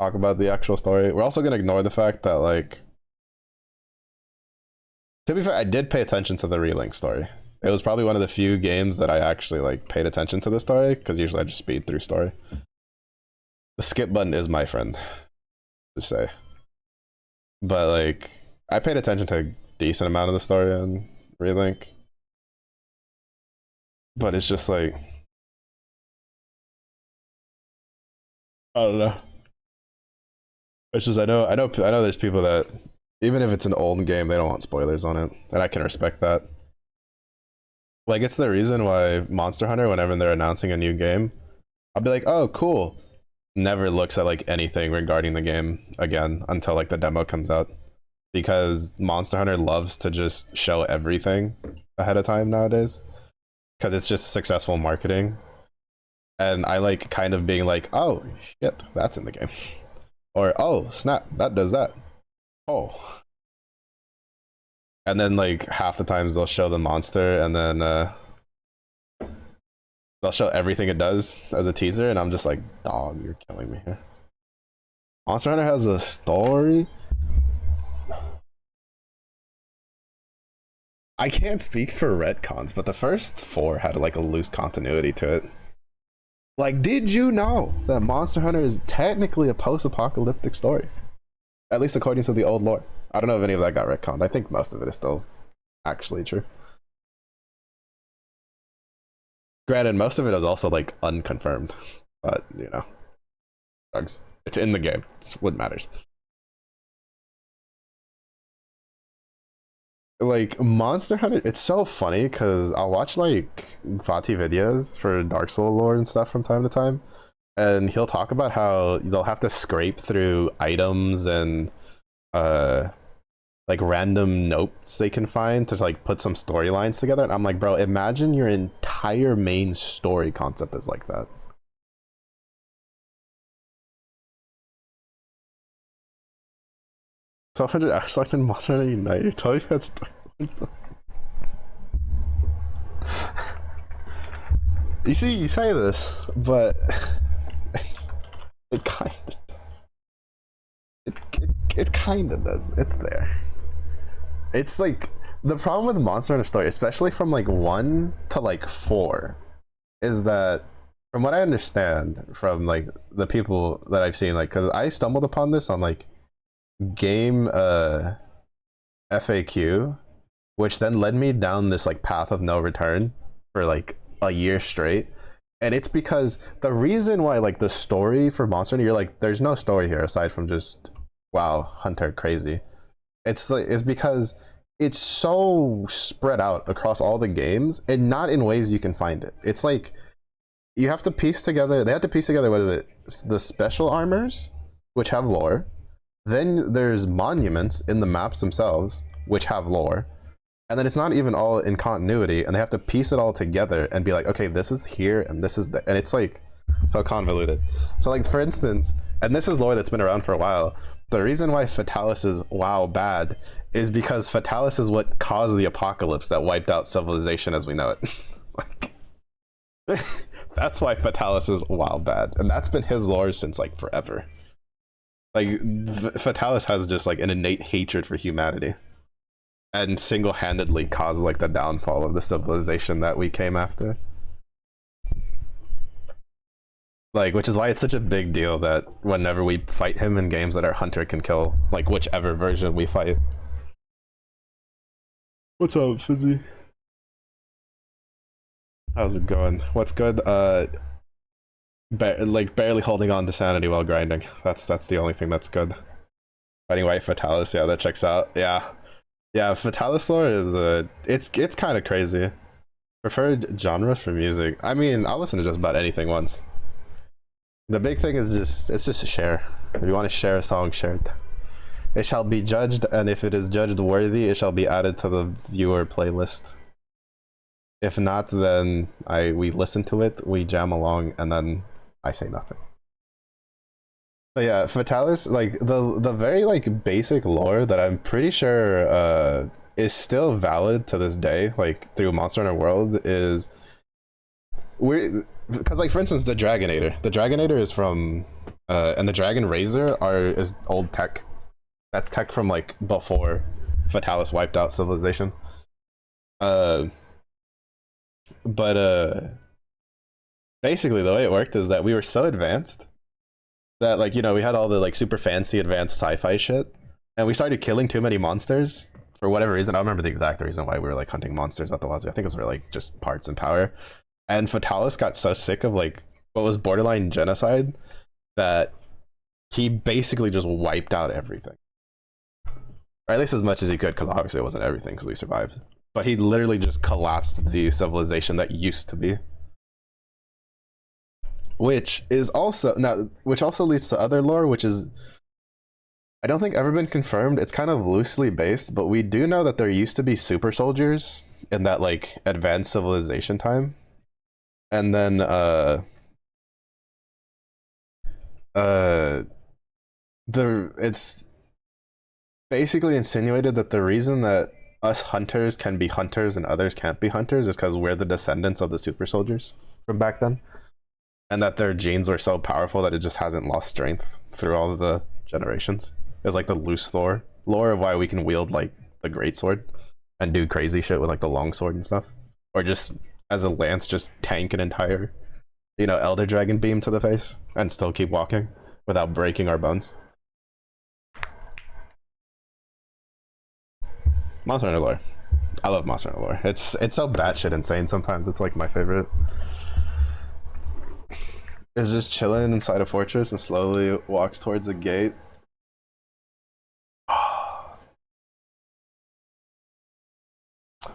talk about the actual story. We're also gonna ignore the fact that like, to be fair, I did pay attention to the Relink story. It was probably one of the few games that I actually like paid attention to the story, because usually I just speed through story. The skip button is my friend, to say. But like I paid attention to a decent amount of the story in Relink. But it's just like, I don't know. It's just I know there's people that even if it's an old game, they don't want spoilers on it, and I can respect that. Like it's the reason why Monster Hunter, whenever they're announcing a new game, I'll be like, oh cool. Never looks at like anything regarding the game again until like the demo comes out, because Monster Hunter loves to just show everything ahead of time nowadays, because it's just successful marketing. and I like kind of being like, oh shit, that's in the game, or oh snap, that does that. Oh, and then like half the times they'll show the monster, and then they'll show everything it does as a teaser, and I'm just like, dog, you're killing me here. Monster Hunter has a story. I can't speak for retcons, but the first 4 had like a loose continuity to it. Like, did you know that Monster Hunter is technically a post-apocalyptic story? At least according to the old lore. I don't know if any of that got retconned. I think most of it is still actually true. Granted, most of it is also like unconfirmed, but you know, drugs. It's in the game. It's what matters. Like Monster Hunter, it's so funny because I'll watch like Vati videos for Dark Soul lore and stuff from time to time, and he'll talk about how they'll have to scrape through items and like random notes they can find to like put some storylines together. And I'm like, bro, imagine your entire main story concept is like that. 1200 hours left in Monster Hunter Unite. You're telling me that's you see, you say this, but it kind of does. It kind of does. It's there. It's like the problem with Monster Hunter story, especially from like 1 to like 4, is that from what I understand from like the people that I've seen, like because I stumbled upon this on like game FAQ, which then led me down this like path of no return for like a year straight. And it's because the reason why like the story for Monster Hunter, you're like, there's no story here aside from just wow, Hunter crazy. It's like it's because it's so spread out across all the games and not in ways you can find it. It's like you have to piece together, they have to piece together, what is it? The special armors, which have lore. Then there's monuments in the maps themselves, which have lore. And then it's not even all in continuity, and they have to piece it all together and be like, okay, this is here and this is there. And it's like so convoluted. So like for instance, and this is lore that's been around for a while, the reason why Fatalis is wow bad is because Fatalis is what caused the apocalypse that wiped out civilization as we know it. Like that's why Fatalis is wow bad, and that's been his lore since like forever. Like Fatalis has just like an innate hatred for humanity and single-handedly caused like the downfall of the civilization that we came after. Like, which is why it's such a big deal that whenever we fight him in games that our hunter can kill, like whichever version we fight. What's up, Fizzy? How's it going? What's good? Like barely holding on to sanity while grinding. That's the only thing that's good. Fighting White Fatalis, yeah, that checks out. Yeah, Fatalis lore is it's kind of crazy. Preferred genres for music. I mean, I'll listen to just about anything once. The big thing is it's just a share. If you want to share a song, share it. It shall be judged, and if it is judged worthy, it shall be added to the viewer playlist. If not, then we listen to it, we jam along, and then I say nothing. But yeah, Fatalis, like the very like basic lore that I'm pretty sure is still valid to this day, like through Monster Hunter World, is because like for instance the Dragonator is from and the Dragon Razor is old tech. That's tech from like before Fatalis wiped out civilization. But basically the way it worked is that we were so advanced that like, you know, we had all the like super fancy advanced sci-fi shit, and we started killing too many monsters for whatever reason. I don't remember the exact reason why we were like hunting monsters at the Wazoo. I think it was for like just parts and power. And Fatalis got so sick of like what was borderline genocide that he basically just wiped out everything. Or at least as much as he could, because obviously it wasn't everything because we survived. But he literally just collapsed the civilization that used to be. Which also leads to other lore, which is I don't think ever been confirmed. It's kind of loosely based, but we do know that there used to be super soldiers in that like advanced civilization time. And then Uh, it's basically insinuated that the reason that us hunters can be hunters and others can't be hunters is because we're the descendants of the super soldiers from back then, and that their genes were so powerful that it just hasn't lost strength through all of the generations. It's like the loose lore of why we can wield like the great sword and do crazy shit with like the long sword and stuff, or just as a lance just tank an entire elder dragon beam to the face and still keep walking without breaking our bones. Monster Hunter lore. I love Monster Hunter lore. It's so batshit insane sometimes. It's like my favorite. Is just chilling inside a fortress and slowly walks towards a gate.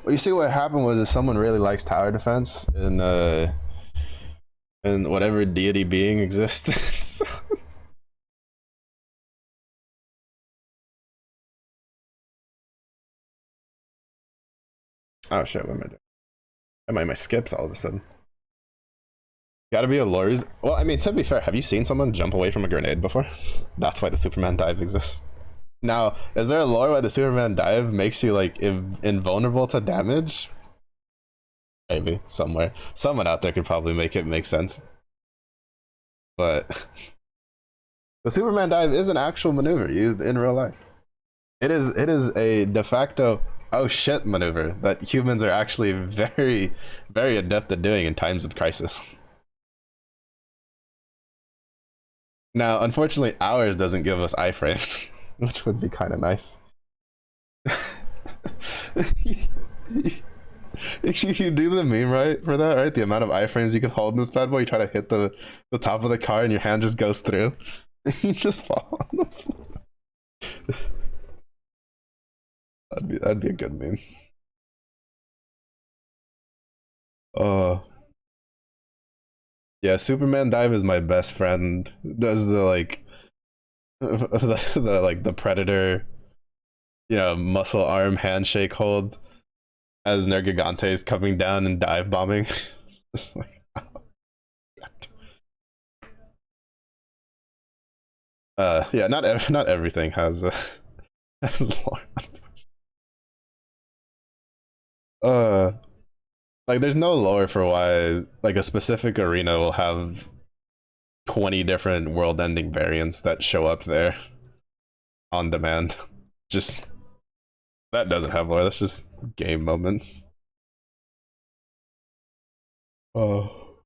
Well, you see what happened was if someone really likes tower defense and whatever deity being exists. Oh shit, what am I doing? Am I my skips all of a sudden? Gotta be a lore. Well, I mean, to be fair, have you seen someone jump away from a grenade before? That's why the Superman dive exists. Now, is there a lore why the Superman dive makes you like invulnerable to damage? Maybe somewhere. Someone out there could probably make it make sense. But the Superman dive is an actual maneuver used in real life. It is a de facto oh shit maneuver that humans are actually very, very adept at doing in times of crisis. Now, unfortunately, ours doesn't give us iframes, which would be kind of nice. You do the meme right for that, right? The amount of iframes you can hold in this bad boy. You try to hit the top of the car, and your hand just goes through. You just fall on the floor. That'd be a good meme. Yeah, Superman dive is my best friend. Does the like the predator, muscle arm handshake hold as Nergigante is coming down and dive bombing. Just like, yeah, not everything has has lore. Like there's no lore for why like a specific arena will have 20 different world-ending variants that show up there on demand. Just that doesn't have lore. That's just game moments. Oh.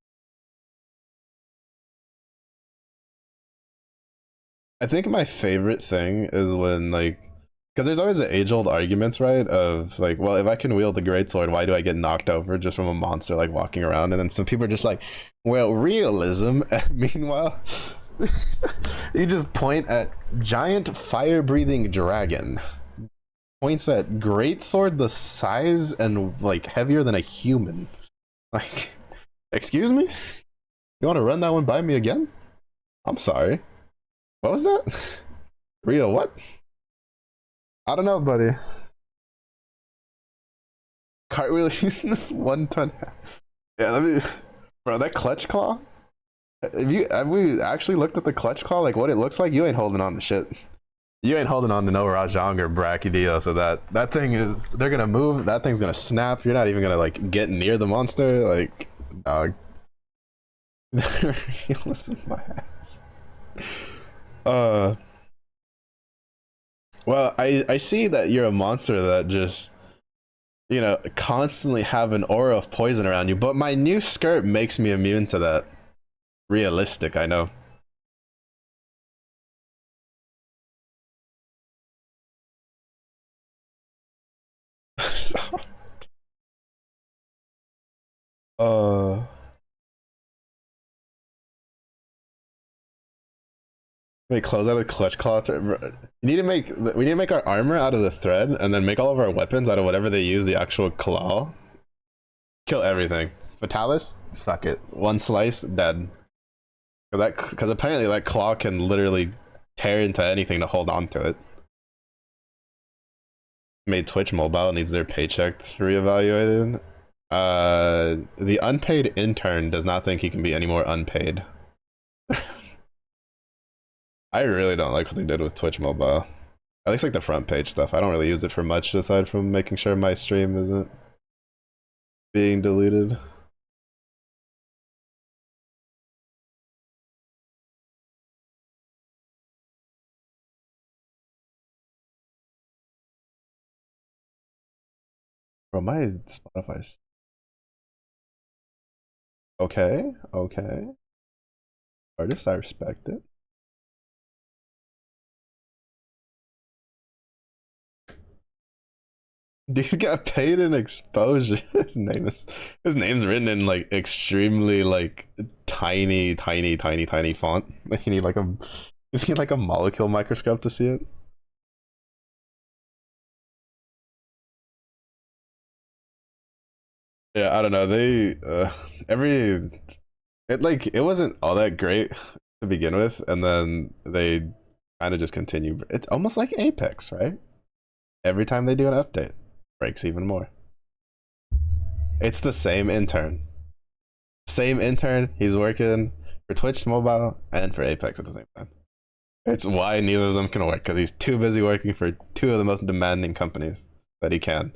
I think my favorite thing is when like because there's always the age-old arguments, right? Of like, well, if I can wield the greatsword, why do I get knocked over just from a monster like walking around? And then some people are just like, well, realism. And meanwhile, you just point at giant fire-breathing dragon. Points at greatsword the size and like heavier than a human. Like, excuse me? You want to run that one by me again? I'm sorry. What was that? Real what? I don't know, buddy. Cartwheel using this 1 ton. Yeah, let me. Bro, that clutch claw. Have we actually looked at the clutch claw, like what it looks like? You ain't holding on to shit. You ain't holding on to no Rajang or Brachydio, so that thing is. They're gonna move. That thing's gonna snap. You're not even gonna like get near the monster. Like, dog. Listen, my ass. Well, I see that you're a monster that just, constantly have an aura of poison around you, but my new skirt makes me immune to that. Realistic, I know. uh Wait, close out of the clutch claw. We need to make our armor out of the thread, and then make all of our weapons out of whatever they use the actual claw. Kill everything. Fatalis, suck it. One slice, dead. Because apparently that claw can literally tear into anything to hold on to it. Made Twitch mobile needs their paycheck reevaluated. The unpaid intern does not think he can be any more unpaid. I really don't like what they did with Twitch Mobile. At least like the front page stuff. I don't really use it for much aside from making sure my stream isn't being deleted. Bro, my Spotify's okay. Okay. Artist, I respect it. Dude got paid in exposure. His name's written in like extremely like tiny font. Like you need like a molecule microscope to see it. Yeah, I don't know. They every it like it wasn't all that great to begin with, and then they kind of just continue. It's almost like Apex, right? Every time they do an update, breaks even more. It's the same intern. Same intern. He's working for Twitch Mobile and for Apex at the same time. It's why neither of them can work because he's too busy working for two of the most demanding companies that he can.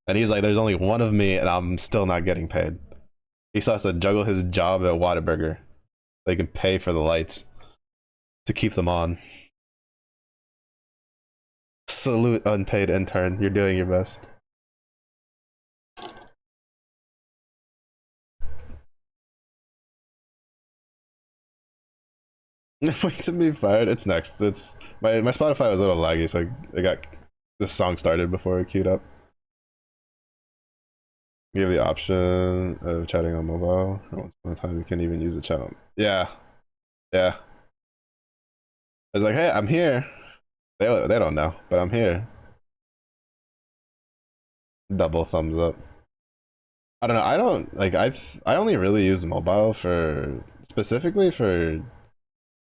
And he's like, there's only one of me, and I'm still not getting paid. He still has to juggle his job at Whataburger. They can pay for the lights to keep them on. Salute, unpaid intern. You're doing your best. Wait to be fired. It's next. It's my Spotify was a little laggy, so I got this song started before it queued up. You have the option of chatting on mobile. Once upon a time, you can even use the chat on. Yeah, yeah. I was like, hey, I'm here. They don't know, but I'm here. Double thumbs up. I don't know. I don't like. I only really use mobile for specifically for.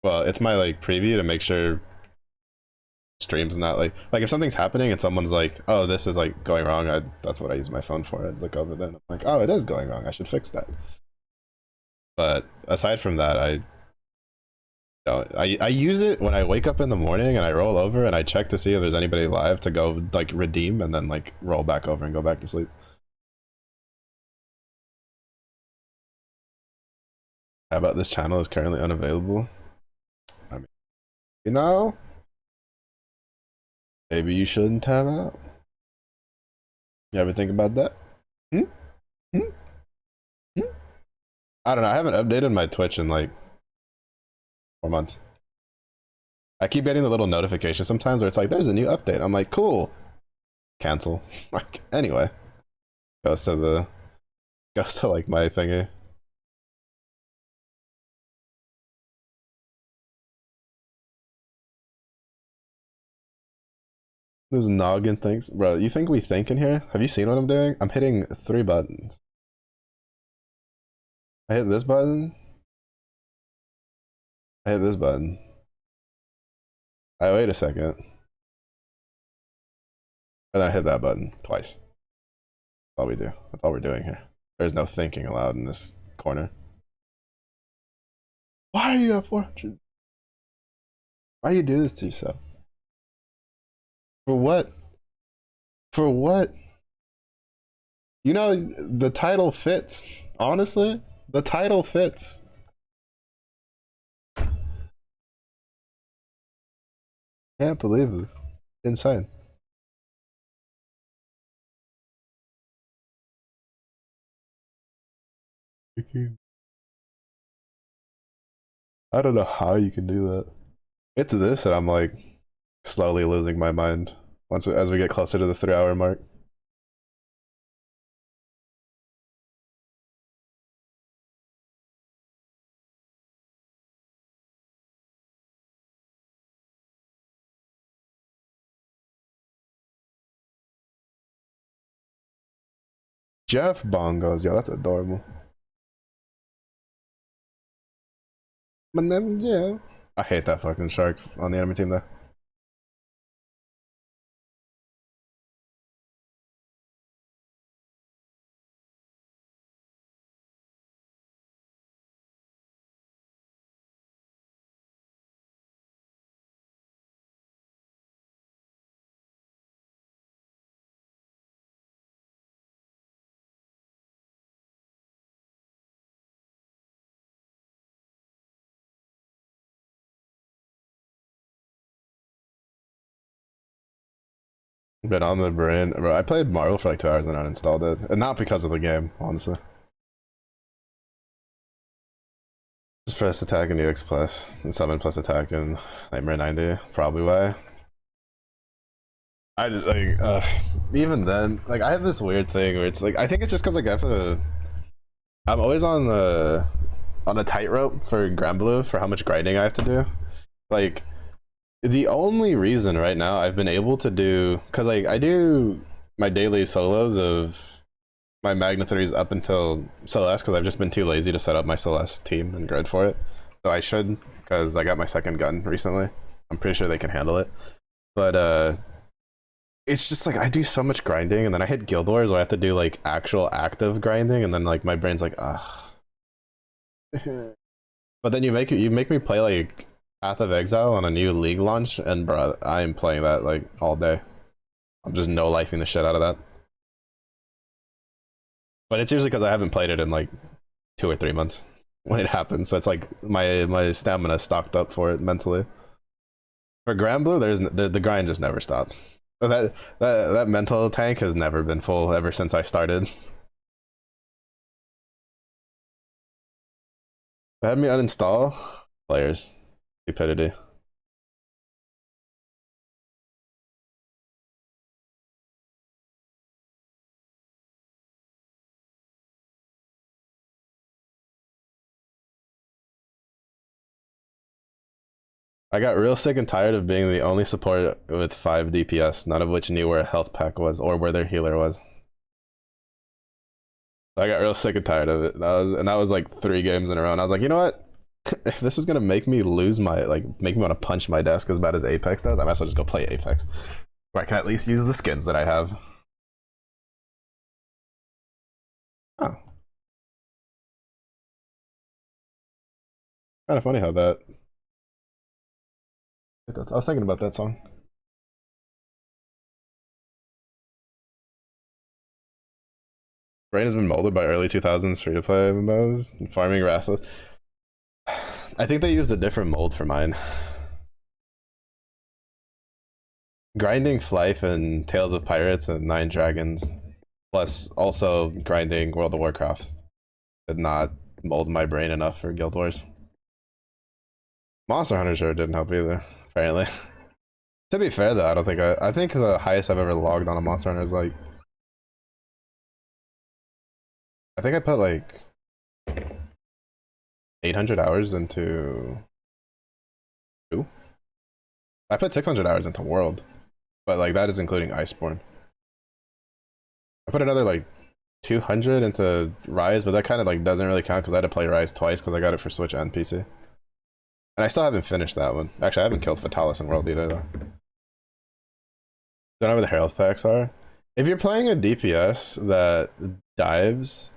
Well, it's my like preview to make sure streams not like if something's happening and someone's like, oh, this is like going wrong. That's what I use my phone for. I'd look over there and I'm like, oh, it is going wrong. I should fix that. But aside from that, I don't. I use it when I wake up in the morning and I roll over and I check to see if there's anybody live to go like redeem and then like roll back over and go back to sleep. How about this channel is currently unavailable? I mean, you know, maybe you shouldn't have out. You ever think about that? Hmm? Hmm? Hmm? I don't know. I haven't updated my Twitch in like 4 months. I keep getting the little notification sometimes where it's like, there's a new update. I'm like, cool. Cancel. Like, anyway. Goes to the, goes to like my thingy. This noggin thinks. Bro, you think we think in here? Have you seen what I'm doing? I'm hitting 3 buttons. I hit this button. I hit this button. I wait a second. And then I hit that button twice. That's all we do. That's all we're doing here. There's no thinking allowed in this corner. Why are you at 400? Why you do this to yourself? For what? For what? You know, the title fits. Honestly, the title fits. Can't believe this. Insane. I don't know how you can do that. It's this, and I'm like slowly losing my mind as we get closer to the 3 hour mark. Jeff Bongos, yo, that's adorable. But then, yeah, I hate that fucking shark on the enemy team though. Been on the brain, bro. I played Marvel for like 2 hours and uninstalled it, and not because of the game, honestly. Just press attack and EX plus, and summon plus attack and Nightmare 90. Probably why. I just like, even then, like I have this weird thing where it's like I think it's just because like I have to. I'm always on a tightrope for Granblue for how much grinding I have to do. Like the only reason right now I've been able to do, because like I do my daily solos of my Magna 3s up until Celeste, because I've just been too lazy to set up my Celeste team and grid for it. So I should, because I got my second gun recently. I'm pretty sure they can handle it. But it's just like I do so much grinding, and then I hit Guild Wars where I have to do like actual active grinding, and then like my brain's like, ugh. But then you make me play like Path of Exile on a new league launch, and bro, I'm playing that like all day. I'm just no lifing the shit out of that. But it's usually because I haven't played it in like 2 or 3 months when it happens. So it's like my stamina stocked up for it mentally. For Granblue, the grind just never stops. That mental tank has never been full ever since I started. It had me uninstall players. Stupidity. I got real sick and tired of being the only support with 5 DPS, none of which knew where a health pack was or where their healer was. I got real sick and tired of it. That was like 3 games in a row, and I was like, you know what? If this is gonna make me lose my, like, make me want to punch my desk as bad as Apex does, I might as well just go play Apex, where I can at least use the skins that I have. Oh, kind of funny how that. I was thinking about that song. Brain has been molded by early 2000s free-to-play MMOs and farming Rathless. I think they used a different mold for mine. Grinding Flife and Tales of Pirates and Nine Dragons, plus also grinding World of Warcraft, did not mold my brain enough for Guild Wars. Monster Hunter sure didn't help either, apparently. To be fair though, I think the highest I've ever logged on a Monster Hunter is like, I think I put like 800 hours into 2. I put 600 hours into World, but like that is including Iceborne. I put another like 200 into Rise, but that kind of like doesn't really count because I had to play Rise twice because I got it for Switch and PC. And I still haven't finished that one. Actually, I haven't killed Fatalis in World either though. Don't know where the health packs are. If you're playing a DPS that dives,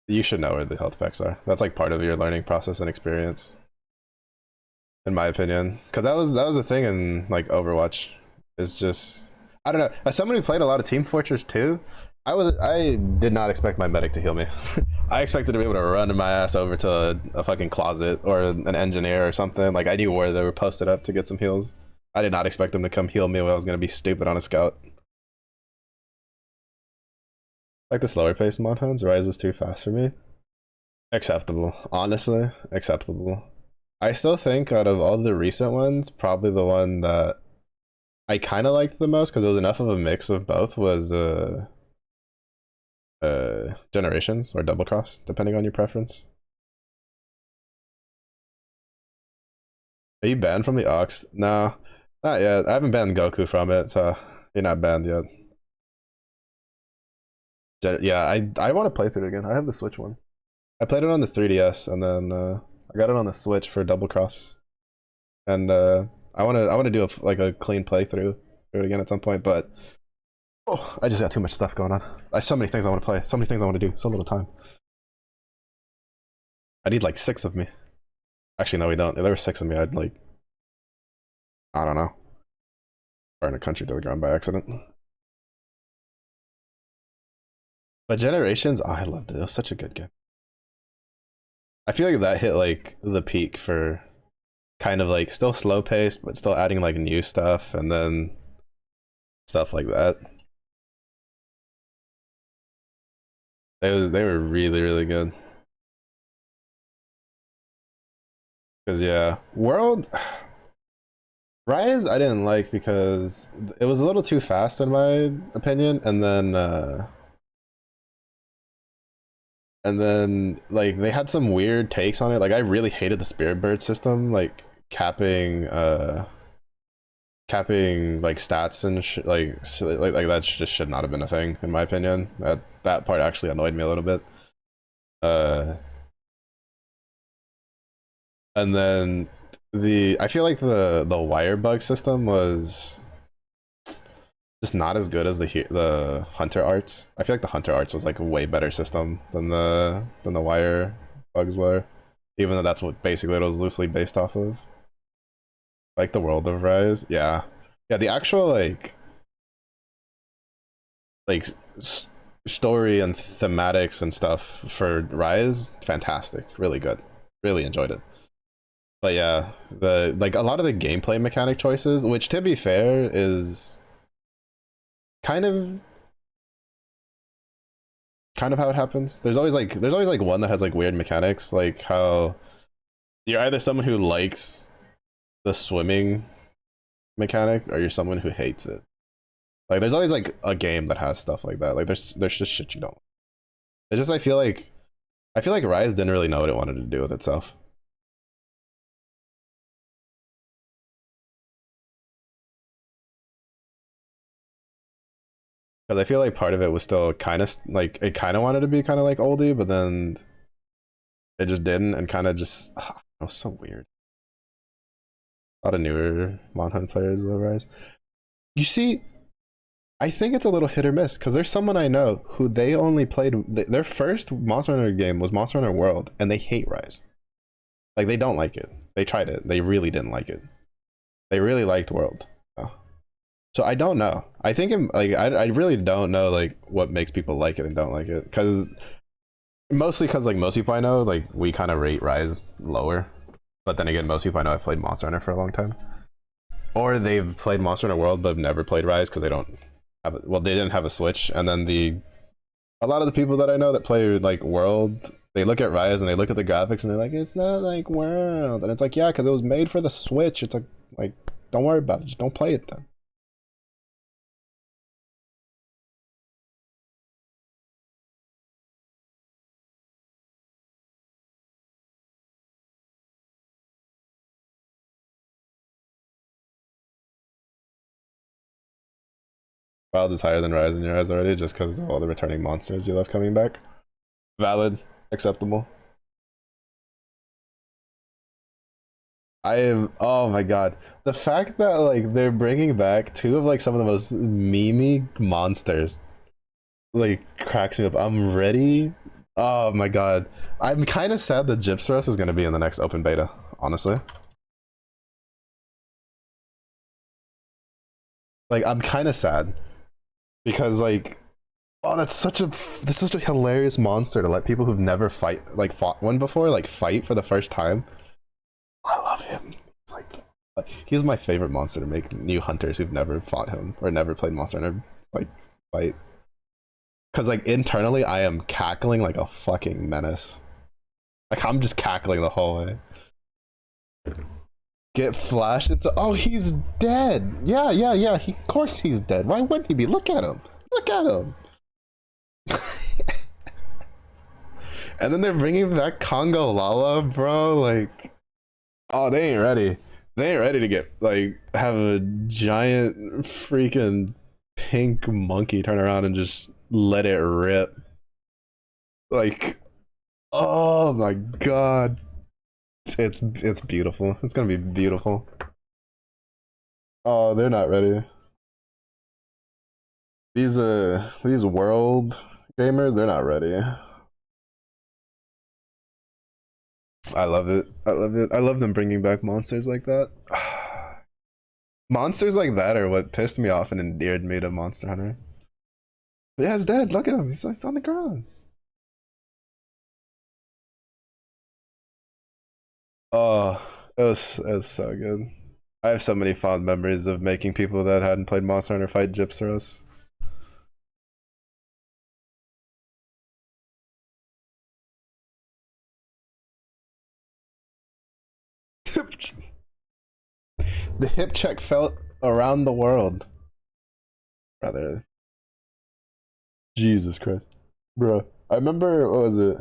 you should know where the health packs are. That's like part of your learning process and experience, in my opinion. Because that was the thing in like Overwatch. It's just, I don't know. As someone who played a lot of Team Fortress 2, I did not expect my medic to heal me. I expected to be able to run my ass over to a fucking closet or an engineer or something. Like I knew where they were posted up to get some heals. I did not expect them to come heal me when I was gonna be stupid on a scout. Like the slower paced mod hunts, Rise was too fast for me. Acceptable. Honestly, acceptable. I still think out of all the recent ones, probably the one that I kind of liked the most because it was enough of a mix of both was Generations or Double Cross, depending on your preference. Are you banned from the Aux? No, not yet. I haven't banned Goku from it, so you're not banned yet. Yeah, I want to play through it again. I have the Switch one. I played it on the 3DS, and then I got it on the Switch for Double Cross, and I want to do like a clean playthrough through it again at some point. But oh, I just got too much stuff going on. I so many things I want to play, so many things I want to do, so little time. I need like 6 of me. Actually, no, we don't. If there were 6 of me, I'd like, I don't know, burn a country to the ground by accident. But Generations, oh, I loved it. It was such a good game. I feel like that hit like the peak for kind of like still slow paced, but still adding like new stuff and then stuff like that. They were really really good. Cause yeah, World Rise I didn't like because it was a little too fast in my opinion, and then like they had some weird takes on it. Like I really hated the Spirit Bird system, like capping like stats and like that just should not have been a thing in my opinion. That part actually annoyed me a little bit. Uh, and then I feel like the wire bug system was just not as good as the Hunter Arts. I feel like the Hunter Arts was like a way better system than the wire bugs were, even though that's what basically it was loosely based off of. Like the World of Rise, yeah, yeah. The actual like story and thematics and stuff for Rise, fantastic, really good, really enjoyed it. But yeah, the like a lot of the gameplay mechanic choices, which to be fair is kind of how it happens. There's always like one that has like weird mechanics, like how you're either someone who likes the swimming mechanic or you're someone who hates it. Like there's always like a game that has stuff like that. Like there's just shit you don't. It's just I feel like Rise didn't really know what it wanted to do with itself. Because I feel like part of it was still kind of like it kind of wanted to be kind of like oldie, but then it just didn't, and kind of just it was so weird. A lot of newer Monhunt players though, Rise. You see, I think it's a little hit or miss because there's someone I know who they only played their first Monster Hunter game was Monster Hunter World, and they hate Rise. Like they don't like it. They tried it. They really didn't like it. They really liked World. Oh. So I don't know. I think I really don't know like what makes people like it and don't like it, because mostly because like most people I know like we kind of rate Rise lower, but then again most people I know have played Monster Hunter for a long time, or they've played Monster Hunter World but have never played Rise because they don't have it. Well, they didn't have a Switch, and then a lot of the people that I know that play like World, they look at Rise and they look at the graphics and they're like, it's not like World, and it's like, yeah, because it was made for the Switch. It's like don't worry about it, just don't play it then. Wild is higher than Rise in your eyes already, just because of all the returning monsters you love coming back. Valid, acceptable. I am. Oh my god, the fact that like they're bringing back two of like some of the most memey monsters, like cracks me up. I'm ready. Oh my god, I'm kind of sad that Gypsaros is gonna be in the next open beta. Honestly, like I'm kind of sad because like, oh, that's such a hilarious monster to let people who've never fought one before like fight for the first time. I love him. It's like he's my favorite monster to make new hunters who've never fought him or never played Monster Hunter like fight. Cause like internally I am cackling like a fucking menace. Like I'm just cackling the whole way. Get flashed into, oh, he's dead. Yeah, yeah, yeah. Of course he's dead. Why wouldn't he be? Look at him. Look at him. And then they're bringing back Congo Lala, bro. Like, oh, they ain't ready. They ain't ready to get like have a giant freaking pink monkey turn around and just let it rip. Like, oh my god, it's beautiful. It's gonna be beautiful. Oh, they're not ready. These world gamers, they're not ready. I love it. I love it. I love them bringing back monsters like that. Monsters like that are what pissed me off and endeared me to Monster Hunter. Yeah, he's dead. Look at him. He's on the ground. Oh, It was so good. I have so many fond memories of making people that hadn't played Monster Hunter fight Gypseros. The hip check felt around the world. Brother. Jesus Christ. Bro. I remember, what was it?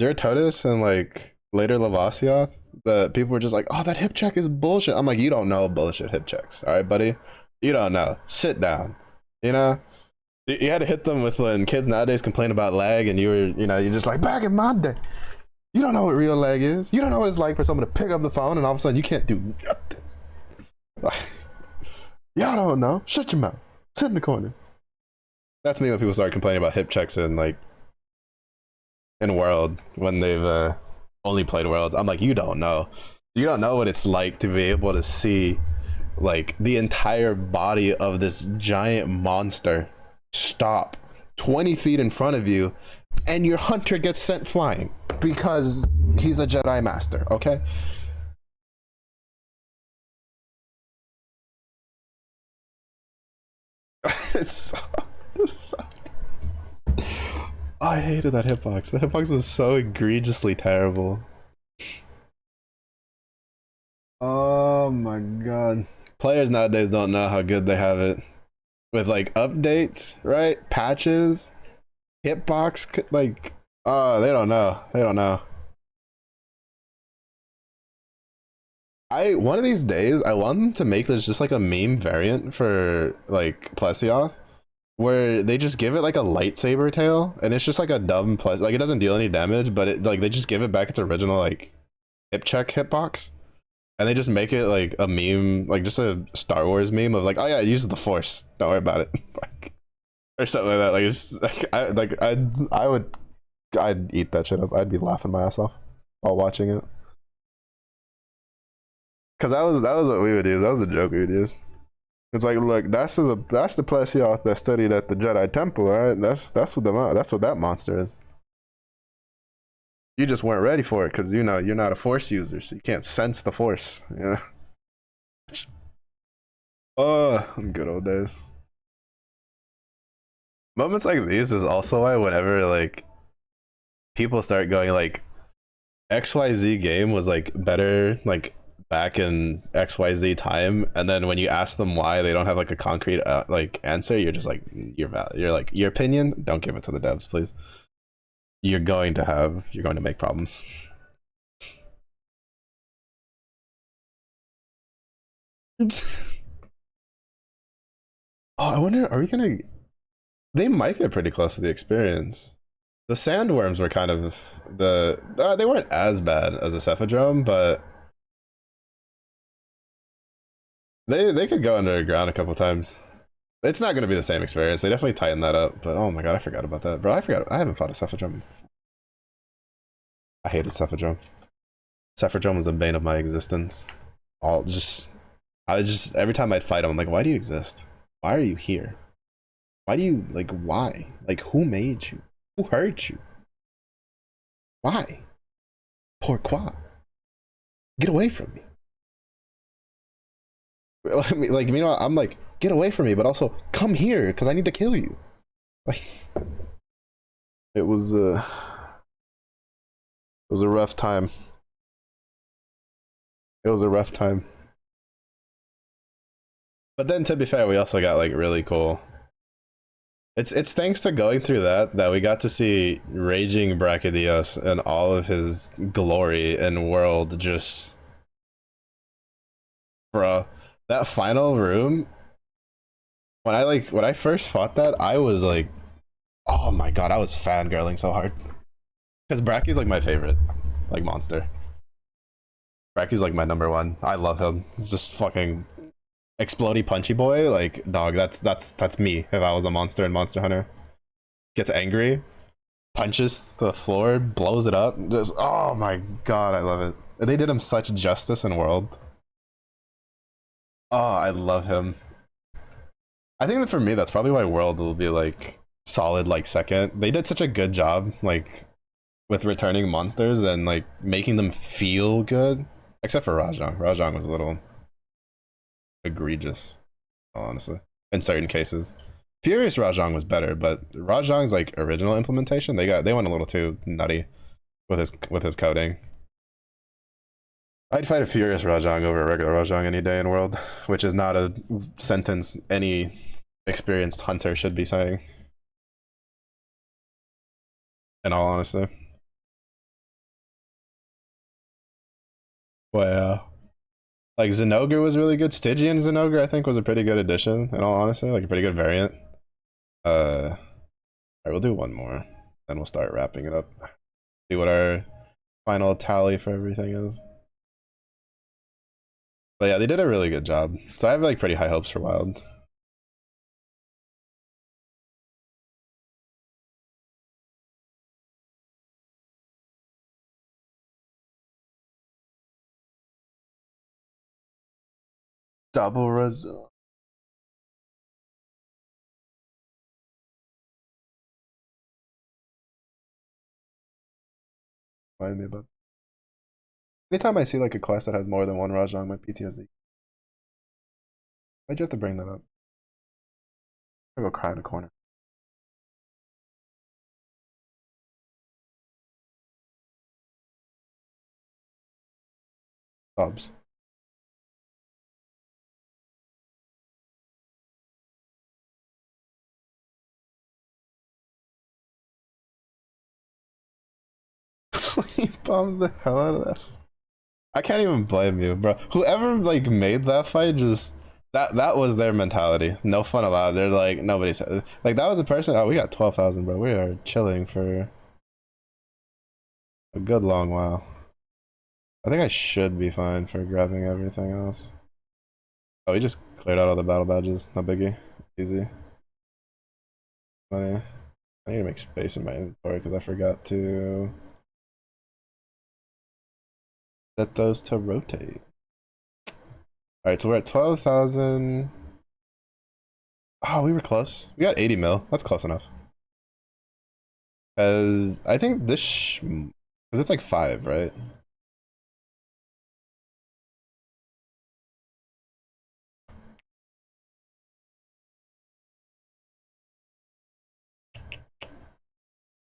Zeratotus and like later Lavasioth, the people were just like, oh, that hip check is bullshit. I'm like, you don't know bullshit hip checks. All right, buddy? You don't know. Sit down. You know? You had to hit them with when kids nowadays complain about lag and you're just like, back in my day. You don't know what real lag is. You don't know what it's like for someone to pick up the phone and all of a sudden you can't do nothing. Y'all don't know. Shut your mouth. Sit in the corner. That's me when people start complaining about hip checks in like in World when they've only played Worlds. I'm like, you don't know. You don't know what it's like to be able to see like the entire body of this giant monster stop 20 feet in front of you and your hunter gets sent flying because he's a Jedi Master, okay? it's so I hated that hitbox. The hitbox was so egregiously terrible. Oh my god. Players nowadays don't know how good they have it. With like updates, right? Patches, hitbox, like, oh, they don't know. They don't know. One of these days, I want them to make there's just like a meme variant for like Plesioth where they just give it like a lightsaber tail and it's just like a dumb plus, like it doesn't deal any damage, but it like they just give it back its original like hip check hitbox and they just make it like a meme, like just a Star Wars meme of like, oh yeah, it uses the Force, don't worry about it. Like, or something like that. Like it's I'd eat that shit up. I'd be laughing my ass off while watching it. Cause that was what we would use. That was a joke we would use. It's like, look, that's the Plesioth that studied at the Jedi Temple, all right? That's what that monster is. You just weren't ready for it because you know you're not a Force user, so you can't sense the Force. Yeah. Oh, good old days. Moments like these is also why whenever like people start going like XYZ game was like better like back in XYZ time, and then when you ask them why they don't have like a concrete like answer, you're just like you're like your opinion, don't give it to the devs, please. You're going to make problems. Oh, I wonder, are we gonna, they might get pretty close to the experience. The sandworms were kind of they weren't as bad as the Cephadrome, but they could go underground a couple times. It's not going to be the same experience. They definitely tightened that up, but oh my god, I forgot about that. Bro, I haven't fought a Cephadrome. I hated Cephadrome. Cephadrome was the bane of my existence. I just, every time I'd fight him, I'm like, why do you exist? Why are you here? Why do you, like, why? Like, who made you? Who hurt you? Why? Pourquoi? Get away from me. Like, meanwhile, I'm like, get away from me, but also come here because I need to kill you. Like, it was a rough time. It was a rough time. But then, to be fair, we also got like really cool. It's thanks to going through that we got to see Raging Brachydios and all of his glory and world just, bro. That final room, when I first fought that, I was like, oh my god, I was fangirling so hard. Because Brachy's like my favorite, like, monster. Brachy's like my #1. I love him. He's just fucking explodey punchy boy. Like, dog, that's me if I was a monster in Monster Hunter. Gets angry, punches the floor, blows it up. Just, oh my god, I love it. They did him such justice in World. Oh, I love him. I think that for me, that's probably why World will be like solid, like second. They did such a good job, like with returning monsters and like making them feel good. Except for Rajang. Rajang was a little egregious, honestly, in certain cases. Furious Rajang was better, but Rajang's like original implementation, they went a little too nutty with his coding. I'd fight a Furious Rajang over a regular Rajang any day in the world, which is not a sentence any experienced hunter should be saying. In all honesty. Well, like Zenogre was really good. Stygian Zenogre I think was a pretty good addition, in all honesty, like a pretty good variant. Alright, we'll do one more. Then we'll start wrapping it up. See what our final tally for everything is. But yeah, they did a really good job. So I have like pretty high hopes for Wilds. Double red. Remind me about. Anytime I see like a quest that has more than one Rajang, my PTSD. Why'd you have to bring that up? I'm gonna go cry in a corner. Sobs. Sleep bombed the hell out of that. I can't even blame you, bro. Whoever like made that fight just that was their mentality. No fun allowed. They're like nobody said like that was a person. Oh, we got 12,000, bro. We are chilling for a good long while. I think I should be fine for grabbing everything else. Oh, we just cleared out all the battle badges. No biggie. Easy. Money. I need to make space in my inventory because I forgot to set those to rotate. Alright, so we're at 12,000. Oh, we were close. We got 80 mil. That's close enough. Because I think this... Because it's like 5, right?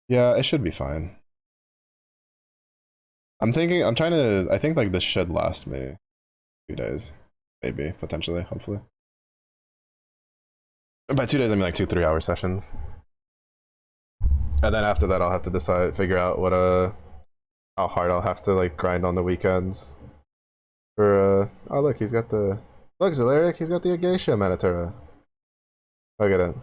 Yeah, it should be fine. I'm trying to... I think like this should last me a few days. Maybe, potentially, hopefully. By 2 days, I mean like 2-3 hour sessions. And then after that, I'll have to figure out what how hard I'll have to like grind on the weekends. For oh look, he's got the look Zalaric, he's got the Geisha Manatura. Look at it.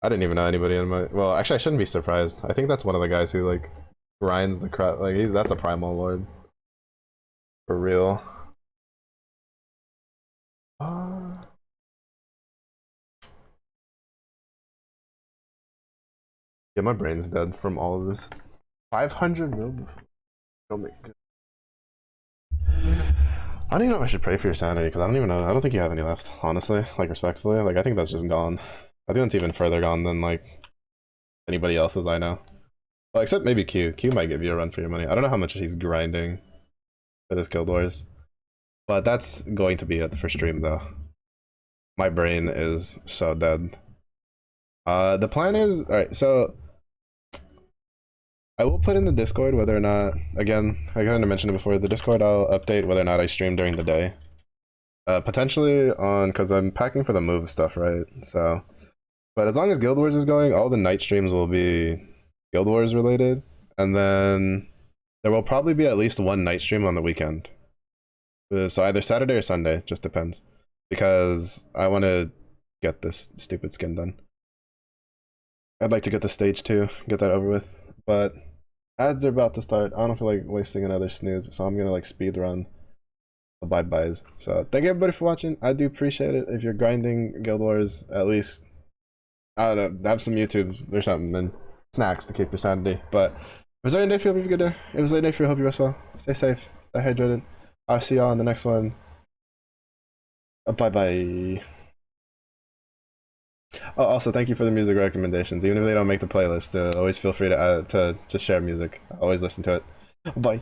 I didn't even know anybody in my well, actually I shouldn't be surprised. I think that's one of the guys who like grinds the crap like that's a primal lord. For real. Yeah, my brain's dead from all of this. 500 mil before. Oh my god. I don't even know if I should pray for your sanity because I don't even know. I don't think you have any left, honestly. Like respectfully, like I think that's just gone. I think that's even further gone than like anybody else's I know. Well, except maybe Q. Q might give you a run for your money. I don't know how much he's grinding for this Guild Wars, but that's going to be it for stream though. My brain is so dead. The plan is all right. So I will put in the Discord whether or not, again, I kind of mentioned it before, the Discord I'll update whether or not I stream during the day. Potentially on, because I'm packing for the move stuff, right? So, but as long as Guild Wars is going, all the night streams will be Guild Wars related. And then there will probably be at least one night stream on the weekend. So either Saturday or Sunday, just depends. Because I want to get this stupid skin done. I'd like to get the stage 2, get that over with. But ads are about to start. I don't feel like wasting another snooze, so I'm gonna like speed run the bye-byes. So thank you everybody for watching. I do appreciate it. If you're grinding Guild Wars, at least I don't know, have some YouTube or something and snacks to keep your sanity. But if it's late day for you, hope you have a good day. If it's late day for you, hope you rest well. Stay safe, stay hydrated. I'll see y'all in the next one. Bye-bye. Oh, also, thank you for the music recommendations. Even if they don't make the playlist, always feel free to just share music. I always listen to it. Bye.